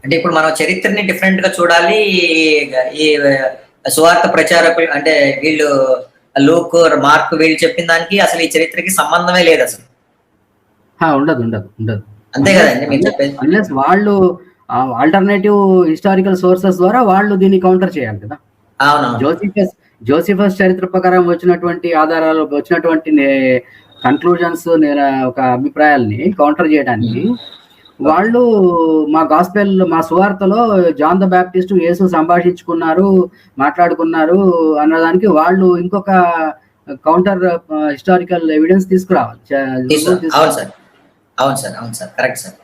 అంటే ఇప్పుడు మనం చరిత్రని డిఫరెంట్ గా చూడాలి. ఈ సువార్త ప్రచారకులు అంటే వీళ్ళు లూక్, మార్క్ వీళ్ళు చెప్పిన దానికి అసలు ఈ చరిత్రకి సంబంధమే లేదు అసలు. ఉండదు. అంతే కదండి మీరు చెప్పేది. అన్లెస్ వాళ్ళు ఆల్టర్నేటివ్ హిస్టారికల్ సోర్సెస్ ద్వారా వాళ్ళు దీన్ని కౌంటర్ చేయాలి కదా. జోసిఫస్ చరిత్ర ప్రకారం వచ్చినటువంటి ఆధారాలు, వచ్చినటువంటి కన్క్లూజన్స్, ఒక అభిప్రాయాల్ని కౌంటర్ చేయడానికి వాళ్ళు మా గాస్పెల్, మా సువార్తలో జాన్ ద బ్యాప్టిస్ట్ యేసు సంభాషించుకున్నారు, మాట్లాడుకున్నారు అన్నదానికి వాళ్ళు ఇంకొక కౌంటర్ హిస్టారికల్ ఎవిడెన్స్ తీసుకురావాలి. అవును సార్, కరెక్ట్ సార్.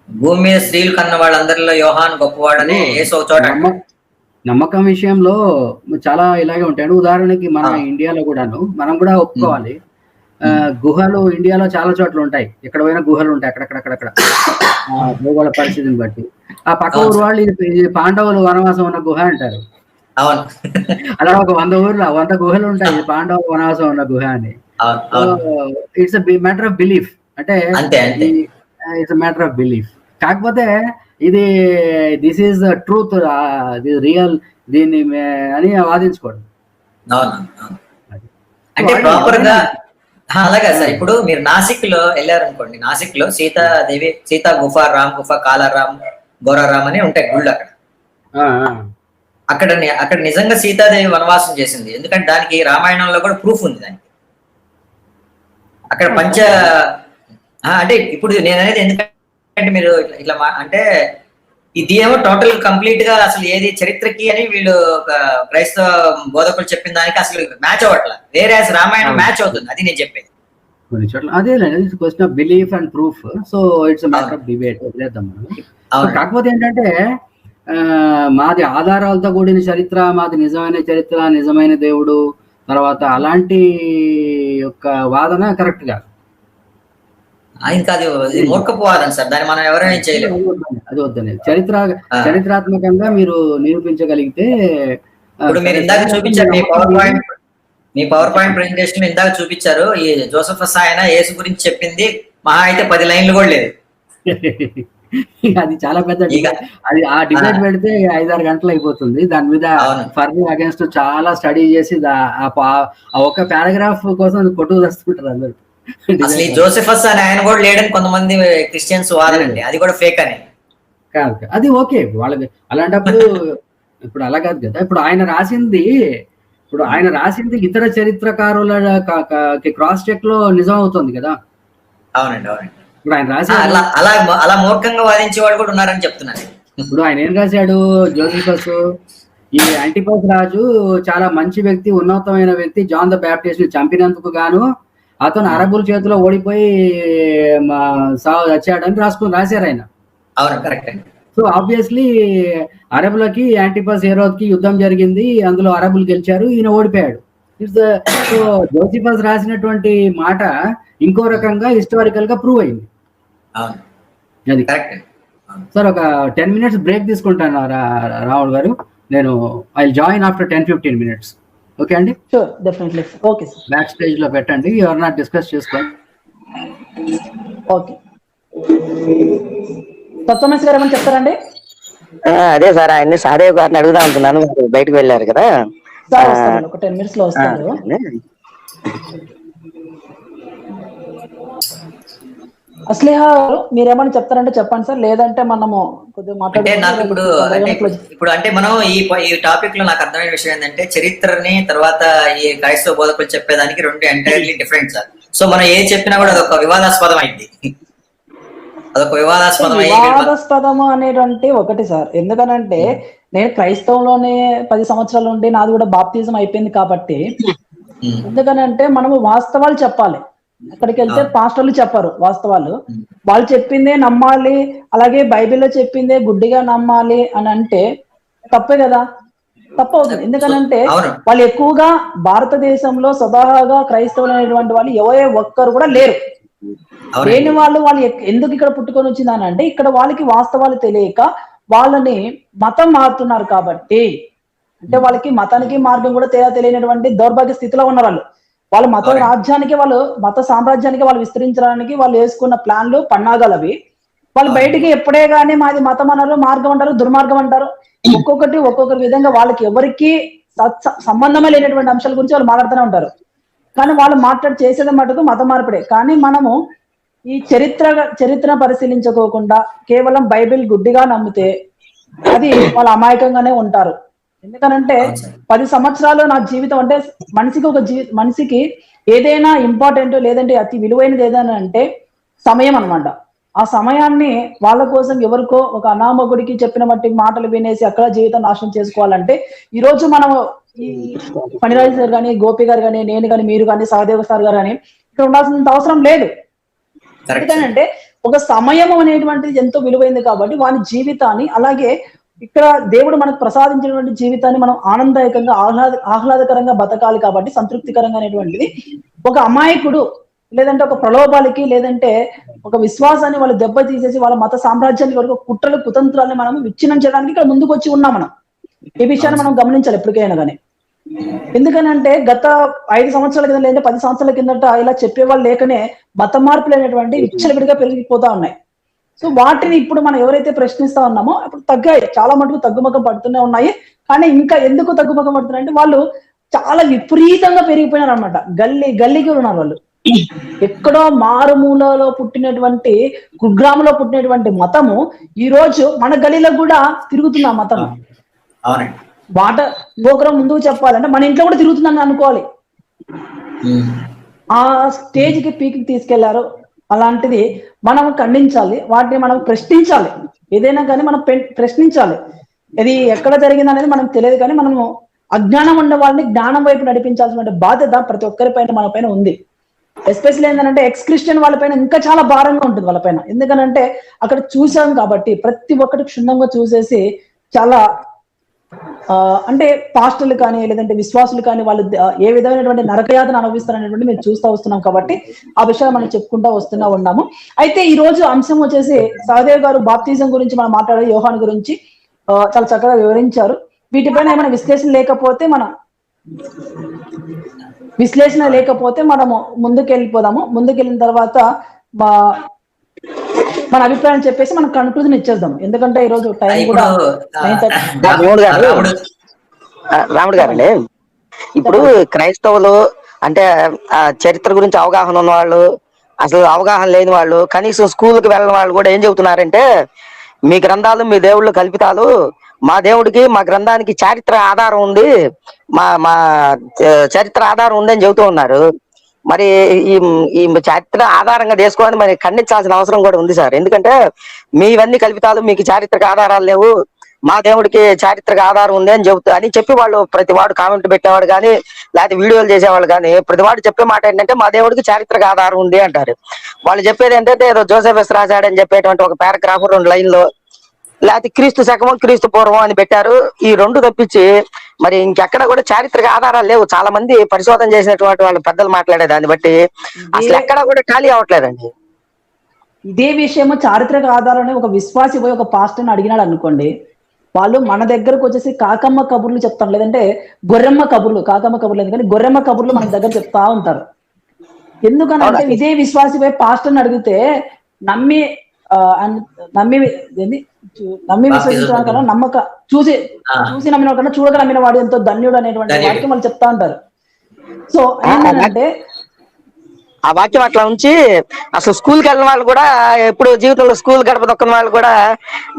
భూమి మీద స్త్రీలు కన్న వాళ్ళందరిలో యోహాన్ గొప్పవాడని యేసు ఒక చోట. నమ్మకం విషయంలో చాలా ఇలాగే ఉంటాయి. ఉదాహరణకి మన ఇండియాలో కూడాను మనం కూడా ఒప్పుకోవాలి, గుహలు ఇండియాలో చాలా చోట్ల ఉంటాయి. ఎక్కడ పోయినా గుహలు ఉంటాయి, అక్కడక్కడ భూగోళ పరిస్థితిని బట్టి. ఆ పక్క ఊరు వాళ్ళు ఇది పాండవులు వనవాసం ఉన్న గుహ అంటారు. అలా ఒక 100 గుహలు ఉంటాయి, ఇది పాండవులు వనవాసం ఉన్న గుహ అని. It's matter of belief. అంటే ఇట్స్ మ్యాటర్ ఆఫ్ బిలీఫ్. కాకపోతే ఇది దిస్ ఈజ్ ట్రూత్, రియల్, దీన్ని అని వాదించుకోండి. అంటే ప్రాపర్ గా అలాగే సార్. ఇప్పుడు మీరు నాసిక్ లో వెళ్ళారనుకోండి, నాసిక్ లో సీతా గుఫ, రామ్ గుఫ, కాలారాం, గోరారాం అని ఉంటాయి గుళ్ళు అక్కడ. అక్కడ నిజంగా సీతాదేవి వనవాసం చేసింది. ఎందుకంటే దానికి రామాయణంలో కూడా ప్రూఫ్ ఉంది దానికి. అక్కడ అంటే ఇప్పుడు నేను అనేది ఎందుకంటే మీరు ఇట్లా అంటే ఇది ఏమో టోటల్ కంప్లీట్ గా అసలు ఏది చరిత్రకి అని వీళ్ళు క్రైస్తవ బోధకులు చెప్పిన దానికి అసలు మ్యాచ్ అవ్వట్లా. వేరే రామాయణం మ్యాచ్ అవుతుంది, అది నేను చెప్పేది. కొన్ని చోట్ల అదే question of belief and proof. So it's matter of debate, వదిలేద్దాం మనం. కాకపోతే ఏంటంటే మాది ఆధారాలతో కూడిన చరిత్ర, మాది నిజమైన చరిత్ర, నిజమైన దేవుడు, తర్వాత అలాంటి యొక్క వాదన కరెక్ట్ కాదు. ఇంకా అది మూర్ఖపు వాదన సార్, దాన్ని మనం ఎవరైనా చేయలేము. అది వద్దని చరిత్రాత్మకంగా మీరు నిరూపించగలిగితే. ఇప్పుడు మీరు ఇందాక చూపించారు మీ పవర్ పాయింట్ ప్రెజెంటేషన్ ఇందాక చూపించారు, ఈ జోసెఫస్ ఆయన యేసు గురించి చెప్పింది మహా అయితే 10 లైన్లు కూడా లేదు. అది చాలా పెద్ద అది ఆ డిబేట్ పెడితే 5-6 గంటలు అయిపోతుంది. దాని మీద ఫర్ అగేన్స్ట్ చాలా స్టడీ చేసి ఒక పారాగ్రాఫ్ కోసం కొట్టుకు వస్తుంటారు అందరు. అసలు ఈ జోసెఫస్ అని ఆయన కూడా లేడని కొంతమంది క్రిస్టియన్స్ వాదండి, అది కూడా ఫేక్ అని. కాదు, అది ఓకే వాళ్ళకి. అలాంటప్పుడు ఇప్పుడు అలా కాదు కదా. ఇప్పుడు ఆయన రాసింది ఇతర చరిత్రకారుల క్రాస్ చెక్ లో నిజం అవుతుంది కదా. అవునండి. ఇప్పుడు ఆయన రాసి అలా మూర్ఖంగా వాదించే వాళ్ళు కూడా ఉన్నారని చెప్తున్నాను. ఇప్పుడు ఆయన ఏం రాశాడు, జోసెఫస్ ఈ యాంటిపస్ రాజు చాలా మంచి వ్యక్తి, ఉన్నతమైన వ్యక్తి, జాన్ ద బ్యాప్టిస్ట్ ని చంపినందుకు గాను అతను అరబుల చేతిలో ఓడిపోయి వచ్చాడని రాశారు ఆయన. అవును, కరెక్ట్. సో ఆబ్వియస్లీ అరబులకి యాంటిపస్ హెరోద్కి యుద్ధం జరిగింది, అందులో అరబులు గెలిచారు, ఈయన ఓడిపోయాడు. సో జోసిఫస్ రాసినటువంటి మాట ఇంకో రకంగా హిస్టారికల్ గా ప్రూవ్ అయింది. అది సార్. ఒక 10 minutes బ్రేక్ తీసుకుంటాను రాహుల్ గారు. నేను I join after 10-15 minutes. Okay అండి? Sure, definitely. Okay sir, back stage లో పెట్టండి, ఎవరన్నా డిస్కస్ చేసుకోండి. ఓకే. తత్వమేశ్ గారు ఏమని చెప్తారండి? అదే సార్, ఆయన్ని సాదేవ్ గారిని అడుగుదాం అనుకున్నాను, బయటకు వెళ్ళారు కదా. ఒక 10 minutes లో వస్తారు. అస్లిహ మీరేమని చెప్తారంటే చెప్పండి సార్, లేదంటే మనము ఇప్పుడు అంటే మనం ఈ టాపిక్ లో నాకు అర్థమైన విషయం ఏంటంటే చరిత్రని తర్వాత ఈ క్రైస్తవ బోధకులు చెప్పేదానికి 2 ఎంటైర్లీ డిఫరెంట్ సార్. సో మనం ఏ చెప్పినా కూడా అదొక వివాదాస్పదం అయింది. వివాదాస్పదము అనేటువంటి ఒకటి సార్. ఎందుకనంటే నేను క్రైస్తవంలోనే 10 సంవత్సరాలు ఉండి నాది కూడా బాప్తిజం అయిపోయింది కాబట్టి, ఎందుకనంటే మనము వాస్తవాలు చెప్పాలి. అక్కడికి వెళ్తే పాస్టర్లు చెప్పారు వాస్తవాలు, వాళ్ళు చెప్పిందే నమ్మాలి, అలాగే బైబిల్లో చెప్పిందే గుడ్డిగా నమ్మాలి అని అంటే తప్పే కదా, తప్పవుతుంది. ఎందుకనంటే వాళ్ళు ఎక్కువగా భారతదేశంలో స్వతహాగా క్రైస్తవులు అనేటువంటి వాళ్ళు ఎవరే ఒక్కరు కూడా లేరు. లేని వాళ్ళు ఎందుకు ఇక్కడ పుట్టుకొని వచ్చిందని అంటే ఇక్కడ వాళ్ళకి వాస్తవాలు తెలియక వాళ్ళని మతం మారుతున్నారు కాబట్టి. అంటే వాళ్ళకి మతానికి మార్గం కూడా తెలియనటువంటి దౌర్భాగ్య స్థితిలో ఉన్నారు వాళ్ళు మత రాజ్యానికి, వాళ్ళు మత సామ్రాజ్యానికి వాళ్ళు విస్తరించడానికి వాళ్ళు వేసుకున్న ప్లాన్లు పన్నాగాలవి. వాళ్ళు బయటికి ఎప్పుడే గానీ మాది మతం అన్నారు, మార్గం అంటారు, దుర్మార్గం అంటారు. ఒక్కొక్కరి విధంగా వాళ్ళకి ఎవరికి సంబంధమే లేనటువంటి అంశాల గురించి వాళ్ళు మాట్లాడుతూనే ఉంటారు. కానీ వాళ్ళు చేసేది మటుకు మత మార్పిడే. కానీ మనము ఈ చరిత్ర పరిశీలించుకోకుండా కేవలం బైబిల్ గుడ్డిగా నమ్మితే అది వాళ్ళు అమాయకంగానే ఉంటారు. ఎందుకనంటే 10 సంవత్సరాలు నా జీవితం అంటే మనిషికి ఏదైనా ఇంపార్టెంట్ లేదంటే అతి విలువైనది ఏదైనా అంటే సమయం అన్నమాట. ఆ సమయాన్ని వాళ్ళ కోసం ఎవరికో ఒక అనామకుడికి చెప్పిన మట్టి మాటలు వినేసి అక్కడ జీవితం నాశనం చేసుకోవాలంటే ఈ రోజు మనం ఈ ఫణిరాజు సార్ కానీ, గోపి గారు కానీ, నేను కానీ, మీరు కానీ, సహదేవ సార్ గారు కానీ ఇక్కడ ఉండాల్సినంత అవసరం లేదు. ఎందుకంటే ఒక సమయం అనేటువంటిది ఎంతో విలువైంది కాబట్టి వాని జీవితాన్ని, అలాగే ఇక్కడ దేవుడు మనకు ప్రసాదించినటువంటి జీవితాన్ని మనం ఆనందదాయకంగా ఆహ్లాదకరంగా బతకాలి కాబట్టి సంతృప్తికరంగా అనేటువంటిది ఒక అమాయకుడు లేదంటే ఒక ప్రలోభాలకి లేదంటే ఒక విశ్వాసాన్ని వాళ్ళు దెబ్బ తీసేసి వాళ్ళ మత సామ్రాజ్యానికి వరకు కుట్రలు కుతంత్రాన్ని మనం విచ్ఛిన్నం చేయడానికి ఇక్కడ ముందుకు వచ్చి ఉన్నాం. మనం ఈ విషయాన్ని మనం గమనించాలి ఎప్పటికైనా కానీ. ఎందుకనంటే గత 5 సంవత్సరాల కింద లేదంటే 10 సంవత్సరాల కిందట ఇలా చెప్పేవాళ్ళు లేకనే మత మార్పులు అనేటువంటి విచ్చలవిడిగా పెరిగిపోతా ఉన్నాయి. సో వాటిని ఇప్పుడు మనం ఎవరైతే ప్రశ్నిస్తా ఉన్నామో ఇప్పుడు తగ్గాయి, చాలా మటుకు తగ్గుముఖం పడుతూనే ఉన్నాయి. కానీ ఇంకా ఎందుకు తగ్గుముఖం పడుతున్నాయి అంటే వాళ్ళు చాలా విపరీతంగా పెరిగిపోయినారు అనమాట. గల్లీకి ఉన్నారు వాళ్ళు. ఎక్కడో మారుమూలలో పుట్టినటువంటి కుగ్రామంలో పుట్టినటువంటి మతము ఈ రోజు మన గలీలో కూడా తిరుగుతుంది ఆ మతం. మాట ఇంకొకరు ముందుకు చెప్పాలంటే మన ఇంట్లో కూడా తిరుగుతుందని అనుకోవాలి. ఆ స్టేజ్ కి పీకి తీసుకెళ్లారు. అలాంటిది మనం ఖండించాలి, వాటిని మనం ప్రశ్నించాలి. ఏదైనా కానీ మనం ప్రశ్నించాలి. ఇది ఎక్కడ జరిగింది అనేది మనకు తెలియదు, కానీ మనము అజ్ఞానం ఉన్న వాళ్ళని జ్ఞానం వైపు నడిపించాల్సిన బాధ్యత ప్రతి ఒక్కరి పైన మన పైన ఉంది. ఎస్పెషల్లీ ఏంటంటే ఎక్స్ క్రిస్టియన్ వాళ్ళపైన ఇంకా చాలా భారంగా ఉంటుంది వాళ్ళపైన. ఎందుకనంటే అక్కడ చూసాం కాబట్టి ప్రతి ఒక్కటి క్షుణ్ణంగా చూసేసి చాలా అంటే పాస్టర్లు కానీ లేదంటే విశ్వాసులు కానీ వాళ్ళు ఏ విధమైనటువంటి నరకయాతను అనుభవిస్తారనేటువంటి మేము చూస్తూ వస్తున్నాం కాబట్టి ఆ విషయాలు మనం చెప్పుకుంటూ ఉన్నాము. అయితే ఈ రోజు అంశం వచ్చేసి సహదేవ్ గారు బాప్తిజం గురించి మనం మాట్లాడే యోహాను గురించి చాలా చక్కగా వివరించారు. వీటిపైన ఏమైనా విశ్లేషణ లేకపోతే మనము ముందుకెళ్ళిపోదాము. ముందుకెళ్ళిన తర్వాత మన అభిప్రాయం చెప్పేసి మనం కన్క్లూజన్ ఇచ్చేద్దాం. ఎందుకంటే ఈ రోజు టైం కూడా రాముడు గారండి, ఇప్పుడు క్రైస్తవులు అంటే ఆ చరిత్ర గురించి అవగాహన ఉన్న వాళ్ళు, అసలు అవగాహన లేని వాళ్ళు, కనీసం స్కూల్కి వెళ్ళిన వాళ్ళు కూడా ఏం చెబుతున్నారంటే మీ గ్రంథాలు మీ దేవుళ్ళు కల్పితాలు, మా దేవుడికి మా గ్రంథానికి చారిత్ర ఆధారం ఉంది, మా చరిత్ర ఆధారం ఉంది అని చెబుతూ ఉన్నారు. మరి ఈ చారిత్ర ఆధారంగా చేసుకోవాలని మరి ఖండించాల్సిన అవసరం కూడా ఉంది సార్. ఎందుకంటే మీవన్నీ కల్పితాలు, మీకు చారిత్రక ఆధారాలు లేవు, మా దేవుడికి చారిత్రక ఆధారం ఉంది అని చెప్పి వాళ్ళు ప్రతి వాడు కామెంట్ పెట్టేవాడు కానీ లేకపోతే వీడియోలు చేసేవాళ్ళు కానీ ప్రతి వాడు చెప్పే మాట ఏంటంటే మా దేవుడికి చారిత్రక ఆధారం ఉంది అంటారు. వాళ్ళు చెప్పేది ఏంటంటే ఏదో జోసెఫస్ రాశాడని చెప్పేటువంటి ఒక పారాగ్రాఫ్ 2 లైన్లో, లేకపోతే క్రీస్తు శకం క్రీస్తు పూర్వం అని పెట్టారు. ఈ 2 తప్పించి మరి ఇంకెక్కడ కూడా చారిత్రక ఆధారాలు లేవు. చాలా మంది పరిశోధన చేసినటువంటి వాళ్ళు పెద్దలు మాట్లాడే దాన్ని బట్టి అసలు ఎక్కడ కూడా ఖాళీ అవ్వట్లేదండి. ఇదే విషయము చారిత్రక ఆధారాన్ని ఒక విశ్వాసి పోయి ఒక పాస్టర్ని అడిగినాడు అనుకోండి, వాళ్ళు మన దగ్గరకు వచ్చేసి కాకమ్మ కబుర్లు చెప్తారు, లేదంటే కాకమ్మ కబుర్లు ఎందుకంటే గొర్రెమ్మ కబుర్లు మన దగ్గర చెప్తా ఉంటారు. ఎందుకనంటే ఇదే విశ్వాసి పోయి పాస్టర్ని అడిగితే నమ్మి విశ్వసించడం కన్నా చూసి నమ్మిన కన్నా చూడక నమ్మిన వాడు ఎంతో ధన్యుడు అనేటువంటి వాక్యం వాళ్ళు చెప్తా ఉంటారు. సో ఏంటంటే ఆ వాక్యం అట్లా ఉంచి అసలు స్కూల్కి వెళ్ళిన వాళ్ళు కూడా, ఎప్పుడు జీవితంలో స్కూల్ గడప దొక్కని వాళ్ళు కూడా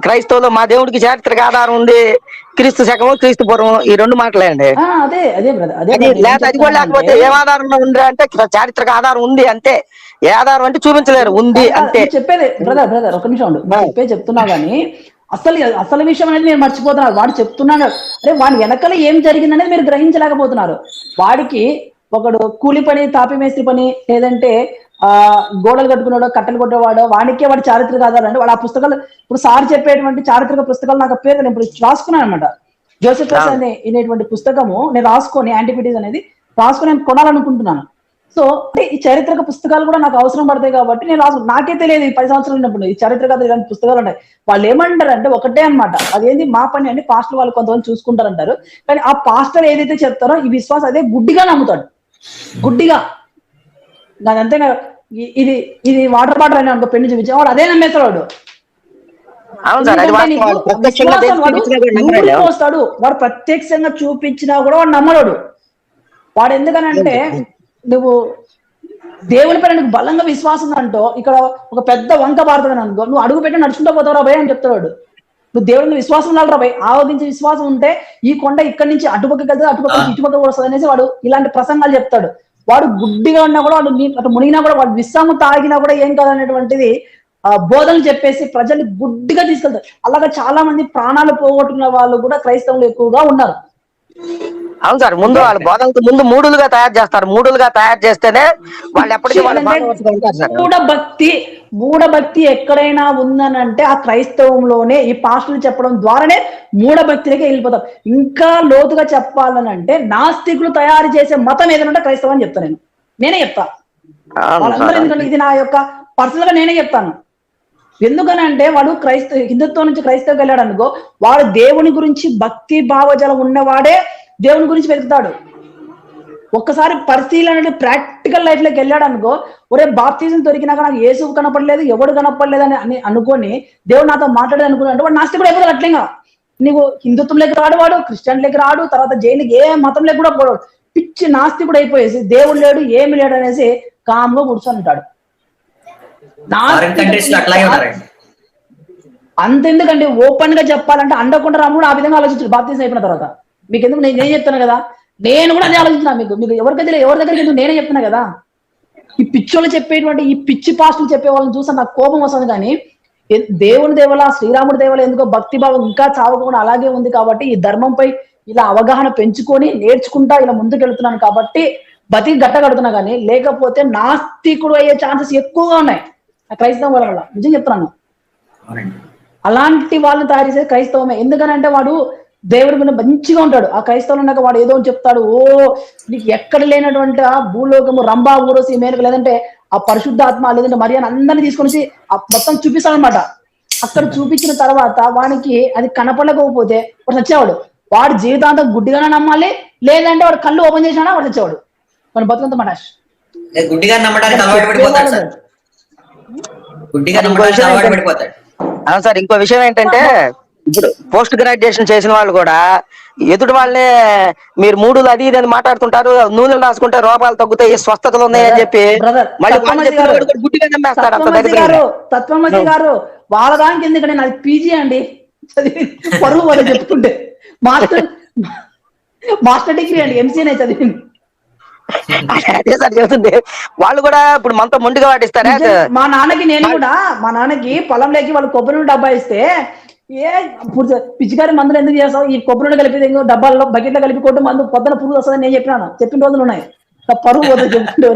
క్రైస్తవులు మా దేవుడికి చారిత్రక ఆధారం ఉంది, క్రీస్తు శకము క్రీస్తు పూర్వం, ఈ 2 మాటలే అండి. అది కూడా లేకపోతే ఏం ఆధారం ఉంది అంటే చారిత్రక ఆధారం ఉంది అంతే. ఏ ఆధారం అంటే చూపించలేరు, ఉంది అంతే. చెప్పేది బ్రదర్ ఒక నిమిషం చెప్తున్నా గానీ అసలు విషయం అనేది నేను మర్చిపోతున్నాను. వాడు చెప్తున్నాడు, అరే వాడి వెనకాల ఏం జరిగిందనేది మీరు గ్రహించలేకపోతున్నారు. వాడికి ఒకడు కూలి పని, తాపి మేస్త్రి పని, లేదంటే గోడలు కట్టుకున్నాడో కట్టెలు కొట్టేవాడో వాడికే వాడి చారిత్రక ఆధారాలు అంటే వాడు ఆ పుస్తకాలు, ఇప్పుడు సార్ చెప్పేటువంటి చారిత్రక పుస్తకాలు నాకు పేరు నేను ఇప్పుడు రాసుకున్నాను అనమాట. జోసెఫస్ అనేటువంటి పుస్తకము నేను రాసుకొని యాంటిక్విటీస్ అనేది రాసుకొని నేను కొనాలనుకుంటున్నాను. సో అంటే ఈ చారిత్రక పుస్తకాలు కూడా నాకు అవసరం పడతాయి కాబట్టి నేను నాకే తెలియదు ఈ 10 సంవత్సరాలు ఉన్నప్పుడు ఈ చారిత్రక ఇలాంటి పుస్తకాలు ఉంటాయి. వాళ్ళు ఏమంటారు అంటే ఒకటే అనమాట, అదేంటి మా పని అంటే పాస్టర్ వాళ్ళు కొంతమంది చూసుకుంటారంటారు. కానీ ఆ పాస్టర్ ఏదైతే చెప్తారో ఈ విశ్వాసం అదే గుడ్డిగా నమ్ముతాడు. గుడ్డిగా నాదంతే. ఇది వాటర్ బాటిల్ అని అనుకో, పెన్ను చూపించే వాడు అదే నమ్మేస్తాడు. వస్తాడు వాడు ప్రత్యక్షంగా చూపించినా కూడా వాడు నమ్మడు. వాడు ఎందుకనంటే నువ్వు దేవుని పైన నీకు బలంగా విశ్వాసం అంటో ఇక్కడ ఒక పెద్ద వంక బారుతుందని అనుకో, నువ్వు అడుగు పెట్టి నడుచుకుంటూ పోతావు భయ అని చెప్తాడు. నువ్వు దేవుడిని విశ్వాసం ఉండాలి రా భయ్, ఆవగించే విశ్వాసం ఉంటే ఈ కొండ ఇక్కడి నుంచి అటుపక్కకి వెళ్తే అటుపక్క నుంచి ఇటుపక్క వస్తుంది అనేసి వాడు ఇలాంటి ప్రసంగాలు చెప్తాడు. వాడు గుడ్డిగా ఉన్నా కూడా వాడు అటు మునిగినా కూడా వాడు విశ్రాము తాగినా కూడా ఏం కాదనేటువంటిది బోధనలు చెప్పేసి ప్రజల్ని గుడ్డిగా తీసుకెళ్తారు. అలాగా చాలా మంది ప్రాణాలు పోగొట్టుకున్న వాళ్ళు కూడా క్రైస్తవులు ఎక్కువగా ఉన్నారు. అవును సార్, ముందు వాళ్ళు బోధనకు ముందు మూడులుగా తయారు చేస్తారు. మూడులుగా తయారు చేస్తేనే వాళ్ళు ఎప్పటికీ మూఢభక్తి ఎక్కడైనా ఉందనంటే ఆ క్రైస్తవంలోనే ఈ పాస్టర్లు చెప్పడం ద్వారానే మూఢభక్తిలోకి వెళ్ళిపోతాం. ఇంకా లోతుగా చెప్పాలనంటే నాస్తికులు తయారు చేసే మతం ఏదంటే క్రైస్తవం అని చెప్తాను. నేనే చెప్తా వాళ్ళందరూ, ఎందుకంటే ఇది నా యొక్క పర్సనల్ గా నేనే చెప్తాను. ఎందుకనంటే వాడు హిందుత్వం నుంచి క్రైస్తవుకి వెళ్ళాడు అనుకో, వాడు దేవుని గురించి భక్తి భావజలం ఉన్నవాడే దేవుని గురించి వెతుకుతాడు. ఒక్కసారి పరిశీలన ప్రాక్టికల్ లైఫ్ లోకి వెళ్ళాడు అనుకో, ఒరే బాప్తిజం దొరికినాక నాకు యేసు కనపడలేదు, ఎవడు కనపడలేదు అని అనుకొని దేవుడు నాతో మాట్లాడేది అనుకున్నాడు వాడు నాస్తికుడు అయిపోతాడు. అట్లేగా నీకు హిందుత్వంలోకి రాడు, వాడు క్రిస్టియన్లోకి రాడు, తర్వాత జైలుకి ఏ మతంలోకి కూడా పోడు. పిచ్చి నాస్తికుడు అయిపోయేసి దేవుడు లేడు ఏమి లేడు అనేసి కామ్గా కూర్చొని ఉంటాడు. అంతెందుకంటే ఓపెన్ గా చెప్పాలంటే అండకుండా రాముడు ఆ విధంగా ఆలోచించాడు బాప్తిజం అయిపోయిన తర్వాత. మీకు ఎందుకు నేను చెప్తాను కదా, నేను కూడా అదే ఆలోచించిన. మీకు ఎవరి దగ్గరికి ఎందుకు నేనే చెప్తున్నా కదా. ఈ పిచ్చోళ్ళు చెప్పేటువంటి ఈ పిచ్చి పాస్టులు చెప్పే వాళ్ళని చూస్తే నాకు కోపం వస్తుంది. కానీ దేవుని దేవల శ్రీరాముడి దేవల ఎందుకో భక్తి భావం ఇంకా చావకుండా అలాగే ఉంది కాబట్టి ఈ ధర్మంపై ఇలా అవగాహన పెంచుకొని నేర్చుకుంటా ఇలా ముందుకు వెళ్తున్నాను కాబట్టి బతికి గట్టగడుతున్నా. కానీ లేకపోతే నాస్తికుడు అయ్యే ఛాన్సెస్ ఎక్కువగా ఉన్నాయి ఆ క్రైస్తవం వల్ల. నిజం చెప్తున్నాను. అలాంటి వాళ్ళని తయారు చేసేది క్రైస్తవమే. ఎందుకనంటే వాడు దేవుడి మీద మంచిగా ఉంటాడు. ఆ క్రైస్తవులు ఉన్నాక వాడు ఏదో చెప్తాడు. ఓ నీకు ఎక్కడ లేనటువంటి ఆ భూలోకము రంభా ఊరోసి మేరకు లేదంటే ఆ పరిశుద్ధాత్మ లేదంటే మరియాని అందరినీ తీసుకొని మొత్తం చూపిస్తాడు అనమాట. అక్కడ చూపించిన తర్వాత వానికి అది కనపడకపోతే వాడు చచ్చేవాడు. వాడు జీవితాంతం గుడ్డిగానే నమ్మాలి, లేదంటే వాడు కళ్ళు ఓపెన్ చేసినా వాడు చచ్చేవాడు. వాడు బతుకంత మటాష్ గుడ్డిగా నమ్మడానికి అలవాటు పడిపోతాడు సార్. గుడ్డిగా నమ్మడానికి అలవాటు పడిపోతాడు. అవును సార్. ఇంకో విషయం ఏంటంటే ఇప్పుడు పోస్ట్ గ్రాడ్యుయేషన్ చేసిన వాళ్ళు కూడా ఎదుటి వాళ్ళే మీరు మూడులు అది ఇది అని మాట్లాడుతుంటారు. నూనెలు రాసుకుంటే రోగాలు తగ్గుతాయి, స్వస్థతలు ఉన్నాయని చెప్పి మళ్ళీ గుడ్డిగా నమ్మేస్తారు. తత్వమసి గారు వాళ్ళ దానికి ఎందుకంటే నాది పీజీ అండి, పరువు వాళ్ళు చెప్పుకుంటే మాస్టర్ డిగ్రీ అండి, ఎంసీనే చదివింది. అదే సార్ చెబుతుంది. వాళ్ళు కూడా ఇప్పుడు మనతో ముందుగా వాటిస్తారా. మా నాన్నకి పొలంలోకి వాళ్ళు కొబ్బరి డబ్బా ఇస్తే పిచ్చికారి మందులు ఎందుకు చేస్తావు, ఈ కొబ్బరి కలిపి డబ్బాల్లో బకెట్లో కలిపి కొట్టు మందు పొద్దున పురుగు వస్తుందని నేను చెప్పిన రోజులు ఉన్నాయి. పరువు పోతుంది చెప్పుకుంటే.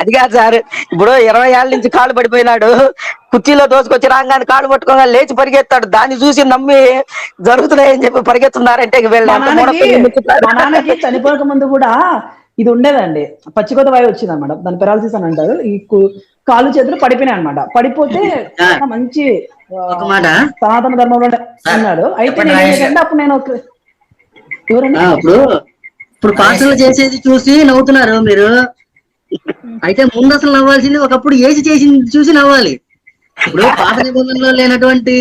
అది కాదు సార్, ఇప్పుడు 20 ఏళ్ళ నుంచి కాళ్ళు పడిపోయినాడు, కుర్చీలో దోసుకొచ్చి రాగానే కాళ్ళు పట్టుకోగా లేచి పరిగెత్తాడు. దాన్ని చూసి నమ్మి జరుగుతున్నాయని చెప్పి పరిగెత్తున్నారంటే మా నాన్నకి చనిపోక ముందు కూడా ఇది ఉండేదండి, పచ్చికొత్త వాయు వచ్చింది అనమాట. దాని పెరాలసిస్ అని అంటారు. ఈ కాళ్ళు చేతులు పడిపోయినాయి అనమాట. పడిపోతే మంచి సనాతన ధర్మంలో ఉన్నాడు. అయితే నేను అప్పుడు నేను ఇప్పుడు పాస్టర్లు చేసేది చూసి నవ్వుతున్నారు మీరు. అయితే ముందు అసలు నవ్వాల్సింది ఒకప్పుడు ఏసి చేసింది చూసి నవ్వాలి. ఇప్పుడు పాత నిబంధనలో లేనటువంటి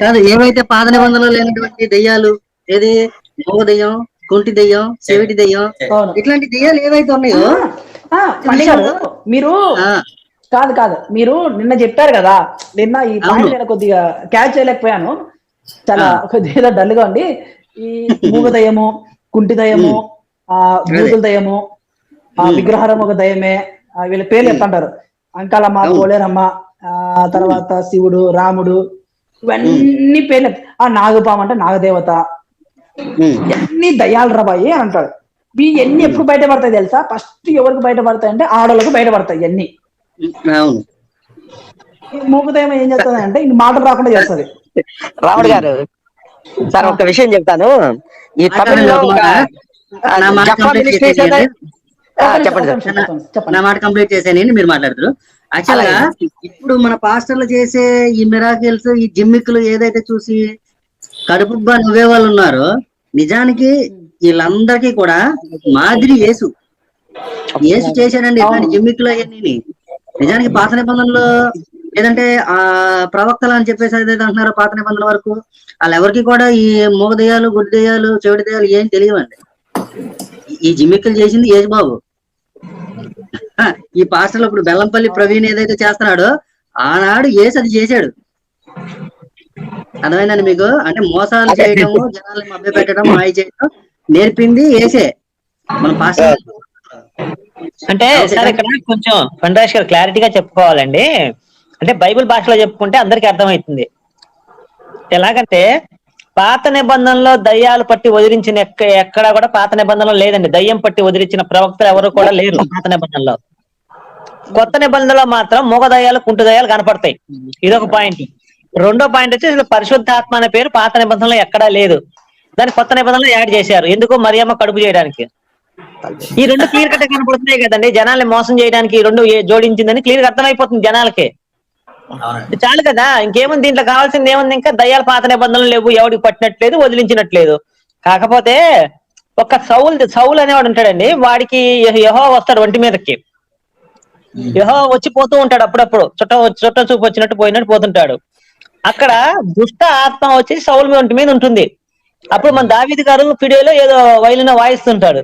కాదు, ఏవైతే పాత నిబంధనలో లేనటువంటి దెయ్యాలు, ఏది మోగ దెయ్యం, కుంటి దెయ్యం, చెవిటి దెయ్యం, ఇట్లాంటి దెయ్యాలు ఏవైతే ఉన్నాయో మీరు కాదు మీరు నిన్న చెప్పారు కదా. నిన్న ఈ పాయింట్ నేను కొద్దిగా క్యాచ్ చేయలేకపోయాను, చాలా కొద్దిగా డల్ గా ఉంది. ఈ మూగ దయ్యము, కుంటి దయ్యము, భూతుల దయ్యము, విగ్రహారం ఒక దయ్యమే, వీళ్ళ పేర్లు చెప్తుంటారు. అంకాలమ్మ, పోలేరమ్మ, తర్వాత శివుడు, రాముడు, ఇవన్నీ పేర్లు. నాగపాము అంటే నాగదేవత, ఎన్ని దయ్యాలు రాబాయి అని అంటాడు. ఎన్ని ఎప్పుడు బయటపడతాయి తెలుసా? ఫస్ట్ ఎవరికి బయటపడతాయి అంటే ఆడోళ్ళకి బయటపడతాయి ఇవన్నీ. మూగదయం ఏం చేస్తుంది అంటే ఇంక మాటలు రాకుండా చేస్తుంది. రాముడు గారు సార్ ఒక విషయం చెప్తాను. ఈ తమిళలో నా మాట కంప్లీట్ చేశాను, మీరు మాట్లాడుతారు. యాక్చువల్ గా ఇప్పుడు మన పాస్టర్లు చేసే ఈ మిరాకిల్స్, ఈ జిమ్మిక్కులు ఏదైతే చూసి కడుపుబ్బా నువ్వే వాళ్ళు ఉన్నారో, నిజానికి వీళ్ళందరికీ కూడా మాదిరి యేసు చేశాడండి ఇట్లాంటి జిమ్మిక్కులు అవన్నీ. నిజానికి పాత నిబంధనలు లేదంటే ఆ ప్రవక్తలు అని చెప్పేసి ఏదైతే అంటున్నారో పాత నిబంధనల వరకు వాళ్ళు ఎవరికి కూడా ఈ మూగ దెయ్యాలు, గుడ్డి దెయ్యాలు, చెవిటి దెయ్యాలు ఏం తెలియవండి. ఈ జిమ్మిక్కులు చేసింది యేసు బాబు. ఈ పాస్టర్లు ఇప్పుడు బెల్లంపల్లి ప్రవీణ్ ఏదైతే చేస్తున్నాడో ఆనాడు యేసు అది చేశాడు. అర్థమైందండి మీకు? అంటే మోసాలు చేయడము, జనాలను మభ్య పెట్టడం, మాయ చేయడం నేర్పింది యేసే మన పాస్టర్. అంటే సార్ ఇక్కడ కొంచెం పండరాజ్ గారు క్లారిటీగా చెప్పుకోవాలండి. అంటే బైబిల్ భాషలో చెప్పుకుంటే అందరికి అర్థమవుతుంది. ఎలాగంటే పాత నిబంధనలో దయ్యాలు పట్టి వదిలించిన ఎక్కడ కూడా పాత నిబంధనలో లేదండి. దయ్యం పట్టి వదిలించిన ప్రవక్తలు ఎవరు కూడా లేరు పాత నిబంధనలో. కొత్త నిబంధనలో మాత్రం మూగ దయ్యాలు, కుంటు దయ్యాలు కనపడతాయి. ఇదొక పాయింట్. రెండో పాయింట్ వచ్చి పరిశుద్ధాత్మ అనే పేరు పాత నిబంధనలో ఎక్కడా లేదు. దాన్ని కొత్త నిబంధనలో యాడ్ చేశారు. ఎందుకు? మరియమ్మ కడుపు చేయడానికి. ఈ రెండు క్లియర్ కట్ కనపడుతున్నాయి కదండి. జనాల్ని మోసం చేయడానికి ఈ రెండు జోడించిందని క్లియర్ అర్థమైపోతుంది జనాలకి. చాలు కదా, ఇంకేముంది దీంట్లో కావాల్సింది ఏముంది? ఇంకా దయ్యాల పాత నిబంధనలు లేవు, ఎవడికి పట్టినట్లేదు, వదిలించినట్లేదు. కాకపోతే ఒక సౌల్ అనేవాడు ఉంటాడండి, వాడికి యెహోవా వస్తాడు ఒంటి మీదకి. యెహోవా వచ్చి పోతూ ఉంటాడు అప్పుడప్పుడు, చుట్ట చూపు వచ్చినట్టు పోయినట్టు పోతుంటాడు. అక్కడ దుష్ట ఆత్మ వచ్చి సౌల్ ఒంటి మీద ఉంటుంది. అప్పుడు మన దావీదు గారు వీడియోలో ఏదో వైలిన వాయిస్తుంటాడు.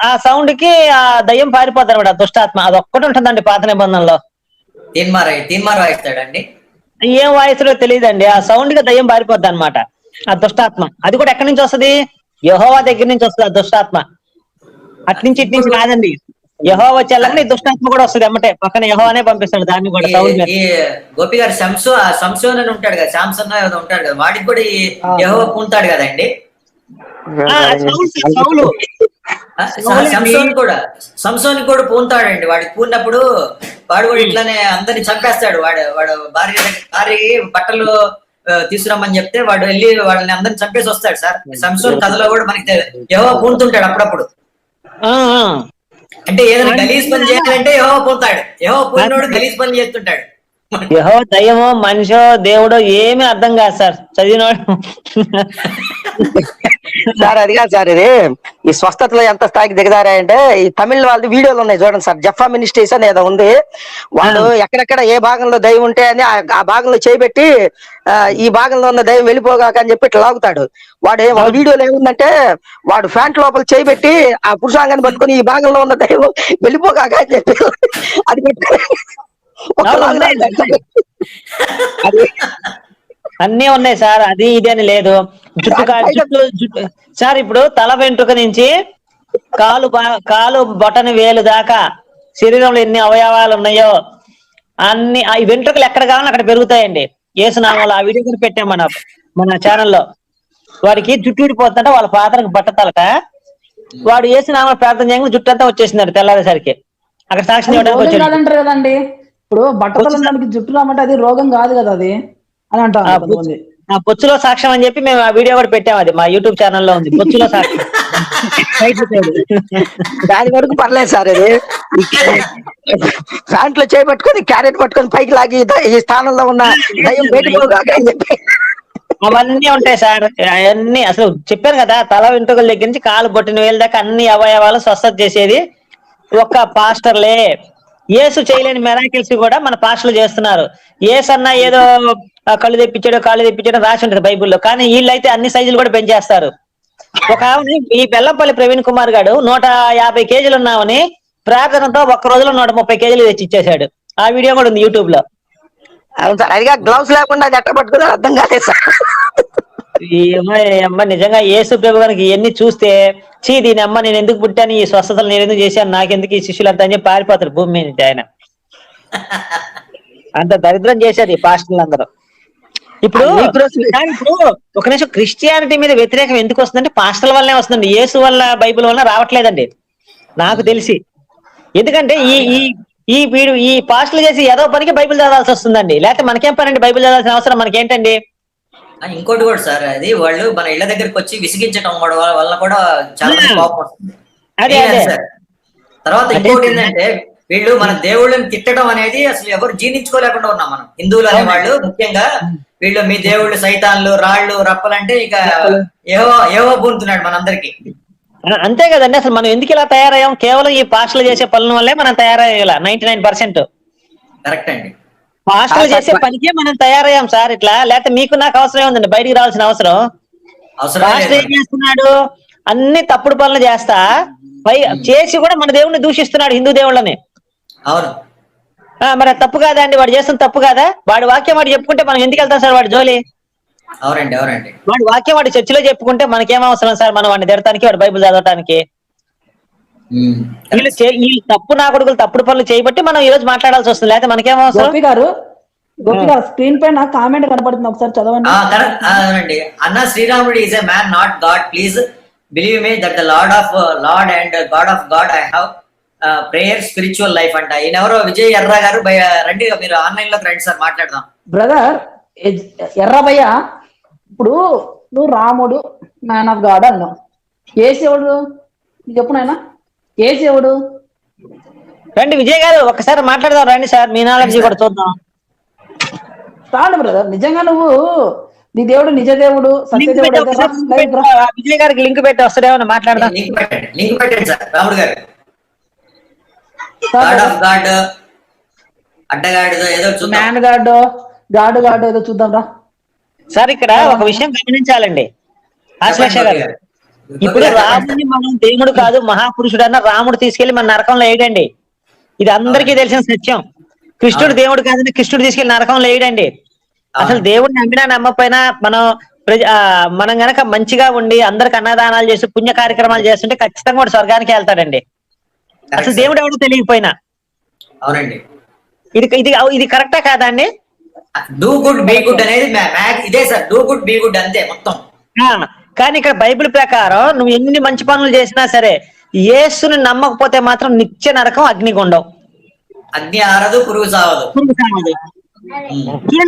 ఆ సౌండ్ కి ఆ దయ్యం పారిపోతారు అనమాట, దుష్టాత్మ. అది ఒక్కటి ఉంటుందండి పాత నిబంధనలో. తీన్మార్ వాయిస్తాడండి. ఏం వాయిస్లో తెలియదండి. ఆ సౌండ్ గా దయ్యం పారిపోద్ది అనమాట, ఆ దుష్టాత్మ. అది కూడా ఎక్కడి నుంచి వస్తది? యెహోవా దగ్గర నుంచి వస్తుంది ఆ దుష్టాత్మ. అట్నుంచి ఇటు నుంచి కాదండి. యెహోవా వచ్చి వెళ్ళగానే ఈ దుష్టాత్మ కూడా వస్తుంది ఎమ్మటే, పక్కన యెహోవానే పంపిస్తాడు దాన్ని కూడా ఈ సౌండ్ మీద. ఈ గోపి గారు సంసోన్ అని ఉంటాడు కదా, శాంసన్ ఏదో ఉంటాడు కదా, వాడికి కూడా ఈ యెహోవా పూంతాడు కదండి. సౌలు సంసోన్ కూడా పూంతాడండి. వాడికి పూన్నప్పుడు వాడు కూడా ఇట్లానే అందరిని చంపేస్తాడు. వాడు భార్య బట్టలు తీసుకురమ్మని చెప్తే వాడు వెళ్ళి వాళ్ళని అందరిని చంపేసి వస్తాడు సార్. సంసోన్ కథలో కూడా మనకి యెహోవా పూంతుంటాడు అప్పుడప్పుడు. అంటే ఏదైనా గలీజ్ పని చేయాలంటే యెహోవా పూంతాడు. యెహోవా పూర్ణోడు గలీజ్ పని చేస్తుంటాడు. యెహోవా దయ్యమో మనిషో దేవుడో ఏమీ అర్థం కాదు సార్ చదివినవాడు. సార్ అది కాదు సార్, ఇది ఈ స్వస్థతలో ఎంత స్థాయికి దిగదారంటే ఈ తమిళ వాళ్ళది వీడియోలు ఉన్నాయి చూడండి సార్. జఫా మినిస్ట్రీస్ అని ఏదో ఉంది. వాళ్ళు ఎక్కడెక్కడ ఏ భాగంలో దయ్యం ఉంటే అని ఆ భాగంలో చేయబెట్టి ఈ భాగంలో ఉన్న దయ్యం వెళ్ళిపోగాక అని చెప్పి ఇట్లా లాగుతాడు. వాడు వీడియోలో ఏముందంటే వాడు ఫ్యాంట్ లోపల చేయబెట్టి ఆ పురుషాంగాన్ని పట్టుకొని ఈ భాగంలో ఉన్న దయ్యం వెళ్ళిపోగాక అని చెప్పి అది పెట్టుకుని అన్నీ ఉన్నాయి సార్. అది ఇది అని లేదు. జుట్టు సార్ ఇప్పుడు తల వెంట్రుక నుంచి కాలు బొటని వేలు దాకా శరీరంలో ఎన్ని అవయవాలు ఉన్నాయో అన్ని ఈ వెంట్రుకలు ఎక్కడ కావాలని అక్కడ పెరుగుతాయండి. యేసునామంలో ఆ వీడియో కూడా పెట్టాం మన ఛానల్లో. వాడికి జుట్టు ఊడిపోతుంటే వాళ్ళ పాత్రకు బట్టతలక వాడు యేసునామంలో ప్రార్థన చేయగా జుట్టు అంతా వచ్చేసినాడు తెల్లారేసరికి. అక్కడ సాక్షి అంటారు కదండి. ఇప్పుడు బట్టతలకి జుట్టు రామంటే అది రోగం కాదు కదా అది అని అంటారు. బొచ్చులో సాక్ష్యం అని చెప్పి మేము ఆ వీడియో కూడా పెట్టాం. అది మా యూట్యూబ్ ఛానల్లో ఉంది, బొచ్చులో సాక్ష్యం. దాని వరకు పర్లేదు సార్. అది ఫ్యాంట్లో చేపట్టుకొని క్యారెట్ పట్టుకొని పైకి లాగి ఈ స్థానంలో ఉన్న దయ్యం బయటపోగాక అని చెప్పి అవన్నీ ఉంటాయి సార్. అవన్నీ అసలు చెప్పాను కదా, తల వెంట్రుకల దగ్గర నుంచి కాలు బొట్టిన వేలు దాకా అన్ని అవయవాలు స్వస్థత చేసేది ఒక్క పాస్టర్లే. యేసు చేయలేని మెరాకిల్స్ కూడా మన పాస్టర్లు చేస్తున్నారు. యేసు అన్న ఏదో కళ్ళు తెప్పించాడు రాసి ఉంటుంది బైబుల్లో, కానీ వీళ్ళైతే అన్ని సైజులు కూడా పెంచేస్తారు. ఒక ఈ బెల్లంపల్లి ప్రవీణ్ కుమార్ గారు 150 కేజీలు ఉన్నామని ప్రార్థనతో ఒక్క రోజులో 130 కేజీలు తెచ్చి ఇచ్చేసాడు. ఆ వీడియో కూడా ఉంది యూట్యూబ్ లో. అవును సార్, అదిగా గ్లౌస్ లేకుండా అది ఎట్ట పట్టుకుని అర్థం కాలేదు సార్. అమ్మ నిజంగా యేసు ప్రభు గారికి ఇవన్నీ చూస్తే దీని అమ్మ నేను ఎందుకు పుట్టాను, ఈ స్వస్థతలు నేను ఎందుకు చేశాను, నాకెందుకు ఈ శిష్యులు అంతా అని చెప్పి పారిపోతారు భూమి మీద నుంచి ఆయన. అంత దరిద్రం చేశారు ఈ పాస్టర్లు అందరూ. ఇప్పుడు ఒక నిమిషం, క్రిస్టియానిటీ మీద వ్యతిరేకం ఎందుకు వస్తుందంటే పాస్టర్ల వల్లనే వస్తుందండి. యేసు వల్ల బైబిల్ వల్ల రావట్లేదండి నాకు తెలిసి. ఎందుకంటే ఈ పాస్టర్లు చేసి ఏదో పనికి బైబిల్ చదవాల్సి వస్తుందండి. లేకపోతే మనకేం పని అండి, బైబిల్ చదవాల్సిన అవసరం మనకేంటండి? ఇంకోటి కూడా సార్, అది వాళ్ళు మన ఇళ్ల దగ్గరికి వచ్చి విసిగించడం వల్ల కూడా చాలా కోపం వస్తుంది. తర్వాత ఇంకోటి ఏంటంటే వీళ్ళు మన దేవుళ్ళని తిట్టడం అనేది అసలు ఎవరు జీర్ణించుకోలేకుండా ఉన్నాం మనం హిందువులు అనే వాళ్ళు. ముఖ్యంగా వీళ్ళు మీ దేవుళ్ళు సైతాన్లు రాళ్ళు రప్పలంటే ఇక ఏవో పూనుతున్నాడు మనందరికి. అంతే కదండి. అసలు మనం ఎందుకు ఇలా తయారయ్యాం? కేవలం ఈ పాస్టర్లు చేసే పనుల వల్లే మనం తయారయ్యేలా 99%. కరెక్ట్ అండి. పాస్టర్లు చేసే పనికే మనం తయారయ్యాం సార్ ఇట్లా. లేకపోతే మీకు నాకు అవసరం ఉందండి బయటికి రావాల్సిన అవసరం? పాస్టర్ ఏం చేస్తున్నాడు? అన్ని తప్పుడు పనులు చేస్తా చేసి కూడా మన దేవుడిని దూషిస్తున్నాడు, హిందూ దేవుళ్ళని. అవును, మరి తప్పు కాదా అండి? వాడు చేస్తున్న తప్పు కాదా? వాడి వాక్యం వాడు చెప్పుకుంటే మనం ఎందుకు వెళ్తాం సార్ వాడి జోలి? అవునండి. వాడి వాక్యం వాడి చర్చిలో చెప్పుకుంటే మనకేం అవసరం సార్ మనం వాడిని తిడటానికి, వాడి బైబిల్ చదవటానికి? వీళ్ళు తప్పు నా కొడుకులు తప్పుడు పనులు చేయబట్టి మనం ఈ రోజు మాట్లాడాల్సి వస్తుంది, లేకపోతే మనకేం అవసరం? గోపి గారు స్క్రీన్ పైన కామెంట్ కనపడుతుంది, ఒకసారి చదవండి. అన్న శ్రీరాముడు is a man not God, please believe me that the lord and God of God I have prayer spiritual life అంట. ఈయన ఎవరో విజయ్ ఎర్రా గారు. రండి, మీరు ఆన్లైన్ లోకి రండి సార్, మాట్లాడదాం. బ్రదర్ ఎర్రబయ్య, ఇప్పుడు నువ్వు రాముడు మ్యాన్ ఆఫ్ గాడ్ అన్నావు. ఏసు ఎవడు చెప్పు నాయనా, ఏసు ఎవడు? రండి విజయ్ గారు ఒకసారి మాట్లాడదాం రండి సార్, మీ నాలెడ్జ్ కూడా చూద్దాం. రాండి బ్రదర్, నిజంగా నువ్వు నీ దేవుడు నిజ దేవుడు సత్య దేవుడు. విజయ్ గారికి లింక్ పెట్టి వస్తాడేమో మాట్లాడదాం. లింక్ పెట్టండి సార్. రాముడు గారు గాడ్ ఆఫ్ గాడ్ అడ్డగాడు ఏదో చూద్దాం, మ్యాన్ గాడ్ ఏదో చూద్దాం రా సార్. ఇక్కడ ఒక విషయం గమనించాలండి ఆశ్లేష గారు. ఇప్పుడు రాముడిని మనం దేవుడు కాదు మహాపురుషుడు అన్న రాముడు తీసుకెళ్లి మన నరకంలో వేయడండి. ఇది అందరికీ తెలిసిన సత్యం. కృష్ణుడు దేవుడు కాదని కృష్ణుడు తీసుకెళ్లి నరకంలో వేయడండి. అసలు దేవుడిని నమ్మినా నమ్మకపోయినా మనం గనక మంచిగా ఉండి అందరికి అన్నదానాలు చేసి పుణ్య కార్యక్రమాలు చేస్తుంటే ఖచ్చితంగా కూడా స్వర్గానికి వెళ్తాడండి. అసలు దేవుడు ఎవడో తెలియకపోయినా. అవునండి. ఇది కరెక్టా కాదా అండి? డూ గుడ్ బీ గుడ్ అనేది ఇదే sir, do good be good అంతే మొత్తం. కానీ ఇక్కడ బైబిల్ ప్రకారం నువ్వు ఎన్ని మంచి పనులు చేసినా సరే యేసుని నమ్మకపోతే మాత్రం నిత్య నరకం, అగ్నిగుండం. అగ్ని ఆరదు, పురుగు సావదు.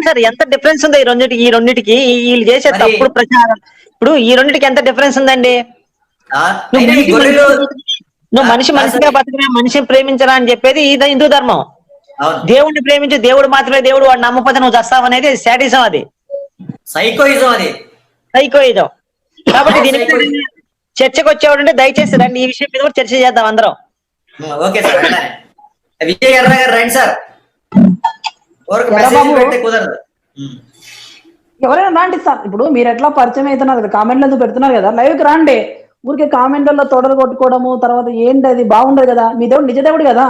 సార్ ఎంత డిఫరెన్స్ ఉంది ఈ రెండింటికి వీళ్ళు చేసే తప్పుడు ప్రచారం. ఇప్పుడు ఈ రెండింటికి ఎంత డిఫరెన్స్ ఉందండి? నువ్వు మనిషి మంచిగా బతికినా, మనిషిని ప్రేమించరా అని చెప్పేది ఇది హిందూ ధర్మం. దేవుడిని ప్రేమించి దేవుడు మాత్రమే దేవుడు, వాడు నమ్మకపోతే నువ్వు చస్తావు అనేది శాడిజం, అది సైకోయిజం, అది సైకోయిజం. కాబట్టి దీనికి చర్చకు వచ్చేవాడంటే దయచేసి రండి, ఈ విషయం మీద కూడా చర్చ చేద్దాం అందరం. Okay sir. విజయ్ ఎర్ర గారు రండి సార్. కుదరదు. ఎవరైనా రాండి సార్. ఇప్పుడు మీరు ఎట్లా పరిచయం అవుతున్నారు కదా, కామెంట్లు ఎందుకు పెడుతున్నారు కదా, లైవ్ కి రాండి. ఊరికే కామెంట్లలో తొడలు కొట్టుకోవడము తర్వాత ఏంటి, అది బాగుండదు కదా. మీ దేవుడు నిజ దేవుడు కదా,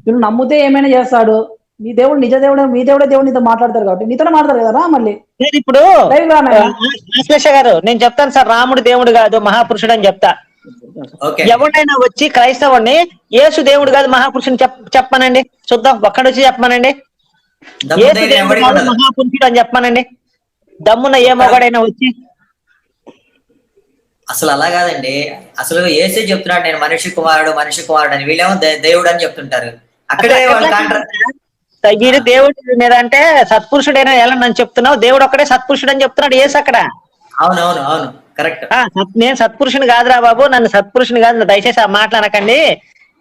మీరు నమ్మితే ఏమైనా చేస్తాడు. మీ దేవుడు నిజ దేవుడు, మీ దేవుడే దేవుడు నీతో మాట్లాడతారు కాబట్టి నీతోనే మాట్లాడతారు కదా. మళ్ళీ ఇప్పుడు గారు నేను చెప్తాను సార్, రాముడు దేవుడు కాదు మహాపురుషుడు అని చెప్తా. ఎవడైనా వచ్చి క్రైస్తవుడిని యేసు దేవుడు కాదు మహాపురుషుని చెప్పమనండి చూద్దాం. ఒక్కడొచ్చి చెప్పమనండి యేసు దేవుడు కాదు మహాపురుషుడు అని చెప్పమనండి. దమ్మున ఏ మొగడైనా వచ్చి. అసలు అలా కాదండి, అసలు యేసే చెప్తున్నాడు నేను మనిషి కుమారుడు అని, వీళ్ళేమో దేవుడు అని చెప్తుంటారు. అక్కడే వీడు దేవుడు మీద అంటే సత్పురుషుడైనా ఎలా నన్ను చెప్తున్నావు, దేవుడు ఒక్కడే సత్పురుషుడు అని చెప్తున్నాడు యేసు అక్కడ. అవునవును అవును కరెక్ట్. నేను సత్పురుషుని కాదురా బాబు, నన్ను సత్పురుషుని కాదు, దయచేసి ఆ మాట్లాడకండి.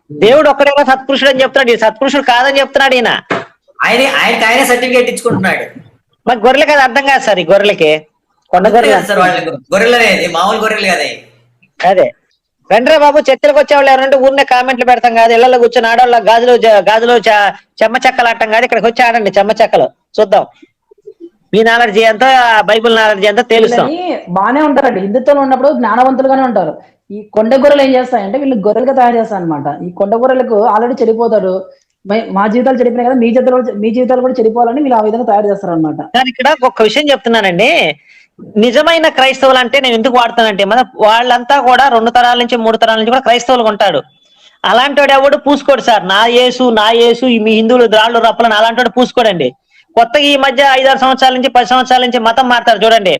దేవుడు ఒక్కడేమో సత్పురుషుడు అని చెప్తున్నాడు, ఈ సత్పురుషుడు కాదని చెప్తున్నాడు ఈయన. ఆయన సర్టిఫికేట్ ఇచ్చుకుంటున్నాడు. మరి గొర్రెలకి అది అర్థం కాదు సార్. ఈ గొర్రెలకి కొండ గొర్రెలనేది మామూలు గొర్రెలు కదా. అదే రండ్రా బాబు, చర్చలకు వచ్చేవాళ్ళు ఎవరంటే ఊరినే కామెంట్లు పెడతాం కాదు, ఇళ్లలో కూర్చొని ఆడవాళ్ళ గాజులు చెమ్మ చెక్కలు ఆడటం కాదు. ఇక్కడికి వచ్చి ఆడండి చెమ్మ చెక్కలు, చూద్దాం మీ నాలెడ్జీ ఎంతో, బైబుల్ నాలెడ్జీ ఎంతో తెలుస్తాం. బాగానే ఉంటారండి, హిందుత్వంలో ఉన్నప్పుడు జ్ఞానవంతులుగానే ఉంటారు. ఈ కొండ గొర్రెలు ఏం చేస్తాయంటే వీళ్ళు గొర్రెలుగా తయారు చేస్తాయి అనమాట. ఈ కొండ గొర్రెలకు ఆల్రెడీ చెడిపోతారు, మా జీవితాలు చెడిపోయినాయి కదా, మీ జీవితాలు కూడా చెడిపోవాలని వీళ్ళు ఆ విధంగా తయారు చేస్తారు అనమాట. కానీ ఇక్కడ ఒక విషయం చెప్తున్నానండి, నిజమైన క్రైస్తవులు అంటే నేను ఎందుకు వాడుతానంటే వాళ్ళంతా కూడా 2 తరాల నుంచి 3 తరాల నుంచి కూడా క్రైస్తవులు ఉంటాడు. అలాంటి వాడు ఎవడు పూసుకోడు సార్. నా యేసు మీ హిందువులు ద్రాళ్ళు రప్పలని అలాంటి వాడు పూసుకోడండి. కొత్తగా ఈ మధ్య 5-6 సంవత్సరాల నుంచి 10 సంవత్సరాల నుంచి మతం మారుతారు చూడండి,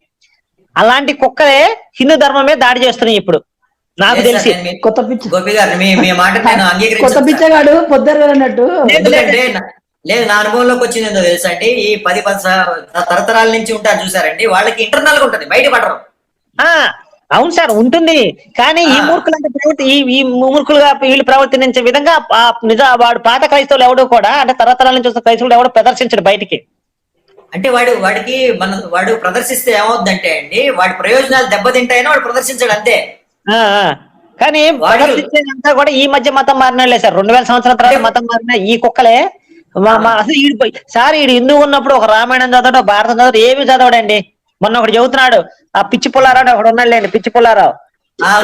అలాంటి కుక్కలే హిందూ ధర్మమే దాడి చేస్తున్నాయి ఇప్పుడు నాకు తెలిసి. కొత్త పిచ్చి గోపి గారు మీ మాట నేను కొత్త పిచ్చగాడు పొద్దురు అన్నట్టు. లేదు, నా అనుభవంలోకి వచ్చింది ఏందో తెలుసా అండి, ఈ 10 తరతరాల నుంచి ఉంటారు చూసారండి, వాళ్ళకి ఇంటర్నల్ గా ఉంటుంది, బయట పడరు. అవును సార్ ఉంటుంది, కానీ ఈ మూర్ఖులంతా ఈ మూర్ఖులుగా వీళ్ళు ప్రవర్తించే విధంగా వాడు పాత క్రైస్తవులు ఎవడు కూడా, అంటే తరతరాల నుంచి వస్తున్న క్రైస్తవులు ఎవడు ప్రదర్శించడు బయటికి. అంటే వాడు ప్రదర్శిస్తే ఏమవుద్దంటే అండి, వాడి ప్రయోజనాలు దెబ్బతింటాయని వాడు ప్రదర్శించాడు అంతే. కానీ ప్రదర్శించేదంతా కూడా ఈ మధ్య మతం మారినలే సార్. 2000 సంవత్సరాల తర్వాత మతం మారిన ఈ కుక్కలే. అసలు ఈడు హిందువు ఉన్నప్పుడు ఒక రామాయణం చదవడం, భారతం చదవడం ఏమి చదవడండి. మొన్న ఒకటి చదువుతున్నాడు, ఆ పిచ్చి పుల్లారావు ఒకడు ఉన్నాడులేండి, పిచ్చి పుల్లారావు.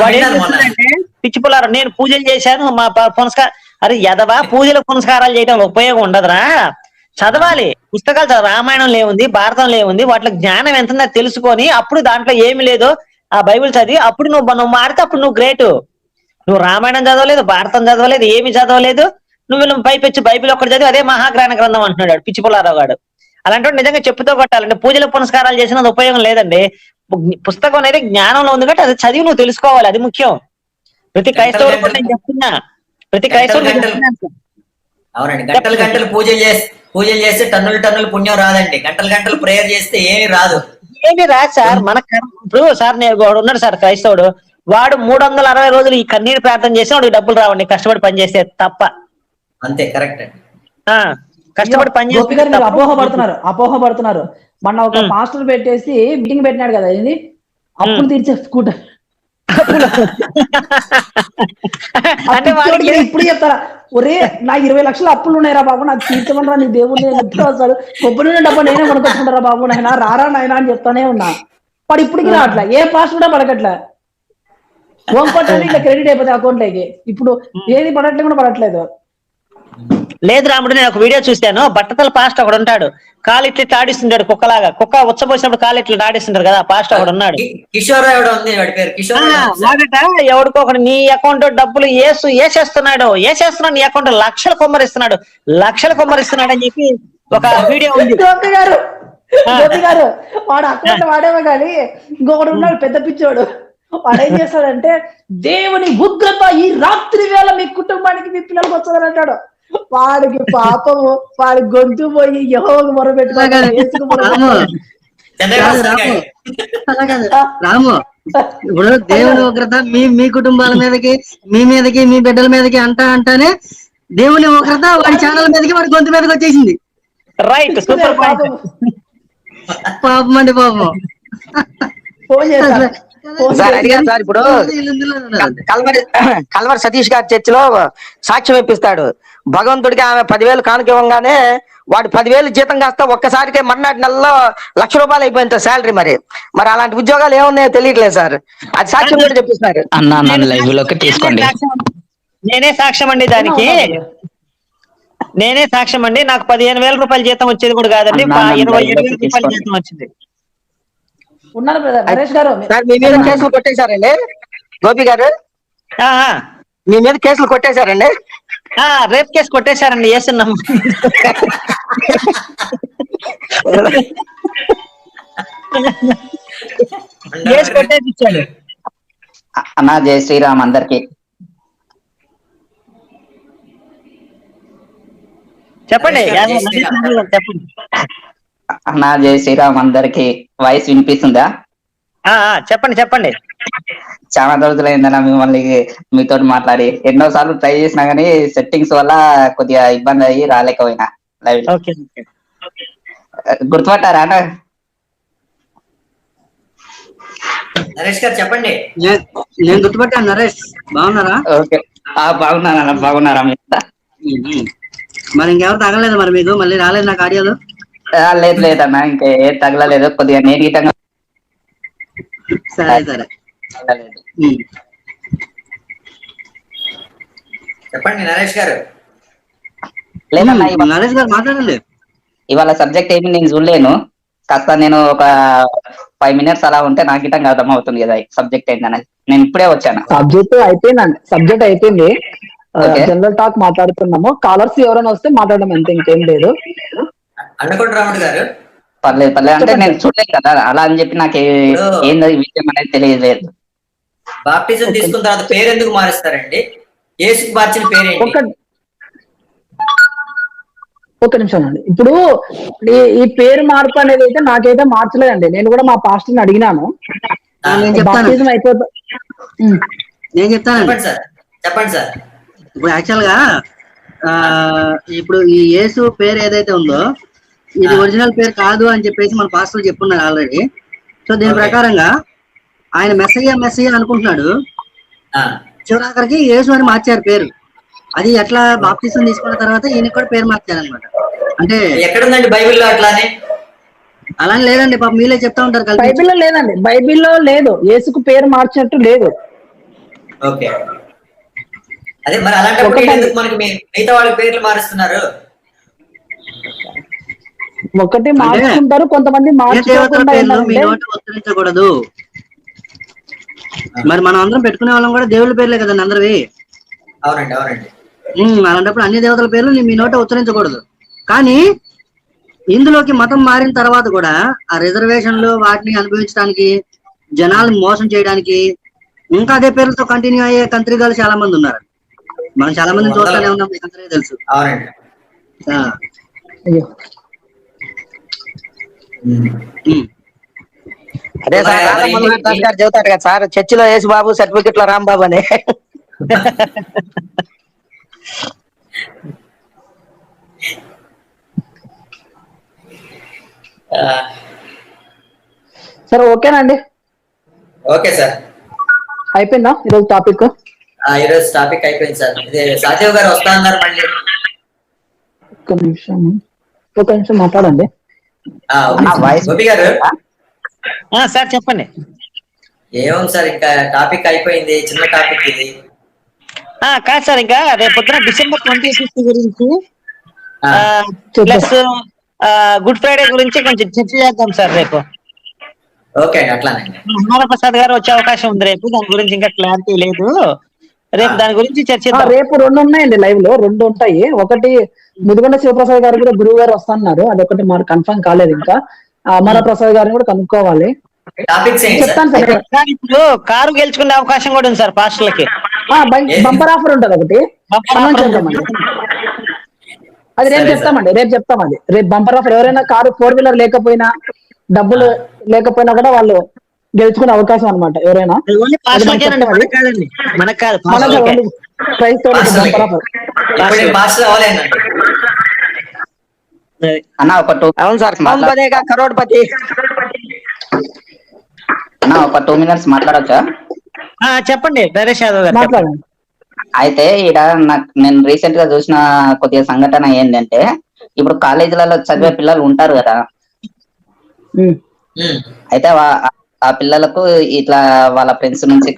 వాడు ఏం చేస్తున్నాడంటే, పిచ్చి పుల్లారావు నేను పూజలు చేశాను మా పునస్కారం. అరే ఎదవా, పూజలు పునస్కారాలు చేయడం ఉపయోగం ఉండదురా, చదవాలి పుస్తకాలు చదవ. రామాయణం లేవుంది, భారతం లేవుంది, వాటిలో జ్ఞానం ఎంత తెలుసుకొని అప్పుడు దాంట్లో ఏమి లేదో ఆ బైబిల్ చదివి అప్పుడు నువ్వు మారితే అప్పుడు నువ్వు గ్రేటు. నువ్వు రామాయణం చదవలేదు, భారతం చదవలేదు, ఏమి చదవలేదు, నువ్వు పైపెచ్చి బైబిల్ ఒక్కటి చదివి అదే మహాజ్ఞాన గ్రంథం అంటున్నాడు పిచ్చి పుల్లారావు గాడు. అలాంటి నిజంగా చెప్పుతో కొట్టాలంటే పూజల పునస్కారాలు చేసినది ఉపయోగం లేదండి. పుస్తకం అనేది జ్ఞానంలో ఉంది కాబట్టి అది చదివి నువ్వు తెలుసుకోవాలి, అది ముఖ్యం. ప్రతి క్రైస్తవుడు కూడా నేను చెప్తున్నా, ప్రతి క్రైస్తవుడు. అవునండి, గంటలు పూజలు చేస్తే టన్నులు పుణ్యం రాదండి. గంటలు ప్రేయర్ చేస్తే ఏమి రాదు. ఏమి రాదు సార్. ఇప్పుడు సార్ ఉన్నాడు సార్ క్రైస్తవుడు, వాడు 360 రోజులు ఈ కన్నీరు ప్రార్థన చేసి వాడికి డబ్బులు రావండి, కష్టపడి పని చేస్తే తప్ప. అంతే, కరెక్ట్ అండి. కష్టపడి పని చేస్తే అపోహపడుతున్నారు. మొన్న ఒక పాస్టర్ పెట్టేసి మీటింగ్ పెట్టినాడు కదా, ఇది అప్పులు తీర్చేసుకుంటా అంటే ఇప్పుడు చెప్తారా, ఒరే నా 20 లక్షల అప్పులు ఉన్నాయిరా బాబు, నాకు తీర్చమనరా నీ దేవుడిని ఎట్లా వస్తాడు, కొబ్బరి డబ్బా నేనే కొనుక్కొచ్చుకుంటారా బాబు, నాయన రారా నాయన అని చెప్తానే ఉన్నా. వాడు ఇప్పటికి రావట్లే, ఏ పాస్ కూడా పడకట్లే. హోమ్ పట్టాలి ఇట్లా క్రెడిట్ అయిపోతే అకౌంట్ లోకి, ఇప్పుడు ఏది పడట్లే కూడా పడట్లేదు. లేదు రాముడు, నేను ఒక వీడియో చూశాను. బట్టతల పాస్ట్ ఒకడు ఉంటాడు, కాలు ఇట్లా ఆడిస్తుంటాడు కుక్కలాగా. కుక్క ఉచ్చబోసినప్పుడు కాలు ఇట్లా ఆడిస్తుంటారు కదా, పాస్ట్ ఒకడు ఉన్నాడు. కిషోర్ ఎవడో ఉంది, వాడి పేరు కిషోర్. వాడట ఎవడికో ఒకడు నీ అకౌంట్ డబ్బులు వేసేస్తున్నాడు నీ అకౌంట్ లక్షలు కొమ్మరిస్తున్నాడు అని చెప్పి ఒక వీడియో ఉంది. గోపి గారు వాడు అకౌంట్ వాడేమో కానీ ఇంకొకడు ఉన్నాడు పెద్ద పిచ్చోడు. వాడు ఏం చేస్తాడంటే, దేవుని ఉగ్రత ఈ రాత్రి వేళ మీ కుటుంబానికి మీ పిల్లలకు వస్తుందని అంటాడు. వాడికి పాపము, వాడి గొంతు పోయి యెహోవాకు మొరపెట్టుకోవాలి. రాము, ఇప్పుడు దేవుని ఉగ్రత మీ కుటుంబాల మీదకి, మీ బిడ్డల మీదకి అంటానే దేవుని ఉగ్రత వాడి ఛానల్ మీదకి, వాడి గొంతు మీదకి వచ్చేసింది. Right, super point. పాపం అండి పాపం. ఫోన్ చేస్తాను. సార్ అడిగారు సార్, ఇప్పుడు కల్వర్ సతీష్ గారి చర్చిలో సాక్ష్యం ఇప్పిస్తాడు. భగవంతుడికి ఆమె 10,000 కానుక ఇవ్వగానే వాడు 10,000 జీతం కాస్త ఒక్కసారికే మర్నాటి నెలలో ₹1,00,000 అయిపోయింది శాలరీ. మరి అలాంటి ఉద్యోగాలు ఏమున్నాయో తెలియట్లేదు సార్. అది సాక్ష్యం కూడా చెప్పిస్తున్నారు. లైవ్ లోకి తీసుకోండి. నేనే సాక్ష్యం అండి దానికి. నేనే సాక్ష్యం అండి. నాకు 15,000 రూపాయల జీతం వచ్చేది కూడా కాదండి, 27,000 రూపాయల జీతం వచ్చింది. ఉన్నారు బ్రదర్ నరేష్ గారు. సార్ మీ మీద కేసులు కొట్టేశారండి గోపి గారు, మీ మీద కేసులు కొట్టేశారండి. Rape case కొట్టేశారండి. వేస్తున్నాం. కేసు కొట్టేసి ఇచ్చాడు. అన్నా జై శ్రీరామ్ అందరికి. చెప్పండి. చెప్పండి అన్నా జై శ్రీరామ్ అందరికి. వాయిస్ వినిపిస్తుందా? చెప్పండి. చాలా రోజులైందన్నా మిమ్మల్ని మీతో మాట్లాడి. ఎన్నో సార్లు ట్రై చేసినా గానీ సెట్టింగ్స్ వల్ల కొద్దిగా ఇబ్బంది అయ్యి రాలేకపోయినా లైవ్. గుర్తుపట్టారా అన్న? నరేష్ గారు చెప్పండి. నేను గుర్తుపట్టాను. నరేష్ బాగున్నారా? ఓకే, బాగున్నారా? బాగున్నారా మీరు? మరి ఇంకెవరు తగలేదు మరి మీకు? మళ్ళీ రాలేదు నాకు ఆడియోలు? లేదన్నా, ఇంకా ఏం తగలలేదు. కొద్దిగా నేర్గీతంగా. సరే చెప్పండి నరేష్ గారు. లేదన్నా, నరేష్ గారు మాట్లాడండి. ఇవాళ సబ్జెక్ట్ ఏమి నేను చూడలేను. కాస్త నేను ఒక 5 minutes అలా ఉంటే నాకు గిట్టంగా అర్థం అవుతుంది కదా సబ్జెక్ట్ ఏంటనే. నేను ఇప్పుడే వచ్చాను. సబ్జెక్ట్ అయిపోయింది. జనరల్ టాక్ మాట్లాడుతున్నాము. కాలర్స్ ఎవరైనా వస్తే మాట్లాడడం అంతే, ఇంకేం లేదు. అన్నకొండ రాముడు గారు. పర్లేదు అంటే నేను చూడలేదు కదా, అలా అని చెప్పి నాకు ఏందో విషయం అనేది తెలియలేదు. బాప్టిజం తీసుకున్న తర్వాత పేరు ఎందుకు మారుస్తారండి? యేసుకి మార్చిన పేరేంటి? ఒక్క నిమిషం అండి. ఇప్పుడు ఈ పేరు మార్పు అనేది అయితే నాకైతే మార్చలేదండి. నేను కూడా మా పాస్టర్ని అడిగినాను. బాప్టిజం అయిపోతా. నేను చెప్తాను. చెప్పండి సార్. ఇప్పుడు యాక్చువల్ గా ఇప్పుడు ఈ యేసు పేరు ఏదైతే ఉందో ఇది ఒరిజినల్ పేరు కాదు అని చెప్పేసి మన పాస్టర్లు చెప్పున్నారు ఆల్రెడీ. సో దీని ప్రకారంగా ఆయన మెస్సయ్య అనుకుంటున్నాడు. చివరాఖరికి యేసు అని మార్చారు పేరు. అది ఎట్లా బాప్టిజం తీసుకున్న తర్వాత ఈయన కూడా పేరు మార్చారు అనమాట. అంటే ఎక్కడుందండి బైబిల్లో అట్లానే? అలానే లేదండి, పాప మీలే చెప్తా ఉంటారు. బైబిల్లో లేదండి, బైబిల్లో లేదు. యేసుకు పేరు మార్చినట్టు లేదు. ఓకే, అదే మరి అలాంటప్పుడు ఎందుకు మనకి మిగతా వాళ్ళ పేర్లు మారుస్తున్నారు? ఒకటి మార్చుకుంటారు, కొంతమంది ఉచ్చరించకూడదు. మరి మనం అందరం పెట్టుకునే వాళ్ళం కూడా దేవుళ్ళ పేర్లే కదండి అందరివి. అవునండి. అలాంటప్పుడు అన్ని దేవతల పేర్లు మీ నోట ఉచ్చరించకూడదు. కానీ ఇందులోకి మతం మారిన తర్వాత కూడా ఆ రిజర్వేషన్లు వాటిని అనుభవించడానికి, జనాలను మోసం చేయడానికి ఇంకా అదే పేర్లతో కంటిన్యూ అయ్యే కంత్రిగాలు చాలా మంది ఉన్నారు. మనం చాలా మందిని చూస్తూనే ఉన్నాం, మీకు అందరికీ తెలుసు. అదే సార్, రాధామోహన్ గారు చెబుతాడు కదా సార్, చర్చిలో యేసు బాబు, సర్టిఫికెట్ లో రాంబాబు అని. సరే, ఓకేనండి. ఓకే సార్, అయిపోయిందా ఈరోజు టాపిక్? ఈరోజు టాపిక్ అయిపోయింది సార్. ఇదే సాదేవ్ గారు వస్తా అన్నారు మళ్ళీ. ఒక్క నిమిషం మాట్లాడండి. గోపి గారు సార్ చెప్పండి. ఏముంది సార్, ఇంకా టాపిక్ అయిపోయింది. చిన్న టాపిక్ ఇది. కాదు సార్, ఇంకా రేపు పొద్దున December 25th గురించి ఆ, ప్లస్ గుడ్ ఫ్రైడే గురించి కొంచెం చర్చ చేద్దాం సార్ రేపు. ఓకే అండి, అట్లానండి. హనుమాన ప్రసాద్ గారు వచ్చే అవకాశం ఉంది రేపు, దాని గురించి ఇంకా క్లారిటీ లేదు, రేపు దాని గురించి చర్చిద్దాం. రేపు 2 ఉన్నాయండి లైవ్ లో, 2 ఉంటాయి. ఒకటి ముదిగొండ శివప్రసాద్ గారు కూడా గురువు గారు వస్తున్నారు, అదొకటి మనకు కన్ఫర్మ్ కాలేదు ఇంకా. అమర ప్రసాద్ గారిని కూడా కనుక్కోవాలి. టాపిక్స్ ఏంటి సార్? చెప్తాను సార్. సార్, ఇప్పుడు కారు గెలుచుకునే అవకాశం కూడా ఉంది సార్ పాస్టర్లకి. బంపర్ ఆఫర్ ఉంటది ఒకటి, అనౌన్స్ చేద్దామండి. అది రేపు చెప్తామండి, రేపు బంపర్ ఆఫర్. ఎవరైనా కారు 4-wheeler లేకపోయినా, డబ్బులు లేకపోయినా కూడా వాళ్ళు గెలుచుకునే అవకాశం అన్నమాట. ఎవరైనా మనకు కాదు, క్రైస్తవులకి బంపర్ ఆఫర్. ఇప్పుడు నేను పాస్టర్ అవ్వలేనండి. అన్న ఒక 2 అవును సార్, కరోడ్పతి. అన్న ఒక 2 minutes మాట్లాడొచ్చా? చెప్పండి నరేష్ యాదవ్ గారు, మాట్లాడండి. అయితే నేను రీసెంట్ గా చూసిన కొద్దిగా సంఘటన ఏంటంటే, ఇప్పుడు కాలేజీలలో చదివే పిల్లలు ఉంటారు కదా, అయితే ఆ పిల్లలకు ఇట్లా వాళ్ళ ఫ్రెండ్స్ నుంచి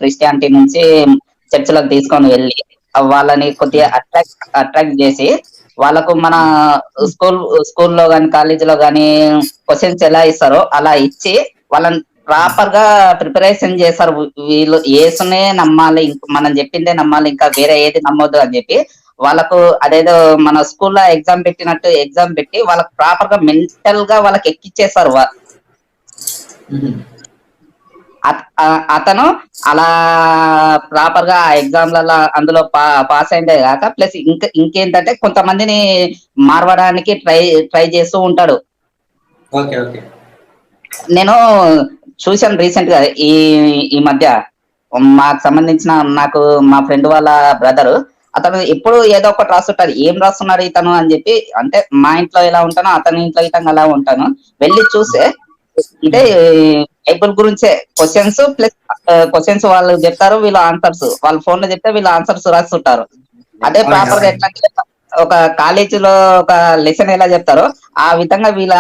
క్రిస్టియానిటీ నుంచి చర్చిలకు తీసుకొని వెళ్ళి వాళ్ళని కొద్దిగా అట్రాక్ట్ చేసి వాళ్ళకు మన స్కూల్లో గానీ కాలేజీలో గానీ క్వశ్చన్స్ ఎలా ఇస్తారో అలా ఇచ్చి వాళ్ళని ప్రాపర్ గా ప్రిపరేషన్ చేస్తారు. వీళ్ళు యేసునే నమ్మాలి, మనం చెప్పిందే నమ్మాలి, ఇంకా వేరే ఏది నమ్మొద్దు అని చెప్పి వాళ్ళకు అదేదో మన స్కూల్లో ఎగ్జామ్ పెట్టినట్టు ఎగ్జామ్ పెట్టి వాళ్ళకి ప్రాపర్ గా మెంటల్ గా వాళ్ళకి ఎక్కిచ్చేస్తారు. అతను అలా ప్రాపర్ గా ఆ ఎగ్జామ్లలో అందులో పాస్ అయిందే కాక ప్లస్ ఇంకేంటంటే కొంతమందిని మారవడానికి ట్రై చేస్తూ ఉంటాడు. నేను చూశాను రీసెంట్ గా ఈ మధ్య మాకు సంబంధించిన నాకు మా ఫ్రెండ్ వాళ్ళ బ్రదరు, అతను ఎప్పుడు ఏదో ఒకటి రాస్తుంటారు. ఏం రాస్తున్నాడు ఇతను అని చెప్పి, అంటే మా ఇంట్లో ఎలా ఉంటానో అతని ఇంట్లో ఇతను అలా ఉంటాను. వెళ్ళి చూస్తే అంటే బైబుల్ గురించే క్వశ్చన్స్ ప్లస్ క్వశ్చన్స్ వాళ్ళు చెప్తారు, వీళ్ళు ఆన్సర్స్ వాళ్ళ ఫోన్ లో చెప్తే వీళ్ళు ఆన్సర్స్ రాస్తుంటారు. అదే ప్రాపర్ గా ఎట్లా ఒక కాలేజీలో ఒక లెసన్ ఎలా చెప్తారో ఆ విధంగా వీళ్ళ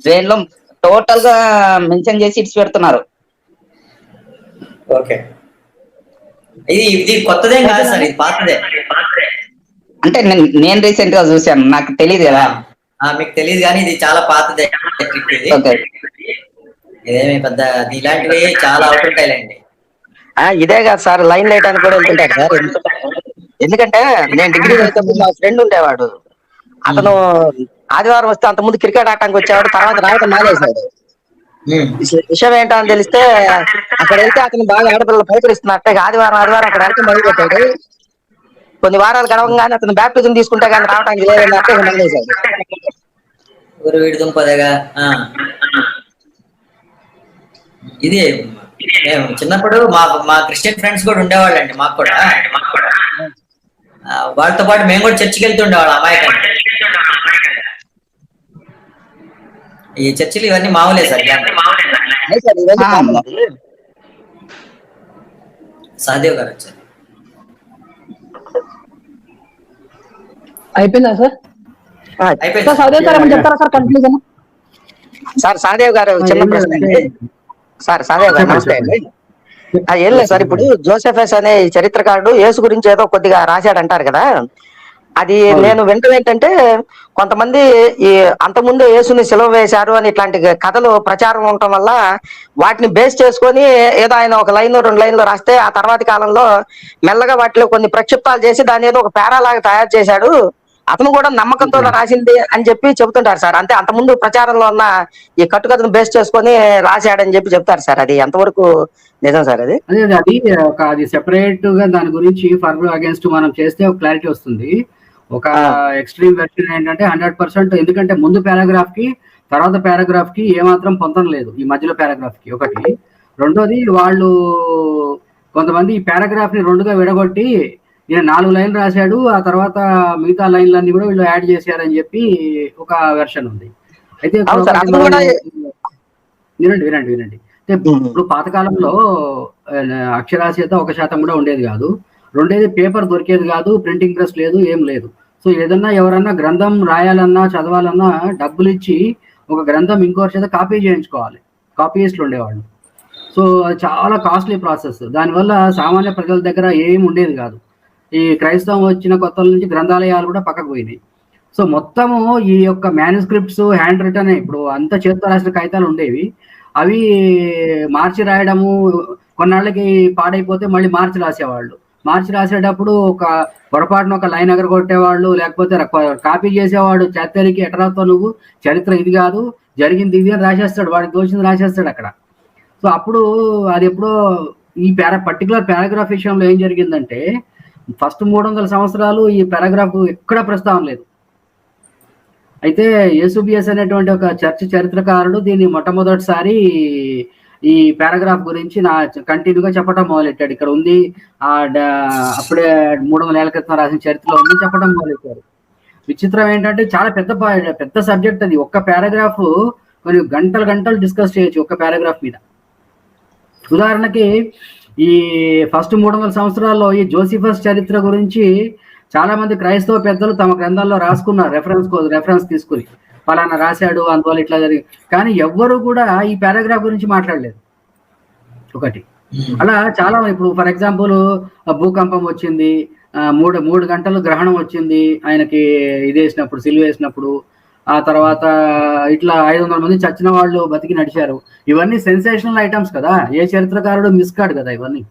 బ్రెయిన్ లో టోటల్ గా మెన్షన్ చేసి ఇచ్చి పెడుతున్నారు. ఓకే, ఇది కొత్తదేం కాదు సార్, ఇది పాతదే. అంటే నేను రీసెంట్ గా చూశాను, నాకు తెలియదు కదా. మీకు తెలియదు కానీ ఇది చాలా పాతదే. ఇదేమి పెద్ద ఇలాంటివి చాలా అవుతుంటాయిలేండి. ఇదే కాదు సార్, లైన్ లైట్ కూడా వెళ్తుంటాడు సార్. ఎందుకంటే నేను డిగ్రీ చదువుతున్నప్పుడు మా ఫ్రెండ్ ఉండేవాడు, అతను ఆదివారం వస్తే అంత ముందు క్రికెట్ ఆడటానికి వచ్చేవాడు, తర్వాత రావటం మానేశాడు. విషయం ఏంటో అని తెలిస్తే అక్కడ వెళ్తే అతను బాగా ఆడపిల్లలు పైకరిస్తున్నట్టే ఆదివారం అక్కడ వెళ్తే మొదలు పెట్టాడు. కొన్ని వారాలు గడవగానే అతను బ్యాప్టిజం తీసుకుంటే కానీ రావడానికి లేదన్నట్టే మానేశాడు. ఇది మేము చిన్నప్పుడు మా క్రిస్టియన్ ఫ్రెండ్స్ కూడా ఉండేవాళ్ళండి, మాకు కూడా వాళ్ళతో పాటు మేము కూడా చర్చికి వెళ్తుండేవాళ్ళం అమాయకంగా. ఈ చర్చిలు ఇవన్నీ మామూలే సార్. సహదేవ్ గారు వచ్చారు. అయిపోయిందా సార్? సహదేవ్ గారు ఏమన్నా చెప్తారా సార్ కన్క్లూజన్? సార్ సహదేవ్ గారు చిన్న ప్రశ్న అండి. సార్ సహదేవ్ గారు నమస్తే అండి. ఏం లేదు సార్, ఇప్పుడు జోసెఫస్ అనే చరిత్రకారుడు యేసు గురించి ఏదో కొద్దిగా రాశాడు అంటారు కదా, అది నేను వింటం ఏంటంటే కొంతమంది ఈ అంతకుముందు యేసుని సిలువ వేశారు అని ఇట్లాంటి కథలు ప్రచారం ఉండటం వల్ల వాటిని బేస్ చేసుకొని ఏదో ఆయన ఒక లైన్ 2 లైన్లు రాస్తే ఆ తర్వాతి కాలంలో మెల్లగా వాటిలో కొన్ని ప్రక్షిప్తాలు చేసి దాని ఏదో ఒక పేరాలాగా తయారు చేశాడు, అతను కూడా నమ్మకంతో రాసింది అని చెప్పి చెబుతుంటారు సార్. అంటే అంతకుముందు ప్రచారంలో ఉన్న ఈ కట్టుకథను బేస్ చేసుకొని రాశాడని చెప్పి చెప్తారు సార్. అది ఎంతవరకు నిజం సార్? అది అది సెపరేట్ గా దాని గురించి ఫర్ అగేన్స్ట్ మనం చేస్తే ఒక క్లారిటీ వస్తుంది. ఒక ఎక్స్ట్రీమ్ వెర్షన్ ఏంటంటే 100%, ఎందుకంటే ముందు పారాగ్రాఫ్ కి తర్వాత పారాగ్రాఫ్ కి ఏమాత్రం పొందడం లేదు, ఈ మధ్యలో పారాగ్రాఫ్ కి ఒకటి. రెండోది వాళ్ళు కొంతమంది ఈ పారాగ్రాఫ్ ని 2గా విడగొట్టి ఈయన 4 లైన్లు రాశాడు, ఆ తర్వాత మిగతా లైన్లన్నీ కూడా వీళ్ళు యాడ్ చేశారని చెప్పి ఒక వెర్షన్ ఉంది. అయితే వినండి. ఇప్పుడు పాతకాలంలో అక్షరాస్యత 1% కూడా ఉండేది కాదు. రెండేది పేపర్ దొరికేది కాదు, ప్రింటింగ్ ప్రెస్ లేదు, ఏం లేదు. సో ఏదన్నా ఎవరన్నా గ్రంథం రాయాలన్నా చదవాలన్నా డబ్బులు ఇచ్చి ఒక గ్రంథం ఇంకోరి చేత కాపీ చేయించుకోవాలి, కాపీయిస్టులు ఉండేవాళ్ళు. సో అది చాలా కాస్ట్లీ ప్రాసెస్. దానివల్ల సామాన్య ప్రజల దగ్గర ఏం ఉండేది కాదు. ఈ క్రైస్తవం వచ్చిన కొత్తల నుంచి గ్రంథాలయాలు కూడా పక్కకు పోయినాయి. సో మొత్తము ఈ యొక్క మ్యానుస్క్రిప్ట్స్ హ్యాండ్ రిటర్న్, ఇప్పుడు అంత చేతితో రాసిన కాగితాలు ఉండేవి, అవి మార్చి రాయడము, కొన్నాళ్ళకి పాడైపోతే మళ్ళీ మార్చి రాసేవాళ్ళు. మార్చి రాసేటప్పుడు ఒక పొరపాటున ఒక లైన్ ఎగరగొట్టేవాళ్ళు, లేకపోతే కాపీ చేసేవాడు. చరిత్రకి ఎటరాతో నువ్వు చరిత్ర ఇది కాదు, జరిగింది ఇది అని రాసేస్తాడు, వాడికి దోచింది రాసేస్తాడు అక్కడ. సో అప్పుడు అది ఎప్పుడో ఈ పర్టికులర్ పారాగ్రాఫ్ విషయంలో ఏం జరిగిందంటే, ఫస్ట్ 300 సంవత్సరాలు ఈ పారాగ్రాఫ్ ఎక్కడ ప్రస్తావన లేదు. అయితే యేసుబిఎస్ అనేటువంటి ఒక చర్చ్ చరిత్రకారుడు దీన్ని మొట్టమొదటిసారి ఈ పారాగ్రాఫ్ గురించి కంటిన్యూగా చెప్పడం మొదలెట్టాడు. ఇక్కడ ఉంది, అప్పుడే 300 ఏళ్ల క్రితం రాసిన చరిత్రలో ఉంది చెప్పడం మొదలెట్టారు. విచిత్రం ఏంటంటే చాలా పెద్ద సబ్జెక్ట్ అది. ఒక్క పారాగ్రాఫ్ కొన్ని గంటలు డిస్కస్ చేయొచ్చు ఒక్క పారాగ్రాఫ్ మీద. ఉదాహరణకి ఈ ఫస్ట్ 300 సంవత్సరాల్లో ఈ జోసిఫస్ చరిత్ర గురించి చాలా మంది క్రైస్తవ పెద్దలు తమ గ్రంథాల్లో రాసుకున్నారు, రెఫరెన్స్ తీసుకుని ఫలానా రాశాడు అందువల్ల ఇట్లా జరిగింది. కానీ ఎవ్వరు కూడా ఈ పారాగ్రాఫ్ గురించి మాట్లాడలేదు ఒకటి. అలా చాలా, ఇప్పుడు ఫర్ ఎగ్జాంపుల్ భూకంపం వచ్చింది, 3 గంటలు గ్రహణం వచ్చింది ఆయనకి ఇది వేసినప్పుడు, సిలువ వేసినప్పుడు. ఆ తర్వాత ఇట్లా 500 మంది చచ్చిన వాళ్ళు బతికి నడిచారు. ఇవన్నీ సెన్సేషనల్ ఐటమ్స్ కదా, ఏ చరిత్రకారుడు మిస్ కాడు కదా ఇవన్నీ.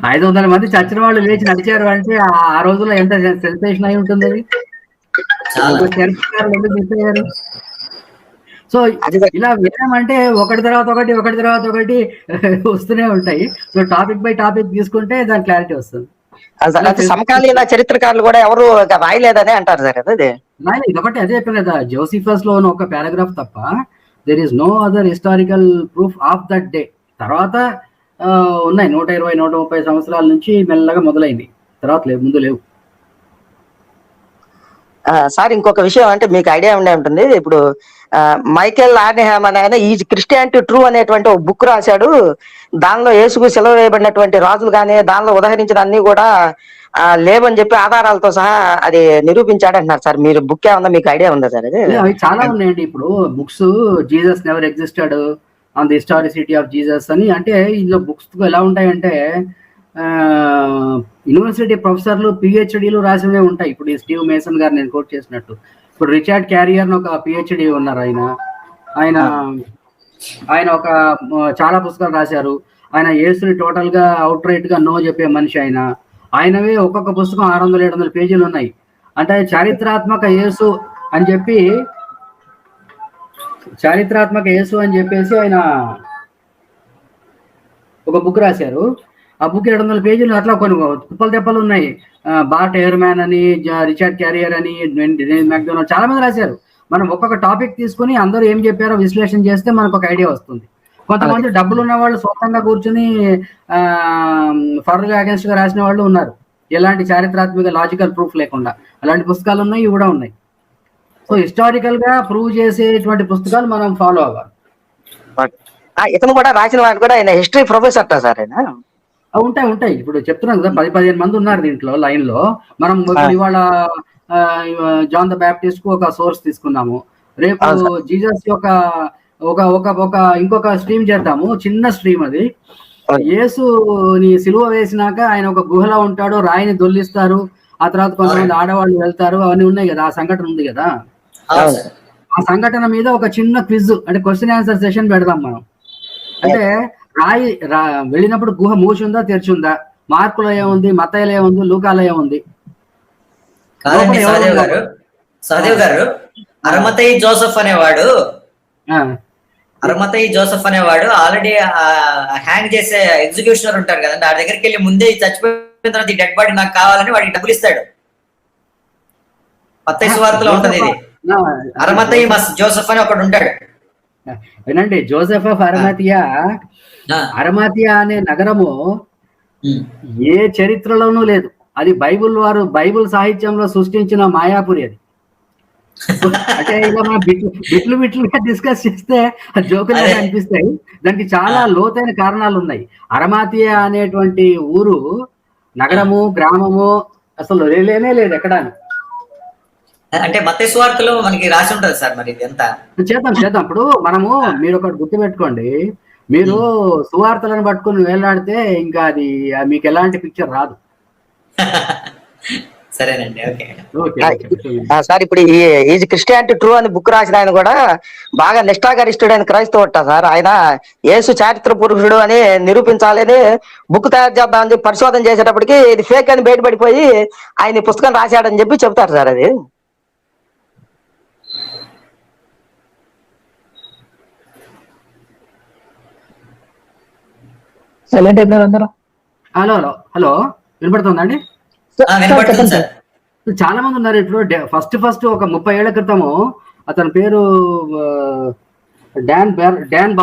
500 మంది చచ్చిన వాళ్ళు లేచి నడిచారు అంటే ఆ రోజుల్లో ఎంత సెన్సేషన్ అయి ఉంటుంది అది. చరిత్రకారులు ఎందుకు మిస్ అయ్యారు? సో ఇలా వినమంటే ఒకటి తర్వాత ఒకటి వస్తూనే ఉంటాయి. సో టాపిక్ బై టాపిక్ తీసుకుంటే దాని క్లారిటీ వస్తుంది. సమకాలీన చరిత్రకారులు కూడా ఎవరు రాయలేదని అంటారు సార్. అదే ఇదొకటి అదే చెప్పాను కదా, జోసిఫస్ లో ఒక పారాగ్రాఫ్ తప్ప there is no other historical proof of that day. తర్వాత ఉన్నాయి 120-130 సంవత్సరాల నుంచి మెల్లగా మొదలైంది, తర్వాత ముందు లేవు. సార్ ఇంకొక విషయం, అంటే మీకు ఐడియా ఉండే ఉంటుంది, ఇప్పుడు మైకేల్ ఆర్నిహామ్ అనే ఆయన ఈ క్రిస్టియానిటీ ట్రూ అనేటువంటి ఒక బుక్ రాశాడు. దానిలో యేసుకు సెలవు వేయబడినటువంటి రాజులు కానీ దానిలో ఉదహరించిన అన్ని కూడా లేవని చెప్పి ఆధారాలతో సహా అది నిరూపించాడు అంటున్నారు సార్. మీరు బుక్ ఏమన్నా మీకు ఐడియా ఉందా సార్? అది అవి చాలా ఉన్నాయండి. ఇప్పుడు books Jesus never existed on the historicity of Jesus అని, అంటే ఇందులో బుక్స్ ఎలా ఉంటాయంటే యూనివర్సిటీ ప్రొఫెసర్లు పిహెచ్డీలు రాసినవే ఉంటాయి. ఇప్పుడు ఈ స్టీవ్ మేసన్ గారు నేను కోట్ చేసినట్టు, ఇప్పుడు రిచర్డ్ క్యారియర్ ఒక పిహెచ్డి ఉన్నారు. ఆయన ఒక చాలా పుస్తకాలు రాశారు. ఆయన యేసుని టోటల్ గా అవుట్ రైట్ గా నో చెప్పే మనిషి. ఆయనవే ఒక్కొక్క పుస్తకం 600-700 పేజీలు ఉన్నాయి. అంటే చారిత్రాత్మక యేసు అని చెప్పేసి ఆయన ఒక బుక్ రాశారు. ఆ బుక్ 700 పేజీలు, అట్లా కొన్ని కుప్పలు ఉన్నాయి. బార్ట్ ఎయిర్మ్యాన్ అని, రిచర్డ్ క్యారియర్ అని, మెక్డొనాల్డ్, చాలా మంది రాశారు. మనం ఒక్కొక్క టాపిక్ తీసుకుని అందరూ ఏం చెప్పారో విశ్లేషణ చేస్తే మనకు ఒక ఐడియా వస్తుంది. కొంతమంది డబ్బులు ఉన్న వాళ్ళు సొంతంగా కూర్చుని ఫర్ అగేన్స్ట్ గా రాసిన వాళ్ళు ఉన్నారు, ఎలాంటి చారిత్రాత్మక లాజికల్ ప్రూఫ్ లేకుండా. అలాంటి పుస్తకాలు ఉన్నాయి, ఇవి కూడా ఉన్నాయి. సో హిస్టారికల్ గా ప్రూవ్ చేసేటువంటి పుస్తకాలు మనం ఫాలో అవ్వాలి. ఇతను కూడా రాసిన వాడు కూడా ఆయన హిస్టరీ ప్రొఫెసర్ సార్. ఆయన ఉంటాయి. ఇప్పుడు చెప్తున్నాం కదా, 10-15 మంది ఉన్నారు దీంట్లో లైన్ లో. మనం ఇవాళ జాన్ ద బ్యాప్టిస్ట్ కు ఒక సోర్స్ తీసుకున్నాము, రేపు జీసస్ యొక్క ఇంకొక స్ట్రీమ్ చేద్దాము, చిన్న స్ట్రీమ్ అది. యేసుని సిలువ వేసినాక ఆయన ఒక గుహలో ఉంటాడు, రాయిని దొల్లిస్తారు, ఆ తర్వాత కొంతమంది ఆడవాళ్ళు వెళ్తారు, అవన్నీ ఉన్నాయి కదా, ఆ సంఘటన ఉంది కదా. ఆ సంఘటన మీద ఒక చిన్న క్విజ్, అంటే క్వశ్చన్ ఆన్సర్ సెషన్ పెడదాం మనం. అంటే రాయి వెళ్ళినప్పుడు గుహ మూసిందా తెరిచిందా, మార్కులో ఏముంది, మత్తయిలో ఏముంది, లూకాలో ఏముంది? సహదేవ్ గారు, అరమతయి జోసెఫ్ అనేవాడు ఆల్రెడీ హ్యాంగ్ చేసే ఎగ్జిక్యూషనర్ ఉంటారు కదండి, ఆ దగ్గరికి వెళ్ళి ముందే చచ్చిపోయిన తర్వాత ఈ డెడ్ బాడీ నాకు కావాలని వాడికి డబ్బులు ఇస్తాడు. మత్తయి సువార్తలో ఉంటది ఇది. అరమతయి జోసెఫ్ అని ఒకడు ఉంటాడు. వినండి, జోసెఫ్ ఆఫ్ అరమాతియా అనే నగరము ఏ చరిత్రలోనూ లేదు. అది బైబుల్ సాహిత్యంలో సృష్టించిన మాయాపురి అది. అంటే ఇలా మనం బిట్లుగా డిస్కస్ చేస్తే జోకులుగా అనిపిస్తాయి, దానికి చాలా లోతైన కారణాలు ఉన్నాయి. అరమాతియా అనేటువంటి ఊరు, నగరము, గ్రామము అసలు లేనే లేదు ఎక్కడ. అంటే మత్తయి సువార్తలో మనకి రాసి ఉంటది సార్. మరి ఇది ఎంత చేద్దాం. ఇప్పుడు మీరు ఒకటి గుర్తుపెట్టుకోండి, మీరు సువార్తలను పట్టుకుని వేలాడితే ఇంకా అది మీకు ఎలాంటి పిక్చర్ రాదు. సరేనండి. ఓకే. సార్ ఇప్పుడు ఈజ్ క్రిస్టియానిటీ ట్రూ అని బుక్ రాసిన ఆయన కూడా బాగా నిష్ఠాగరిష్ఠుడైన క్రైస్తవుట సార్. ఆయన యేసు చారిత్ర పురుషుడు అని నిరూపించాలని బుక్ తయారు చేద్దామని చెప్పి పరిశోధన చేసేటప్పటికి ఇది ఫేక్ అని బయటపడిపోయి ఆయన పుస్తకం రాశాడని చెప్పి చెప్తారు సార్. అది సైలెంట్ అయిపోయినారు అందరూ. హలో హలో హలో వినపడుతుందండి? వినపడుతుంది సార్. చాలా మంది ఉన్నారు ఇప్పుడు. ఫస్ట్ ఒక 30 ఏళ్ల క్రితము అతని పేరు డాన్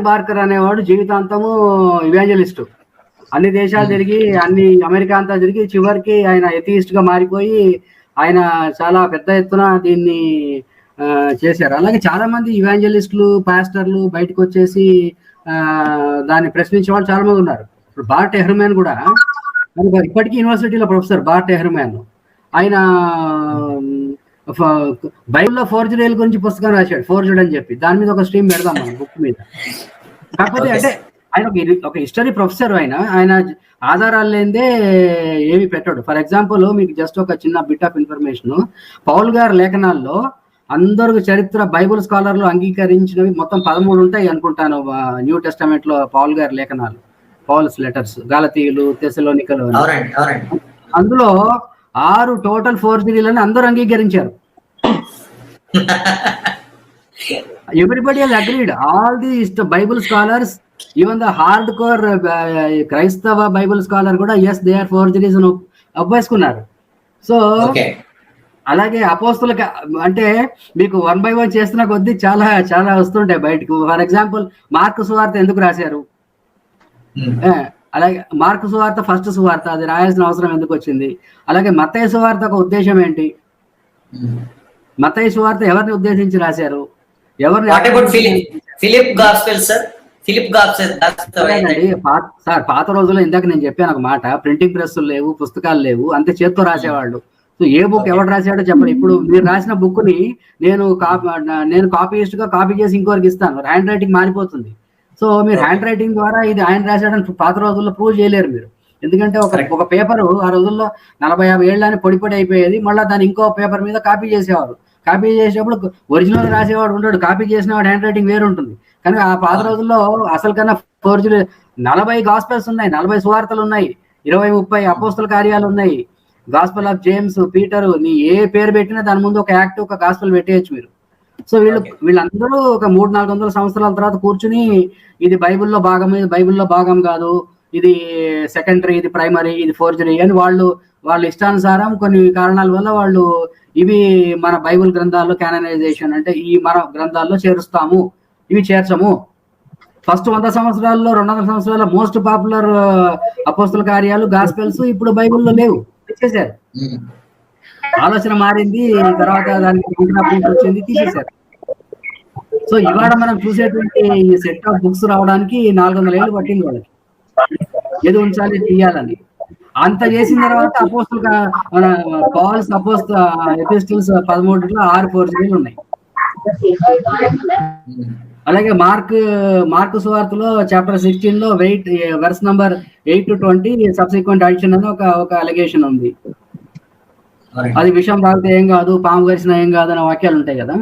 బార్కర్ అనేవాడు జీవితాంతము ఇవాంజలిస్ట్. అన్ని దేశాలు తిరిగి అమెరికా అంతా తిరిగి చివరికి ఆయన ఎథియిస్ట్ గా మారిపోయి ఆయన చాలా పెద్ద ఎత్తున దీన్ని చేశారు. అలాగే చాలా మంది ఇవాంజలిస్టులు పాస్టర్లు బయటకు వచ్చేసి దాన్ని ప్రశ్నించే వాళ్ళు చాలా మంది ఉన్నారు. ఇప్పుడు బార్ట్ ఎహ్రమాన్ కూడా ఇప్పటికీ యూనివర్సిటీలో ప్రొఫెసర్ బార్ట్ ఎహ్రమాన్. ఆయన బైబిల్లో ఫోర్జరీల గురించి పుస్తకం రాశాడు, ఫోర్జర్డ్ అని చెప్పి. దాని మీద ఒక స్ట్రీమ్ పెడదాం మనం బుక్ మీద. కాకపోతే అంటే ఆయన ఒక హిస్టరీ ప్రొఫెసర్. ఆయన ఆధారాలు లేదే ఏమి పెట్టాడు. ఫర్ ఎగ్జాంపుల్ మీకు జస్ట్ ఒక చిన్న బిట్ ఆఫ్ ఇన్ఫర్మేషన్. పౌల్ గారి లేఖనాల్లో అందరూ చరిత్ర బైబుల్ స్కాలర్లు అంగీకరించినవి మొత్తం 13 ఉంటాయి అనుకుంటాను న్యూ టెస్టమెంట్ లో. పౌల్ గారి లేఖనాలు, పౌల్స్ లెటర్స్, గలతీయులు, తెసలోనికలు. అందులో 6 టోటల్ ఫోర్జరీలని అందరూ అంగీకరించారు. Everybody has agreed. All the Bible scholars, even the hard core క్రైస్తవ బైబుల్ స్కాలర్ కూడా ఎస్ దే ఆర్ ఫోర్జరీస్ అని ఒప్పేసుకున్నారు. సో అలాగే అపోస్తులకి అంటే మీకు 1 by 1 చేస్తున్న కొద్దీ చాలా చాలా వస్తుంటాయి బయటకు. ఫర్ ఎగ్జాంపుల్ మార్కు సువార్త ఎందుకు రాశారు? అలాగే మార్కు సువార్త ఫస్ట్ సువార్త, అది రాయాల్సిన అవసరం ఎందుకు వచ్చింది? అలాగే మత్తయి సువార్త ఒక ఉద్దేశం ఏంటి? మత్తయి సువార్త ఎవరిని ఉద్దేశించి రాశారు? ఎవరిని? సార్ పాత రోజుల్లో ఇందాక నేను చెప్పాను ఒక మాట, ప్రింటింగ్ ప్రెస్సులు లేవు, పుస్తకాలు లేవు, అంతే చేత్తో రాసేవాళ్ళు. సో ఏ బుక్ ఎవరు రాశాడో చెప్పండి. ఇప్పుడు మీరు రాసిన బుక్ ని నేను కాపీయిస్ట్ గా కాపీ చేసి ఇంకోరికి ఇస్తాను, హ్యాండ్ రైటింగ్ మారిపోతుంది. సో మీరు హ్యాండ్ రైటింగ్ ద్వారా ఇది ఆయన రాశాడని పాత రోజుల్లో ప్రూవ్ చేయలేరు మీరు. ఎందుకంటే ఒక పేపరు ఆ రోజుల్లో 40-50 ఏళ్ళని పొడి అయిపోయేది. మళ్ళీ దాన్ని ఇంకో పేపర్ మీద కాపీ చేసేవారు. కాపీ చేసేటప్పుడు ఒరిజినల్ రాసేవాడు ఉంటాడు, కాపీ చేసిన వాడు హ్యాండ్ రైటింగ్ వేరు ఉంటుంది. కానీ ఆ పాత రోజుల్లో అసలు కన్నా ఫోర్జరీ 40 గాస్పెల్స్ ఉన్నాయి, 40 సువార్తలు ఉన్నాయి, 20-30 అపోస్తల కార్యాలు ఉన్నాయి, గాస్పెల్ ఆఫ్ జేమ్స్, పీటర్, నీ ఏ పేరు పెట్టినా దాని ముందు ఒక యాక్ట్, ఒక గాస్పెల్ పెట్టేయచ్చు మీరు. సో వీళ్ళందరూ ఒక 300-400 సంవత్సరాల తర్వాత కూర్చుని ఇది బైబిల్లో భాగం, ఇది బైబిల్లో భాగం కాదు, ఇది సెకండరీ, ఇది ప్రైమరీ, ఇది ఫోర్జరీ అని వాళ్ళ ఇష్టానుసారం కొన్ని కారణాల వల్ల వాళ్ళు ఇవి మన బైబిల్ గ్రంథాల్లో క్యాననైజేషన్ అంటే ఈ మన గ్రంథాల్లో చేరుస్తాము, ఇవి చేర్చము. ఫస్ట్ 100 సంవత్సరాల్లో 200 సంవత్సరాల మోస్ట్ పాపులర్ అపోస్తల కార్యాలు, గాస్పెల్స్ ఇప్పుడు బైబిల్లో లేవు, తీసేశారు. ఆలోచన మారింది, తర్వాత దానికి వచ్చింది, తీసేశారు. సో ఇవాళ మనం చూసేటువంటి ఈ సెట్ ఆఫ్ బుక్స్ రావడానికి 400 ఏళ్ళు పట్టింది వాళ్ళకి, ఏది ఉంచాలి తీయాలని. అంత చేసిన తర్వాత మన పాల్స్ ఎపిస్టిల్స్ 13లో 6 ఫోర్జరీలు ఉన్నాయి. అలాగే మార్కు సువార్తలో చాప్టర్ 16లో verse number 8 to 20 subsequent addition అని ఒక అలిగేషన్ ఉంది. అది విషయం తాగితే ఏం కాదు, పాము గరిచిన ఏం కాదు అనే వాక్యాలు ఉంటాయి కదా.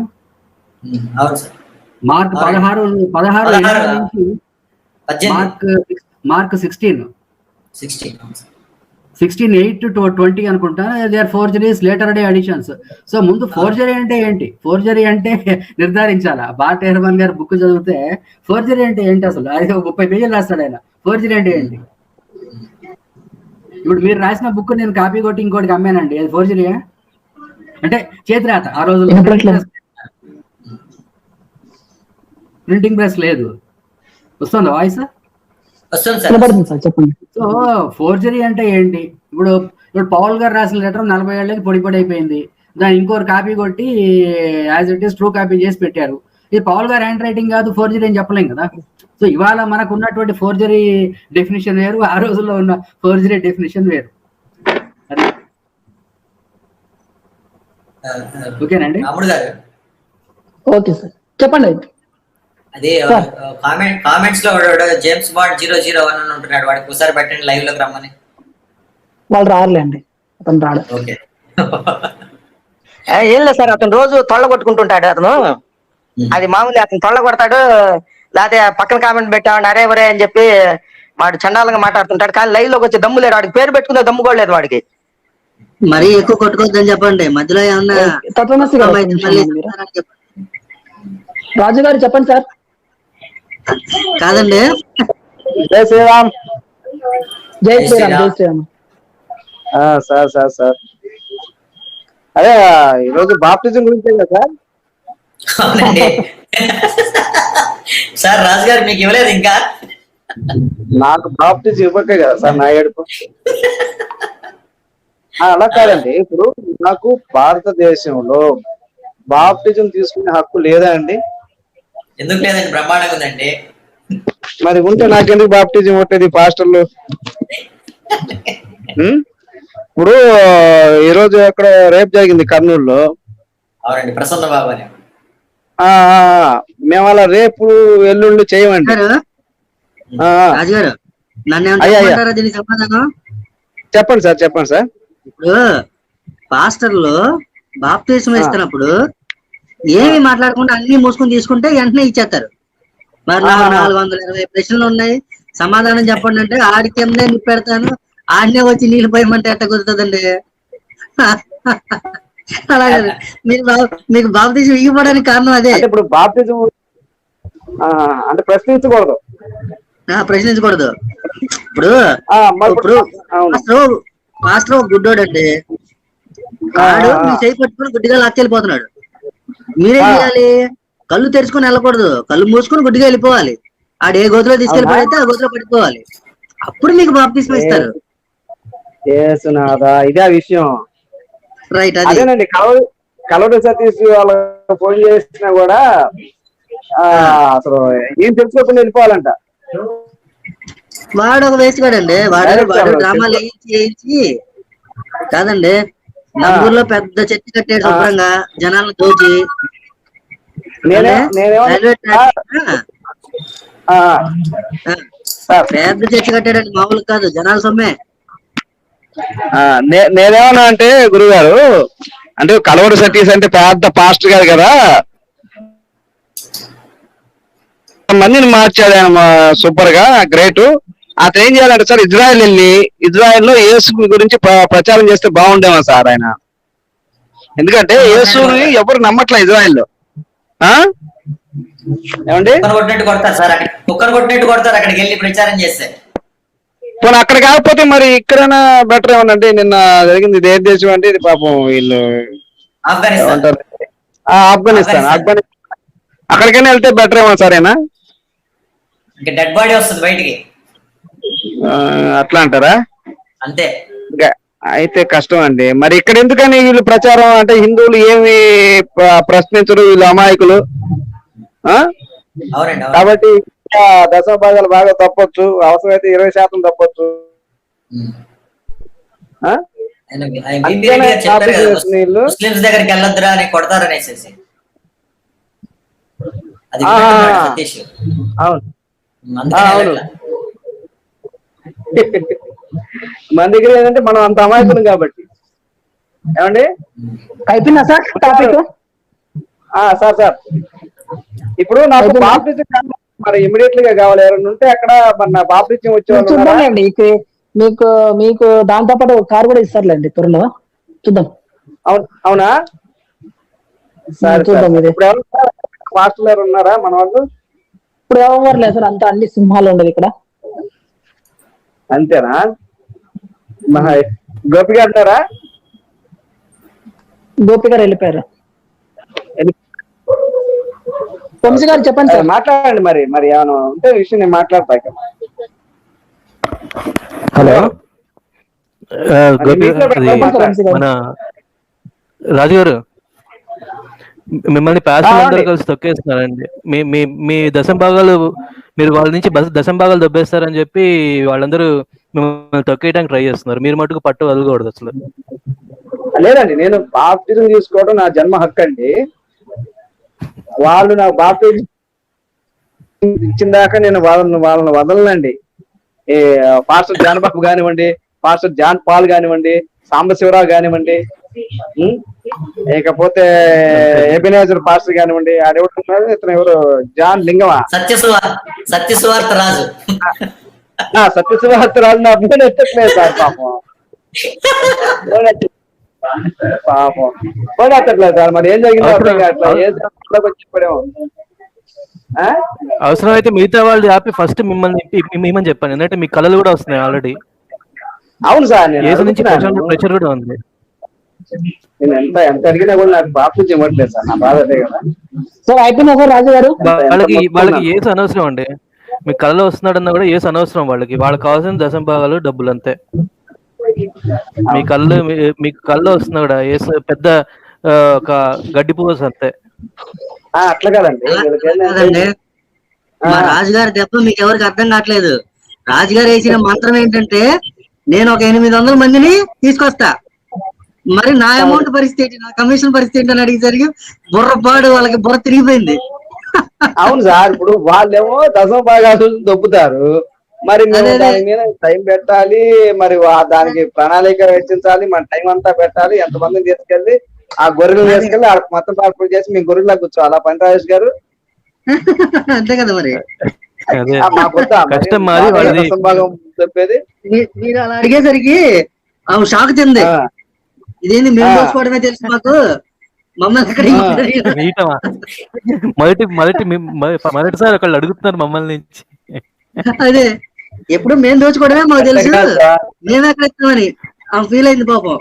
మార్క్ 16 నుంచి మార్క్ 16:8 to 20 అనుకుంటా. They are forgeries, later day additions. So ముందు ఫోర్జరీ అంటే ఏంటి? ఫోర్జరీ అంటే నిర్ధారించాలా. బార్ట్ ఎహ్రమాన్ గారు బుక్ చదివితే ఫోర్జరీ అంటే ఏంటి అసలు? అది 30 పేజీలు రాస్తాడు ఆయన. ఫోర్జరీ అంటే ఏంటి? ఇప్పుడు మీరు రాసిన బుక్ నేను కాపీ కొట్టి ఇంకోటికి అమ్మానండి, అది ఫోర్జరీయా? అంటే చేతిరాత. ఆ రోజుల్లో ప్రింటింగ్ ప్రెస్ లేదు. వస్తుందా వాయిస్? సో ఫోర్జరీ అంటే ఏంటి? ఇప్పుడు పౌల్ గారు రాసిన లెటర్ 40 ఏళ్ళకి పొడి అయిపోయింది, దాన్ని ఇంకోరు కాపీ కొట్టి as it is true copy చేసి పెట్టారు. ఇది పౌల్ గారు హ్యాండ్ రైటింగ్ కాదు, ఫోర్జరీ అని చెప్పలేం కదా. సో ఇవాళ మనకు ఉన్నటువంటి ఫోర్జరీ డెఫినేషన్ వేరు, ఆ రోజుల్లో ఉన్న ఫోర్జరీ డెఫినేషన్ వేరు. ఓకే సార్, చెప్పండి. అదే సార్. కామెంట్స్ లో వాడు జేమ్స్ బాండ్ 001 అని ఉంటున్నాడు, వాడికి ఒకసారి పెట్టండి లైవ్ లోకి రమ్మని. వాళ్ళు రారులేండి, అతను రాడు. ఓకే. ఏం లేదు సార్, అతను రోజు తొళ్ళ కొట్టుకుంటుంటాడు అతను. అది మామూలు, అతను తొళ్ళ కొడతాడు, లేకపోతే పక్కన కామెంట్ పెట్టాడు అరే ఒరే అని చెప్పి వాడు చండాలంగా మాట్లాడుతుంటాడు. కానీ లైవ్ లోకి వచ్చి దమ్ము లేడు వాడికి, పేరు పెట్టుకునే దమ్ము కూడా లేదు వాడికి. మరీ ఎక్కువ కొట్టుకోవద్దని చెప్పండి, మధ్యలో ఏమన్నా తత్వమసి గారు, అయితే కొంచెం మళ్ళీ మీరు. చెప్తారని చెప్పండి. రాజు గారు చెప్పండి సార్. కాదండి, జై శ్రీరామ్. జై జై శ్రీరామ్, జై శ్రీరామ్. శ్రీరామ్. సార్ అదే ఈరోజు బాప్టిజం గురించే కదా సార్? అవునండి. సార్ రాజు గారు మీకు ఇవ్వలేదు ఇంకా? నాకు బాప్టిజం ఇవ్వకే కదా సార్ నా ఏడుపు. అలా కాదండి, ఇప్పుడు నాకు భారతదేశంలో బాప్టిజం తీసుకునే హక్కు లేదా అండి? ఎందుకు లేదండి, బ్రహ్మాండంగా ఉందండి. మరి ఉంటే నాకెందుకు బాప్టిజం ఉంటుంది పాస్టర్లు? ఇప్పుడు ఈరోజు ఎక్కడ రేపు జరిగింది కర్నూలులో. అవునండి, ప్రసన్న బాబు అని. మేము అలా రేపు ఎల్లుండి చేయమండి. రాజుగారు నన్ను అయ్యా, అయ్యా. ఏమంటారా దీనికి సమాధానం? చెప్పండి సార్, చెప్పండి సార్. ఇప్పుడు పాస్టర్లు బాప్తిస్మం ఇస్తున్నప్పుడు ఏమి మాట్లాడకుండా అన్ని మూసుకొని తీసుకుంటే వెంటనే ఇచ్చేస్తారు. మరి 420 ప్రశ్నలు ఉన్నాయి, సమాధానం చెప్పండి అంటే ఆడి కిందే నిప్పెడతాను, ఆడనే వచ్చి నీళ్ళు పోయమంటే ఎట్ట కుదురుతుందండి? అలాగే మీకు బాప్తిజం ఇవ్వడానికి కారణం అదే. అంటే ఇప్పుడు బాప్టిజం అంటే ప్రశ్నించకూడదు, ప్రశ్నించకూడదు. ఇప్పుడు మాస్టర్ ఒక గుడ్డోడు అండి, వాడు మీ చేయి పట్టుకుని గుడ్డిగా లాక్కెళ్ళిపోతున్నాడు. మీరేం చేయాలి? కళ్ళు తెరుచుకొని వెళ్ళకూడదు, కళ్ళు మూసుకొని గుడ్డిగా వెళ్ళిపోవాలి. ఆడు ఏ గోతులో తీసుకెళ్ళి పడితే ఆ గోతులో పడిపోవాలి. అప్పుడు మీకు బాప్తిస్మం ఇస్తారు. ఇదే విషయం. రైట్, అదేనండి. కలవడి సతీష్ వాళ్ళకి ఫోన్ చేసినా కూడా అసలు ఏం తెలుసుకోకుండా వెళ్ళిపోవాలంట. వాడు ఒక వేస్ట్ కాడండి, వాడు డ్రామాలు వేయించి కాదండి. నంబూరులో పెద్ద చర్చి కట్టాడు శుభ్రంగా, జనాలను దోచి. పెద్ద చర్చి కట్టాడండి, మామూలు కాదు, జనాల సొమ్మే. నేనేమన్నా అంటే గురుగారు, అంటే కలవడు సతీష్ అంటే పెద్ద పాస్టర్ గారు కదా, మందిని మార్చాడు ఆయన సూపర్ గా, గ్రేట్. అతను ఏం చేయాలంటే సార్, ఇజ్రాయెల్ వెళ్ళి ఇజ్రాయెల్లో యేసు గురించి ప్రచారం చేస్తే బాగుండేమో సార్ ఆయన. ఎందుకంటే యేసుని ఎవరు నమ్మట్లే ఇజ్రాయెల్లో. ఏమండి, కొట్టినట్టు కొడతారు సార్, కుక్కర్ కొట్టినట్టు కొడతారు అక్కడికి వెళ్ళి ప్రచారం చేస్తే. పోనీ అక్కడ కాకపోతే మరి ఇక్కడైనా బెటర్ ఏమనండి. నిన్న జరిగింది ఏ దేశం అంటే ఇది పాపం వీళ్ళు ఆఫ్ఘనిస్తాన్. ఆఫ్ఘనిస్తాన్ అక్కడికైనా వెళ్తే బెటర్ ఏమో సార్ అయినా. ఇంకా డెడ్ బాడీ వస్తుంది బయటికి. అట్లా అంటారా? అంతే. అయితే కష్టం అండి. మరి ఇక్కడ ఎందుకని వీళ్ళు ప్రచారం అంటే హిందువులు ఏమి ప్రశ్నించరు, వీళ్ళు అమాయకులు. కాబట్టి దశభాగాలు బాగా తప్పొచ్చు, అవసరమైతే 20% తప్పొచ్చు. ముస్లిమ్స్ దగ్గరికి వెళ్ళొద్దురా అని కొడతారనేసి. అవును, మన దగ్గర ఏంటంటే మనం అంత అమాయకులం కాబట్టి. ఏమండి, అయిపోయిందా సార్ టాపిక్? సార్ ఇప్పుడు నాకు బాప్టిజం మరి ఇమీడియట్ గా కావాలి, ఎవరైనా ఉంటే అక్కడ మన బాప్టిజం వచ్చేవాళ్ళు చూద్దాంలేండి. మీకు దాంతో పాటు కారు కూడా ఇస్తారులేండి త్వరలో, చూద్దాం. అవునా? చూద్దాం. ఇప్పుడు పాస్టర్లు ఎవరు ఉన్నారా మన వాళ్ళు? ఇప్పుడు ఎవరు లేదు సార్, అంతా అన్ని సింహాలు ఉండదు ఇక్కడ. అంతేనా? గోపి గారు ఉన్నారా? గోపి గారు వెళ్ళిపోయారు. వంశీ గారు చెప్పండి సార్. మాట్లాడండి. మరి ఏమైనా ఉంటే విషయం నేను మాట్లాడతా. హలో, మన రాజు గారు, మిమ్మల్ని ప్యాస్టర్లు అందరూ కలిసి తొక్కేస్తున్నారండి. మీ దశంభాగాలు మీరు వాళ్ళ నుంచి దశంభాగాలు దొబ్బేస్తారని చెప్పి వాళ్ళందరూ మిమ్మల్ని తొక్కేయడానికి ట్రై చేస్తున్నారు. మీరు మటుకు పట్టు వదలకూడదు అసలు. లేదండి, నేను బాప్టిజం తీసుకోవడం నా జన్మ హక్కు అండి. వాళ్ళు నాకు బాప్టిజం ఇచ్చిన దాకా నేను వాళ్ళని వదలనండి. ఈ పాస్టర్ జానబాబు కానివ్వండి, పాస్టర్ జాన్ పాల్ కానివ్వండి, సాంబశివరావు కానివ్వండి, ఇకపోతే ఎబినేజర్ పాస్టర్ కానివ్వండి, ఆడెవరున్నారు, ఇతను ఎవరు జాన్ లింగమా, సత్యసువార్త రాజు సత్యసువార్త రాజు నా ఫోన్ ఎత్తట్లేదు సార్, పాపం ఫోన్ ఎత్తట్లేదు సార్. మరి ఏం జరిగిందో అర్థం కావట్లేదు. చెప్పడేమో అవసరం అయితే మిగతా వాళ్ళు ఆపి ఫస్ట్ మిమ్మల్ని చెప్పండి, ఎందుకంటే మీ కళలు కూడా వస్తున్నాయి ఆల్రెడీ. అవును సార్, ఏసు నుంచి ప్రెషర్ కూడా ఉంది. నేను ఎంత అడిగినా కూడా నాకు బాప్టిజం ఇవ్వట్లేదు సార్, నా బాధ అదే కదా సార్. అయిపోయినా సార్ రాజు గారు, వాళ్ళకి ఏసు అనవసరం అండి. మీ కళలో వస్తున్నాడన్నా కూడా ఏసు అనవసరం వాళ్ళకి కావాల్సిన దశంభాగాలు డబ్బులు అంతే. మీకు కళ్ళు వస్తున్నా కూడా ఏసు పెద్ద ఒక గడ్డి పువ్వు అంతే. అట్లా కదండి. మా రాజుగారి దెబ్బ మీకు ఎవరికి అర్థం కావట్లేదు. రాజుగారు వేసిన మంత్రం ఏంటంటే, నేను ఒక 800 మందిని తీసుకొస్తా, మరి నా అమౌంట్ పరిస్థితి, నా కమిషన్ పరిస్థితి అని అడిగేసరికి బుర్రపాడు వాళ్ళకి బుర్ర తిరిగిపోయింది. అవును సార్, ఇప్పుడు వాళ్ళేమో దశంభాగాలు దొబ్బుతారు, మరి మేము దాని మీద టైం పెట్టాలి, మరి దానికి ప్రణాళిక రచించాలి, మన టైం అంతా పెట్టాలి, ఎంతమందిని తీసుకెళ్ళి ఆ గొర్రెలు తీసుకెళ్ళి ఆ మొత్తం పార్పులు చేసి మీ గొర్రెలా కూర్చోవాలా పని రాజేష్ గారు? అంతే కదా మరి. చెప్పేది మీరు అలా అడిగేసరికి ఆమె షాక్ చెంది, ఇదేంది మేము దోచుకోవడమే తెలుసు మాకు, మమ్మల్ని మొదటిసారి ఒకళ్ళు అడుగుతున్నారు మమ్మల్ని నుంచి. అదే ఎప్పుడు మేము దోచుకోవడమే మాకు తెలుసు, మేము ఎక్కడ ఇస్తామని ఆమె ఫీల్ అయింది పాపం.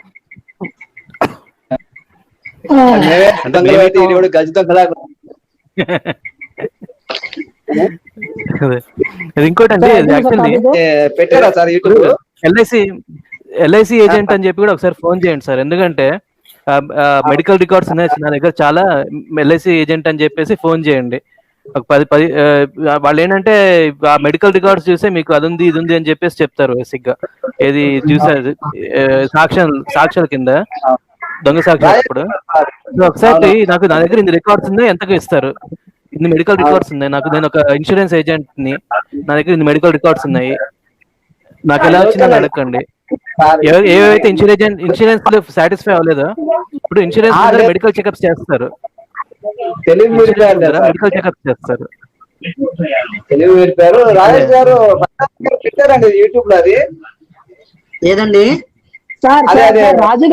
ఇంకోటి అండి, పెట్టారా సార్ యూట్యూబ్ ఎల్ఐసి ఏజెంట్ అని చెప్పి కూడా ఒకసారి ఫోన్ చేయండి సార్. ఎందుకంటే మెడికల్ రికార్డ్స్ ఉన్నాయి నా దగ్గర చాలా. ఎల్ఐసి ఏజెంట్ అని చెప్పేసి ఫోన్ చేయండి. ఒక 10 వాళ్ళు ఏంటంటే ఆ మెడికల్ రికార్డ్స్ చూస్తే మీకు అది ఉంది ఇది ఉంది అని చెప్పేసి చెప్తారు. బేసిక్ గా ఏది చూసారు సాక్ష్యాల కింద దొంగ సాక్ష్యాలు. అప్పుడు ఒకసారి నా దగ్గర ఇన్ని రికార్డ్స్ ఉన్నాయి, ఎంతగా ఇస్తారు, ఇన్ని మెడికల్ రికార్డ్స్ ఉన్నాయి నాకు, నేను ఒక ఇన్సూరెన్స్ ఏజెంట్ ని, నా దగ్గర ఇన్ని మెడికల్ రికార్డ్స్ ఉన్నాయి, నాకు ఎలా వచ్చిందని అడగండి. ఏవైతే ఇన్సూరెన్స్ సాటిస్ఫై అవ్వలేదో ఇప్పుడు ఇన్సూరెన్స్ మెడికల్ చెకప్స్ చేస్తారు, మెడికల్ చెకప్స్ చేస్తారు. రాజేష్ గారు పెట్టారండి యూట్యూబ్ లో అది ఏదండి సార్? రాజు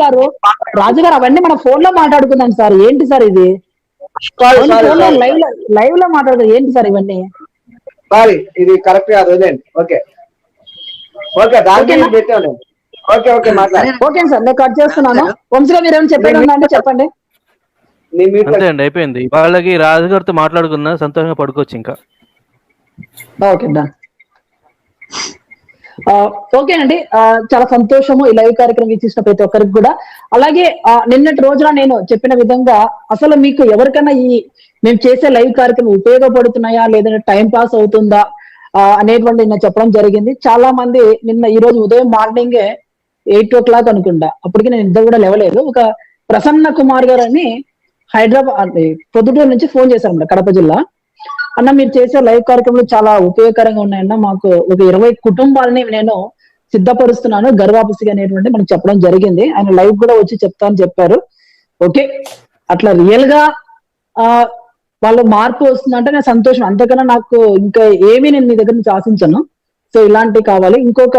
గారు అవన్నీ మన ఫోన్ లో మాట్లాడుకుందాం సార్. ఏంటి సార్ ఇది లైవ్ లో మాట్లాడుతుంది ఏంటి సార్ ఇవన్నీ? సారీ, ఇది కరెక్ట్ కాదు, వదిలేండి. ఓకే దానికి పెట్టాను. ఓకే మాట్లాడండి. ఓకే సార్, నేను కట్ చేస్తున్నాను. వంశీలో మీరు ఏమైనా చెప్పండి, చెప్పండి. అంతే అండి, అయిపోయింది. వాళ్ళకి రాజుగారితో మాట్లాడుకున్నా, సంతోషంగా పడుకోవచ్చు ఇంకా. Okay done. ఓకేనండి, చాలా సంతోషము ఈ లైవ్ కార్యక్రమం ఇచ్చేసిన ప్రతి ఒక్కరికి కూడా. అలాగే నిన్నటి రోజున నేను చెప్పిన విధంగా అసలు మీకు ఎవరికైనా ఈ మేము చేసే లైవ్ కార్యక్రమం ఉపయోగపడుతున్నాయా లేదంటే టైం పాస్ అవుతుందా అనేటువంటి నిన్న చెప్పడం జరిగింది. చాలా మంది నిన్న ఈ రోజు ఉదయం మార్నింగే 8 o'clock అనుకుంటా, అప్పటికి నేను ఇద్దరు కూడా లేవలేదు, ఒక ప్రసన్న కుమార్ గారు అని హైదరాబాద్ పొద్దుటూరు నుంచి ఫోన్ చేశారు, కడప జిల్లా. అన్న మీరు చేసే లైవ్ కార్యక్రమాలు చాలా ఉపయోగకరంగా ఉన్నాయన్న, మాకు ఒక 20 కుటుంబాలని నేను సిద్ధపరుస్తున్నాను గర్వాపసిగా అనేటువంటి మనకు చెప్పడం జరిగింది. ఆయన లైవ్ కూడా వచ్చి చెప్తా అని చెప్పారు. ఓకే, అట్లా రియల్ గా వాళ్ళు మార్పు వస్తుందంటే నేను సంతోషం, అంతకన్నా నాకు ఇంకా ఏమీ నేను మీ దగ్గర నుంచి ఆశించను. సో ఇలాంటివి కావాలి. ఇంకొక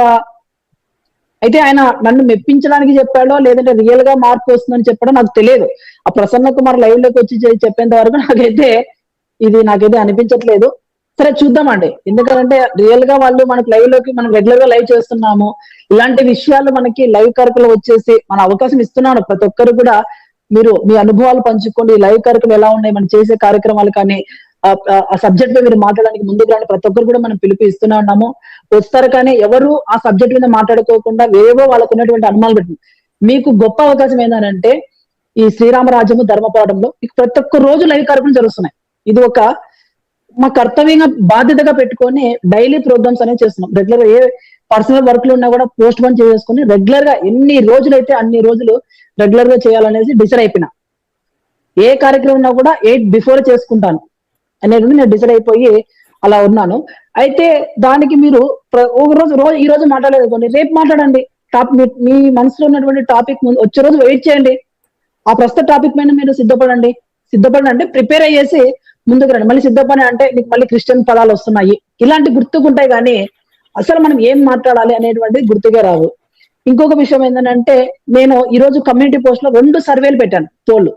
అయితే ఆయన నన్ను మెప్పించడానికి చెప్పాడో లేదంటే రియల్ గా మార్పు వస్తుందని చెప్పాడో నాకు తెలియదు. ఆ ప్రసన్న కుమార్ లైవ్ లోకి వచ్చి చెప్పేంత వరకు నాకైతే అనిపించట్లేదు. సరే చూద్దామండి, ఎందుకంటే రియల్ గా వాళ్ళు మనకి లైవ్ లోకి మనం రెగ్యులర్ గా లైవ్ చేస్తున్నాము, ఇలాంటి విషయాలు మనకి లైవ్ కార్యక్రమం వచ్చేసి మన అవకాశం ఇస్తున్నాను. ప్రతి ఒక్కరు కూడా మీరు మీ అనుభవాలు పంచుకోండి, లైవ్ కార్యక్రమం ఎలా ఉన్నాయి, మనం చేసే కార్యక్రమాలు కానీ ఆ సబ్జెక్ట్ లో మీరు మాట్లాడడానికి ముందుకు రాని ప్రతి ఒక్కరు కూడా మనం పిలుపు ఇస్తూనే ఉన్నాము. వస్తారు కానీ ఎవరు ఆ సబ్జెక్ట్ మీద మాట్లాడుకోకుండా వేవో వాళ్ళకు ఉన్నటువంటి అనుమానాలు పెట్టి, మీకు గొప్ప అవకాశం ఏంటంటే ఈ శ్రీరామరాజ్యము ధర్మపాఠంలో ప్రతి ఒక్క రోజు లైవ్ కార్యక్రమం జరుగుతున్నాయి. ఇది ఒక మా కర్తవ్యంగా బాధ్యతగా పెట్టుకొని డైలీ ప్రోగ్రామ్స్ అనేవి చేస్తున్నాం. రెగ్యులర్ ఏ పర్సనల్ వర్క్లు ఉన్నా కూడా పోస్ట్ పోన్ చేసుకుని రెగ్యులర్ గా ఎన్ని రోజులు అయితే అన్ని రోజులు రెగ్యులర్ గా చేయాలనేసి డిసైడ్ అయిపోయినా. ఏ కార్యక్రమం ఉన్నా కూడా 8 before చేసుకుంటాను అనేది నేను డిసైడ్ అయిపోయి అలా ఉన్నాను. అయితే దానికి మీరు ఒక రోజు ఈ రోజు మాట్లాడలేదు, రేపు మాట్లాడండి. మీ మనసులో ఉన్నటువంటి టాపిక్ ముందు వచ్చే రోజు వెయిట్ చేయండి. ఆ ప్రస్తుత టాపిక్ పైన మీరు సిద్ధపడండి అంటే ప్రిపేర్ అయ్యేసి ముందుకు రండి. మళ్ళీ సిద్ధపడి అంటే మీకు మళ్ళీ క్రిస్టియన్ పదాలు వస్తున్నాయి, ఇలాంటి గుర్తుకుంటాయి కానీ అసలు మనం ఏం మాట్లాడాలి అనేటువంటిది గుర్తుగా రావు. ఇంకొక విషయం ఏంటంటే, నేను ఈ రోజు కమ్యూనిటీ పోస్ట్ లో 2 సర్వేలు పెట్టాను తోళ్ళు.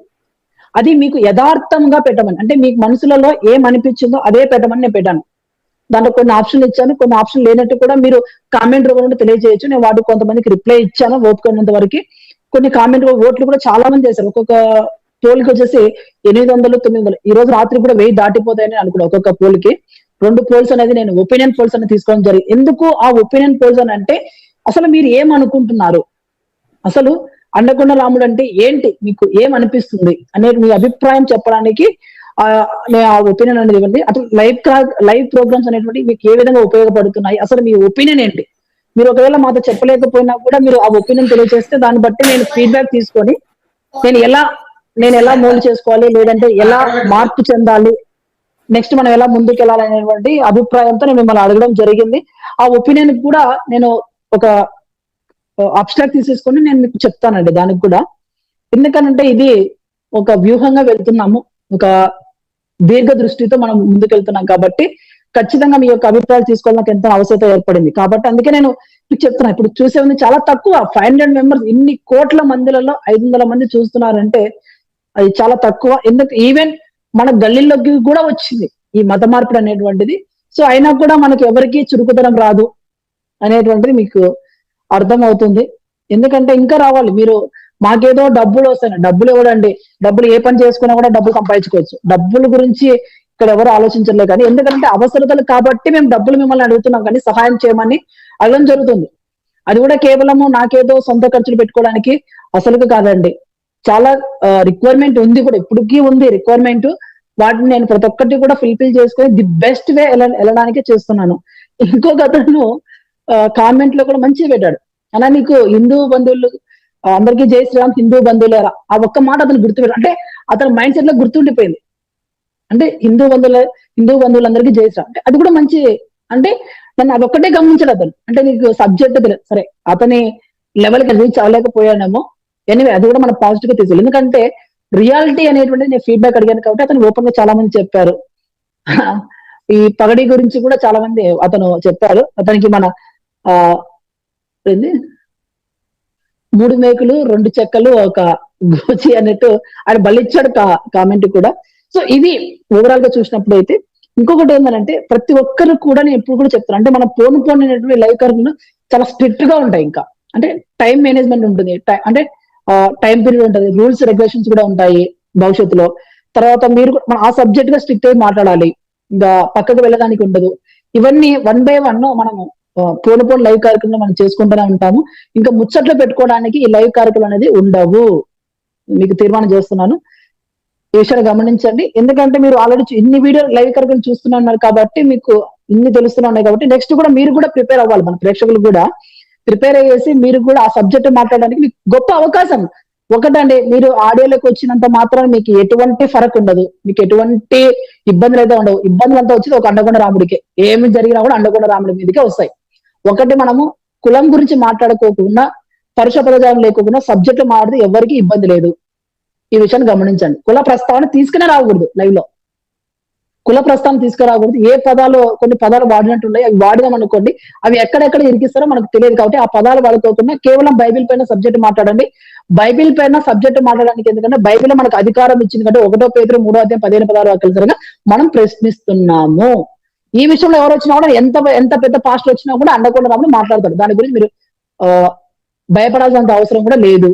అది మీకు యథార్థంగా పెట్టమని, అంటే మీకు మనసులలో ఏం అనిపించిందో అదే పెట్టమని నేను పెట్టాను. దాంట్లో కొన్ని ఆప్షన్లు ఇచ్చాను, కొన్ని ఆప్షన్ లేనట్టు కూడా మీరు కామెంట్ రూపంలో తెలియజేయచ్చు. నేను వాటికి కొంతమందికి రిప్లై ఇచ్చాను ఓపుకున్నంత వరకు. కొన్ని కామెంట్ ఓట్లు కూడా చాలా మంది చేశారు. ఒక్కొక్క పోల్కి వచ్చేసి 800, 900, ఈ రోజు రాత్రి కూడా 1000 దాటిపోతాయని అనుకున్నా. ఒక్కొక్క పోల్కి 2 పోల్స్ అనేది నేను ఒపీనియన్ పోల్స్ అనేది తీసుకోవడం జరిగింది. ఎందుకు ఆ ఒపీనియన్ పోల్స్ అని అంటే, అసలు మీరు ఏమనుకుంటున్నారు, అసలు అండకొండ రాముడు అంటే ఏంటి, మీకు ఏమనిపిస్తుంది అనేది మీ అభిప్రాయం చెప్పడానికి ఆ ఒపీనియన్ అనేది ఇవ్వండి. అసలు లైవ్ ప్రోగ్రామ్స్ అనేటువంటి మీకు ఏ విధంగా ఉపయోగపడుతున్నాయి, అసలు మీ ఒపీనియన్ ఏంటి. మీరు ఒకవేళ మాతో చెప్పలేకపోయినా కూడా మీరు ఆ ఒపీనియన్ తెలియజేస్తే దాన్ని బట్టి నేను ఫీడ్బ్యాక్ తీసుకొని నేను ఎలా మోల్డ్ చేసుకోవాలి, లేదంటే ఎలా మార్పు చెందాలి, నెక్స్ట్ మనం ఎలా ముందుకు వెళ్ళాలనేటువంటి అభిప్రాయంతో నేను మిమ్మల్ని అడగడం జరిగింది. ఆ ఒపీనియన్ కూడా నేను ఒక అబ్స్ట్రాక్ట్ తీసేసుకొని నేను మీకు చెప్తానండి దానికి కూడా. ఎందుకనంటే ఇది ఒక వ్యూహంగా వెళ్తున్నాము, ఒక దీర్ఘ దృష్టితో మనం ముందుకెళ్తున్నాం కాబట్టి ఖచ్చితంగా మీ యొక్క అభిప్రాయాలు తీసుకోవడానికి ఎంతో అవసరం ఏర్పడింది. కాబట్టి అందుకే నేను మీకు చెప్తున్నా, ఇప్పుడు చూసే ఉంది చాలా తక్కువ. 500 మెంబర్స్, ఇన్ని కోట్ల మందిలలో 500 మంది చూస్తున్నారంటే అది చాలా తక్కువ. ఎందుకు ఈవెన్ మన గల్లీల్లోకి కూడా వచ్చింది ఈ మత మార్పిడి అనేటువంటిది. సో అయినా కూడా మనకు ఎవరికి చురుకుదనం రాదు అనేటువంటిది మీకు అర్థం అవుతుంది. ఎందుకంటే ఇంకా రావాలి. మీరు మాకేదో డబ్బులు వస్తాయి, డబ్బులు ఇవ్వడండి, డబ్బులు ఏ పని చేసుకున్నా కూడా డబ్బులు సంపాదించుకోవచ్చు. డబ్బుల గురించి ఇక్కడ ఎవరు ఆలోచించలేదు. కానీ ఎందుకంటే అవసరతలు కాబట్టి మేము డబ్బులు మిమ్మల్ని అడుగుతున్నాం, కానీ సహాయం చేయమని అడగడం జరుగుతుంది. అది కూడా కేవలము నాకేదో సొంత ఖర్చులు పెట్టుకోవడానికి అసలుగా కాదండి. చాలా రిక్వైర్మెంట్ ఉంది కూడా, ఇప్పటికీ ఉంది రిక్వైర్మెంట్. వాటిని నేను ప్రతి ఒక్కటి కూడా ఫుల్ఫిల్ చేసుకొని ది బెస్ట్ వే వెళ్ళడానికే చేస్తున్నాను. ఇంకొక అతను కామెంట్ లో కూడా మంచిగా పెట్టాడు, అలా నీకు హిందూ బంధువులు అందరికీ జై శ్రీరామ్, హిందూ బంధువులేరా, ఆ ఒక్క మాట అతను గుర్తుపెట్టాడు. అంటే అతని మైండ్ సెట్ లో గుర్తుండిపోయింది. అంటే హిందూ బంధువులందరికీ జై శ్రీరామ్ అంటే అది కూడా మంచి. అంటే నన్ను అదొక్కటే గమనించాడు అతను. అంటే నీకు సబ్జెక్ట్ తెలియదు, సరే అతని లెవెల్కి రీచ్ అవ్వలేకపోయానేమో, ఎనివే అది కూడా మనం పాజిటివ్ గా తీసుకోవాలి. ఎందుకంటే రియాలిటీ అనేటువంటి నేను ఫీడ్బ్యాక్ అడిగాను కాబట్టి అతను ఓపెన్ గా చాలా మంది చెప్పారు. ఈ పగడి గురించి కూడా చాలా మంది అతను చెప్పారు. అతనికి మన 3 మేకులు 2 చెక్కలు ఒక గోచి అన్నట్టు ఆయన బలిచ్చాడు కామెంట్ కూడా. సో ఇది ఓవరాల్ గా చూసినప్పుడు అయితే ఇంకొకటి ఏంటంటే, ప్రతి ఒక్కరు కూడా నేను ఎప్పుడు కూడా చెప్తాను, అంటే మనం పోయినటువంటి లైవ్ కార్యక్రమాలు చాలా స్ట్రిక్ట్ గా ఉంటాయి. ఇంకా అంటే టైం మేనేజ్మెంట్ ఉంటుంది, అంటే టైం పీరియడ్ ఉంటుంది, రూల్స్ రెగ్యులేషన్స్ కూడా ఉంటాయి భవిష్యత్తులో. తర్వాత మీరు ఆ సబ్జెక్ట్ గా స్ట్రిక్ట్ అయి మాట్లాడాలి, ఇంకా పక్కకు వెళ్ళడానికి ఉండదు. ఇవన్నీ 1 by 1 మనము పోను లైవ్ కార్యక్రమం మనం చేసుకుంటూనే ఉంటాము. ఇంకా ముచ్చట్లు పెట్టుకోవడానికి ఈ లైవ్ కార్యక్రమం అనేది ఉండవు, మీకు తీర్మానం చేస్తున్నాను. ఈ విషయాన్ని గమనించండి. ఎందుకంటే మీరు ఆల్రెడీ ఇన్ని వీడియో లైవ్ కార్యక్రమం చూస్తున్నారు కాబట్టి మీకు ఇన్ని తెలుస్తున్నాయి కాబట్టి నెక్స్ట్ కూడా మీరు కూడా ప్రిపేర్ అవ్వాలి. మన ప్రేక్షకులు కూడా ప్రిపేర్ అయ్యేసి మీరు కూడా ఆ సబ్జెక్ట్ మాట్లాడడానికి మీకు గొప్ప అవకాశం. ఒకటండి, మీరు ఆడియోలోకి వచ్చినంత మాత్రం మీకు ఎటువంటి ఫరక్ ఉండదు, మీకు ఎటువంటి ఇబ్బందులు అయితే ఉండవు. ఇబ్బందులు అంతా వచ్చేది ఒక అండకొండ రాముడికే. ఏమి జరిగినా కూడా అండకొండ రాముడి మీదకే వస్తాయి. ఒకటి, మనము కులం గురించి మాట్లాడుకోకుండా, పరుష పదజాలం లేకుండా సబ్జెక్టు మాట్లాడితే ఎవరికి ఇబ్బంది లేదు. ఈ విషయాన్ని గమనించండి. కుల ప్రస్తావన తీసుకునే రాకూడదు, లైవ్ లో కుల ప్రస్తావన తీసుకురాకూడదు. ఏ పదాలు, కొన్ని పదాలు వాడినట్టున్నాయి, అవి వాడినాం అనుకోండి, అవి ఎక్కడెక్కడ ఇరికిస్తారో మనకు తెలియదు. కాబట్టి ఆ పదాలు వాడుకోకుండా కేవలం బైబిల్ పైన సబ్జెక్ట్ మాట్లాడండి. బైబిల్ పైన సబ్జెక్ట్ మాట్లాడడానికి ఎందుకంటే బైబిల్ మనకు అధికారం ఇచ్చింది. కంటే 1 పేతురు 3:15-16 మనం ప్రశ్నిస్తున్నాము. ఈ విషయంలో ఎవరు వచ్చినా కూడా, ఎంత పెద్ద పాస్టర్ వచ్చినా కూడా అండకొండ రాముడు మాట్లాడతాడు. దాని గురించి మీరు భయపడాల్సినంత అవసరం కూడా లేదు.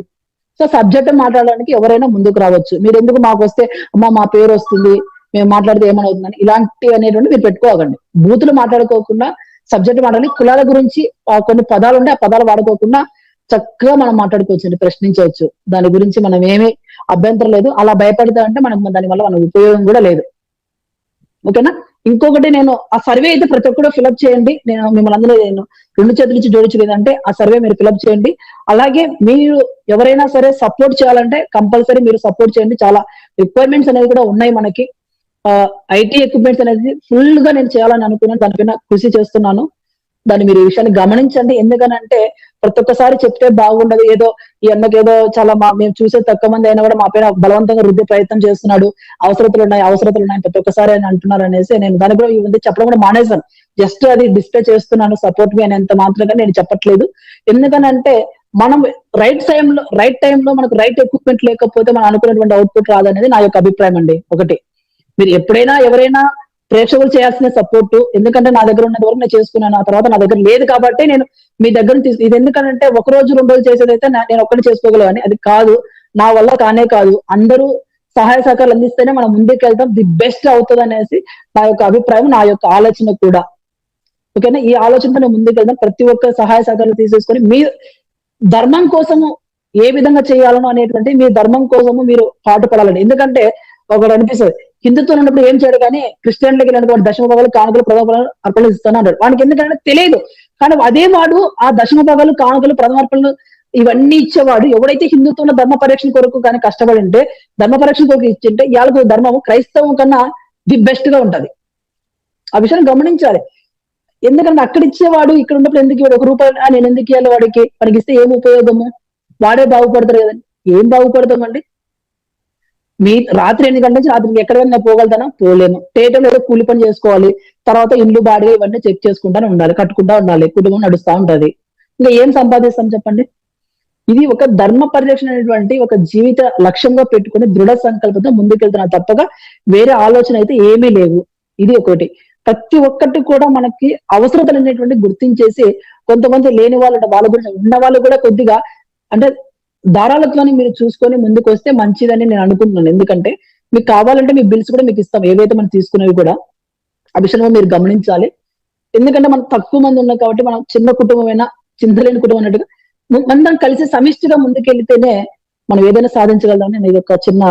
సో సబ్జెక్ట్ మాట్లాడడానికి ఎవరైనా ముందుకు రావచ్చు. మీరు ఎందుకు మాకు వస్తే అమ్మ మా పేరు వస్తుంది, మేము మాట్లాడితే ఏమవుతుందని ఇలాంటివి అనేటువంటి మీరు పెట్టుకోకండి. బూతులు మాట్లాడుకోకుండా సబ్జెక్ట్ మాట్లాడి, కులాల గురించి కొన్ని పదాలు ఉంటే ఆ పదాలు వాడుకోకుండా చక్కగా మనం మాట్లాడుకోవచ్చు, ప్రశ్నించవచ్చు. దాని గురించి మనం ఏమీ అభ్యంతరం లేదు. అలా భయపడతా అంటే మనకు దానివల్ల మన ఉపయోగం కూడా లేదు. ఓకేనా? ఇంకొకటి, నేను ఆ సర్వే అయితే ప్రతి ఒక్కరు ఫిలప్ చేయండి. నేను మిమ్మల్ని అందరూ 2 చేతుల నుంచి జోడించలేదంటే ఆ సర్వే మీరు ఫిలప్ చేయండి. అలాగే మీరు ఎవరైనా సరే సపోర్ట్ చేయాలంటే కంపల్సరీ మీరు సపోర్ట్ చేయండి. చాలా రిక్వైర్మెంట్స్ అనేవి కూడా ఉన్నాయి మనకి. ఐటీ ఎక్విప్మెంట్స్ అనేది ఫుల్ గా నేను చేయాలని అనుకున్నాను, దానిపైన కృషి చేస్తున్నాను. దాన్ని మీరు ఈ విషయాన్ని గమనించండి. ఎందుకనంటే ప్రతి ఒక్కసారి చెప్తే బాగుండదు, ఏదో ఈ అన్నకి ఏదో చాలా మేము చూసే తక్కువ మంది అయినా కూడా మా పైన బలవంతంగా రుద్దే ప్రయత్నం చేస్తున్నాడు, అవసరతలు ఉన్నాయి ప్రతి ఒక్కసారి అని అంటున్నారు అనేసి నేను దాని కూడా ఈ ముందు చెప్పడం కూడా మానేశాను. జస్ట్ అది డిస్ప్లే చేస్తున్నాను, సపోర్ట్ మీ అనేంత మాత్రంగా నేను చెప్పట్లేదు. ఎందుకనంటే మనం రైట్ టైంలో మనకు రైట్ ఎక్విప్మెంట్ లేకపోతే మనం అనుకున్నటువంటి అవుట్పుట్ రాదనేది నా యొక్క అభిప్రాయం అండి. ఒకటి, మీరు ఎప్పుడైనా ఎవరైనా ప్రేక్షకులు చేయాల్సిన సపోర్ట్, ఎందుకంటే నా దగ్గర ఉన్నది వరకు నేను చేసుకున్నాను, ఆ తర్వాత నా దగ్గర లేదు కాబట్టి నేను మీ దగ్గర ఇది ఎందుకంటే ఒక రోజు 2 రోజులు చేసేదైతే నేను ఒక్కడిని చేసుకోగలను, అది కాదు, నా వల్ల కానే కాదు, అందరూ సహాయ సహకారాలు అందిస్తేనే మనం ముందుకు వెళ్తాం, ది బెస్ట్ అవుతుంది అనేసి నా యొక్క అభిప్రాయం, నా యొక్క ఆలోచన కూడా. ఓకేనా, ఈ ఆలోచనతో నేను ముందుకు వెళ్తాం. ప్రతి ఒక్క సహాయ సహకారాలు తీసేసుకొని మీ ధర్మం కోసము ఏ విధంగా చేయాలనో అనేటువంటి మీ ధర్మం కోసము మీరు పాటుపడాలండి. ఎందుకంటే ఒకటి అనిపిస్తుంది, హిందుత్వం ఉన్నప్పుడు ఏం చేయడు కానీ క్రిస్టియన్లకి వెళ్ళినటువంటి దశమ భాగాలు కానుకలు ప్రథమ అర్పణలు ఇస్తాను అంటాడు. వానికి ఎందుకంటే తెలియదు, కానీ అదే వాడు ఆ దశమ భాగాలు కానుకలు ప్రథమార్పణలు ఇవన్నీ ఇచ్చేవాడు ఎవడైతే హిందుత్వంలో ధర్మ పరిరక్షణ కొరకు కానీ కష్టపడి ఉంటే, ధర్మ పరిరక్షణ కొరకు ఇచ్చింటే ఇవాళ ధర్మము క్రైస్తవం కన్నా ది బెస్ట్ గా ఉంటది. ఆ విషయాన్ని గమనించాలి. ఎందుకంటే అక్కడ ఇచ్చేవాడు ఇక్కడ ఉన్నప్పుడు ఎందుకు ఇవ్వడు, 1 రూపాయి నేను ఎందుకు ఇవ్వాలి వాడికి ఇస్తే ఏం ఉపయోగము, వాడే బాగుపడతారు కదండి. ఏం బాగుపడతామండి, మీ రాత్రి 8 గంటల నుంచి రాత్రికి ఎక్కడికైనా పోగలుగుతానా, పోలేను. టేటం ఏదో కూలి పని చేసుకోవాలి, తర్వాత ఇల్లు బాడిగా ఇవన్నీ చెక్ చేసుకుంటానే ఉండాలి, కట్టుకుంటా ఉండాలి, కుటుంబం నడుస్తూ ఉంటది. ఇంకా ఏం సంపాదిస్తాం చెప్పండి. ఇది ఒక ధర్మ పరిరక్షణ అనేటువంటి ఒక జీవిత లక్ష్యంగా పెట్టుకుని దృఢ సంకల్పంతో ముందుకెళ్తున్నా తప్పగా వేరే ఆలోచన అయితే ఏమీ లేవు. ఇది ఒకటి. ప్రతి ఒక్కటి కూడా మనకి అవసరతలు అనేటువంటి గుర్తించేసి, కొంతమంది లేని వాళ్ళు వాళ్ళ గురించి ఉన్న వాళ్ళు కూడా కొద్దిగా అంటే ధారాళత్వాన్ని మీరు చూసుకొని ముందుకు వస్తే మంచిదని నేను అనుకుంటున్నాను. ఎందుకంటే మీకు కావాలంటే మీ బిల్స్ కూడా మీకు ఇస్తాం, ఏవైతే మనం తీసుకునేవి కూడా. ఆ విషయంలో మీరు గమనించాలి. ఎందుకంటే మనం తక్కువ మంది ఉన్నాం కాబట్టి, మనం చిన్న కుటుంబమైనా చింతలేని కుటుంబం అన్నట్టుగా మనం కలిసి సమిష్టిగా ముందుకెళ్తేనే మనం ఏదైనా సాధించగలదని ఇది ఒక చిన్న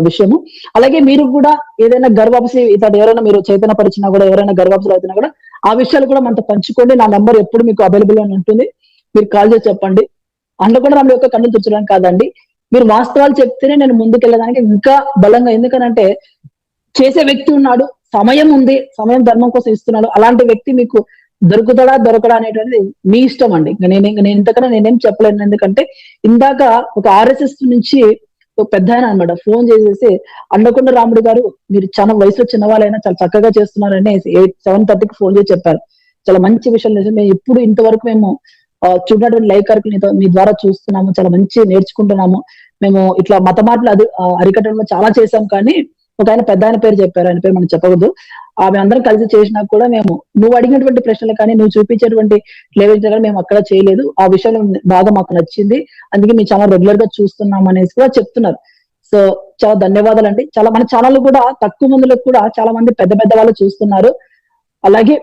విషయము. అలాగే మీరు కూడా ఏదైనా గర్వాప్సి ఇతడు ఎవరైనా మీరు చైతన్యపరిచినా కూడా, ఎవరైనా గర్వాప్సులు అవుతున్నా కూడా ఆ విషయాలు కూడా మనతో పంచుకోండి. నా నెంబర్ ఎప్పుడు మీకు అవైలబుల్ గా ఉంటుంది, మీరు కాల్ చేసి చెప్పండి. అందులో కూడా మన యొక్క కన్నులు తుచ్చడానికి కాదండి, మీరు వాస్తవాలు చెప్తేనే నేను ముందుకెళ్ళడానికి ఇంకా బలంగా. ఎందుకనంటే చేసే వ్యక్తి ఉన్నాడు, సమయం ఉంది, సమయం ధర్మం కోసం ఇస్తున్నాడు, అలాంటి వ్యక్తి మీకు దొరకడా అనేటువంటిది మీ ఇష్టం అండి. నేను ఇంతకన్నా నేనేం చెప్పలేను. ఎందుకంటే ఇందాక ఒక RSS నుంచి ఒక పెద్ద ఆయన అనమాట ఫోన్ చేసేసి, అండకొండ రాముడు గారు మీరు చాలా వయసులో చిన్నవాళ్ళైనా చాలా చక్కగా చేస్తున్నారని 7:30కి ఫోన్ చేసి చెప్పారు. చాలా మంచి విషయం లేదు, మేము ఇప్పుడు ఇంతవరకు మేము చూడటువంటి లైవ్ కార్యక్రమం మీ ద్వారా చూస్తున్నాము, చాలా మంచి నేర్చుకుంటున్నాము. మేము ఇట్లా మత మాటలు అరికట్టడంలో చాలా చేశాం. కానీ ఒక ఆయన పెద్ద ఆయన పేరు చెప్పారు, ఆయన పేరు మనం చెప్పకూడదు. ఆమె అందరం కలిసి చేసినా కూడా మేము నువ్వు అడిగినటువంటి ప్రశ్నలు కానీ నువ్వు చూపించేటువంటి లెవెల్ కానీ మేము అక్కడ చేయలేదు. ఆ విషయంలో బాగా మాకు నచ్చింది, అందుకే మేము చాలా రెగ్యులర్ గా చూస్తున్నాం అనేసి కూడా చెప్తున్నారు. సో చాలా ధన్యవాదాలు అండి. చాలా మన ఛానల్ కూడా తక్కువ మందిలో కూడా చాలా మంది పెద్ద పెద్ద వాళ్ళు చూస్తున్నారు. అలాగే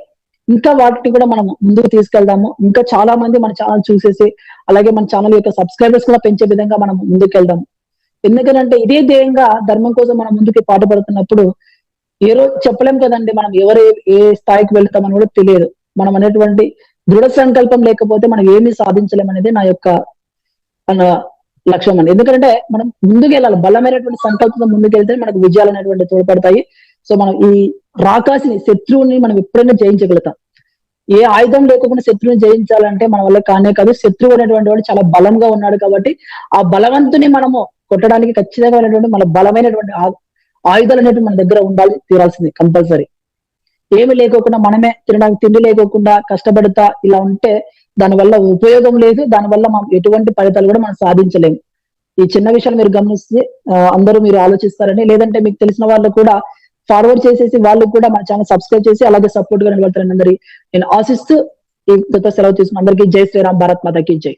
ఇంకా వాటిని కూడా మనం ముందుకు తీసుకెళ్దాము. ఇంకా చాలా మంది మన ఛానల్ చూసేసి, అలాగే మన ఛానల్ యొక్క సబ్స్క్రైబర్స్ కూడా పెంచే విధంగా మనం ముందుకెళ్దాము. ఎందుకంటే ఇదే ధ్యేయంగా ధర్మం కోసం మనం ముందుకు పాటుపడుతున్నప్పుడు ఏ రోజు చెప్పలేం కదండి, మనం ఏ స్థాయికి వెళ్తామని కూడా తెలియదు. మనం అనేటువంటి దృఢ సంకల్పం లేకపోతే మనం ఏమీ సాధించలేం అనేది నా యొక్క లక్ష్యం అండి. ఎందుకంటే మనం ముందుకు వెళ్ళాలి, బలమైనటువంటి సంకల్పంతో ముందుకెళ్తే మనకు విజయాలు అనేటువంటి తోడ్పడతాయి. సో మనం ఈ రాకాసిని శత్రువుని మనం ఎప్పుడైనా జయించగలుగుతాం. ఏ ఆయుధం లేకుండా శత్రువుని జయించాలంటే మన వల్ల కానే కాదు. శత్రువు అనేటువంటి వాడు చాలా బలంగా ఉన్నాడు కాబట్టి ఆ బలవంతుని మనము కొట్టడానికి ఖచ్చితంగా మన బలమైనటువంటి ఆయుధాలు అనేవి మన దగ్గర ఉండాలి, తీరాల్సింది కంపల్సరీ. ఏమి లేకోకుండా మనమే తినడానికి తిండి లేకోకుండా కష్టపడతా ఇలా ఉంటే దానివల్ల ఉపయోగం లేదు, దానివల్ల మనం ఎటువంటి ఫలితాలు కూడా మనం సాధించలేము. ఈ చిన్న విషయాలు మీరు గమనిస్తే అందరూ మీరు ఆలోచిస్తారని, లేదంటే మీకు తెలిసిన వాళ్ళు కూడా ఫార్వర్డ్ చేసేసి వాళ్ళు కూడా మన ఛానల్ సబ్స్క్రైబ్ చేసి అలాగే సపోర్ట్ గా నిలబడతారని అందరి నేను ఆశిస్తూ ఈ సెలవు తీసుకున్న అందరికీ జై శ్రీరామ్, భారత్ మాతాకి జై.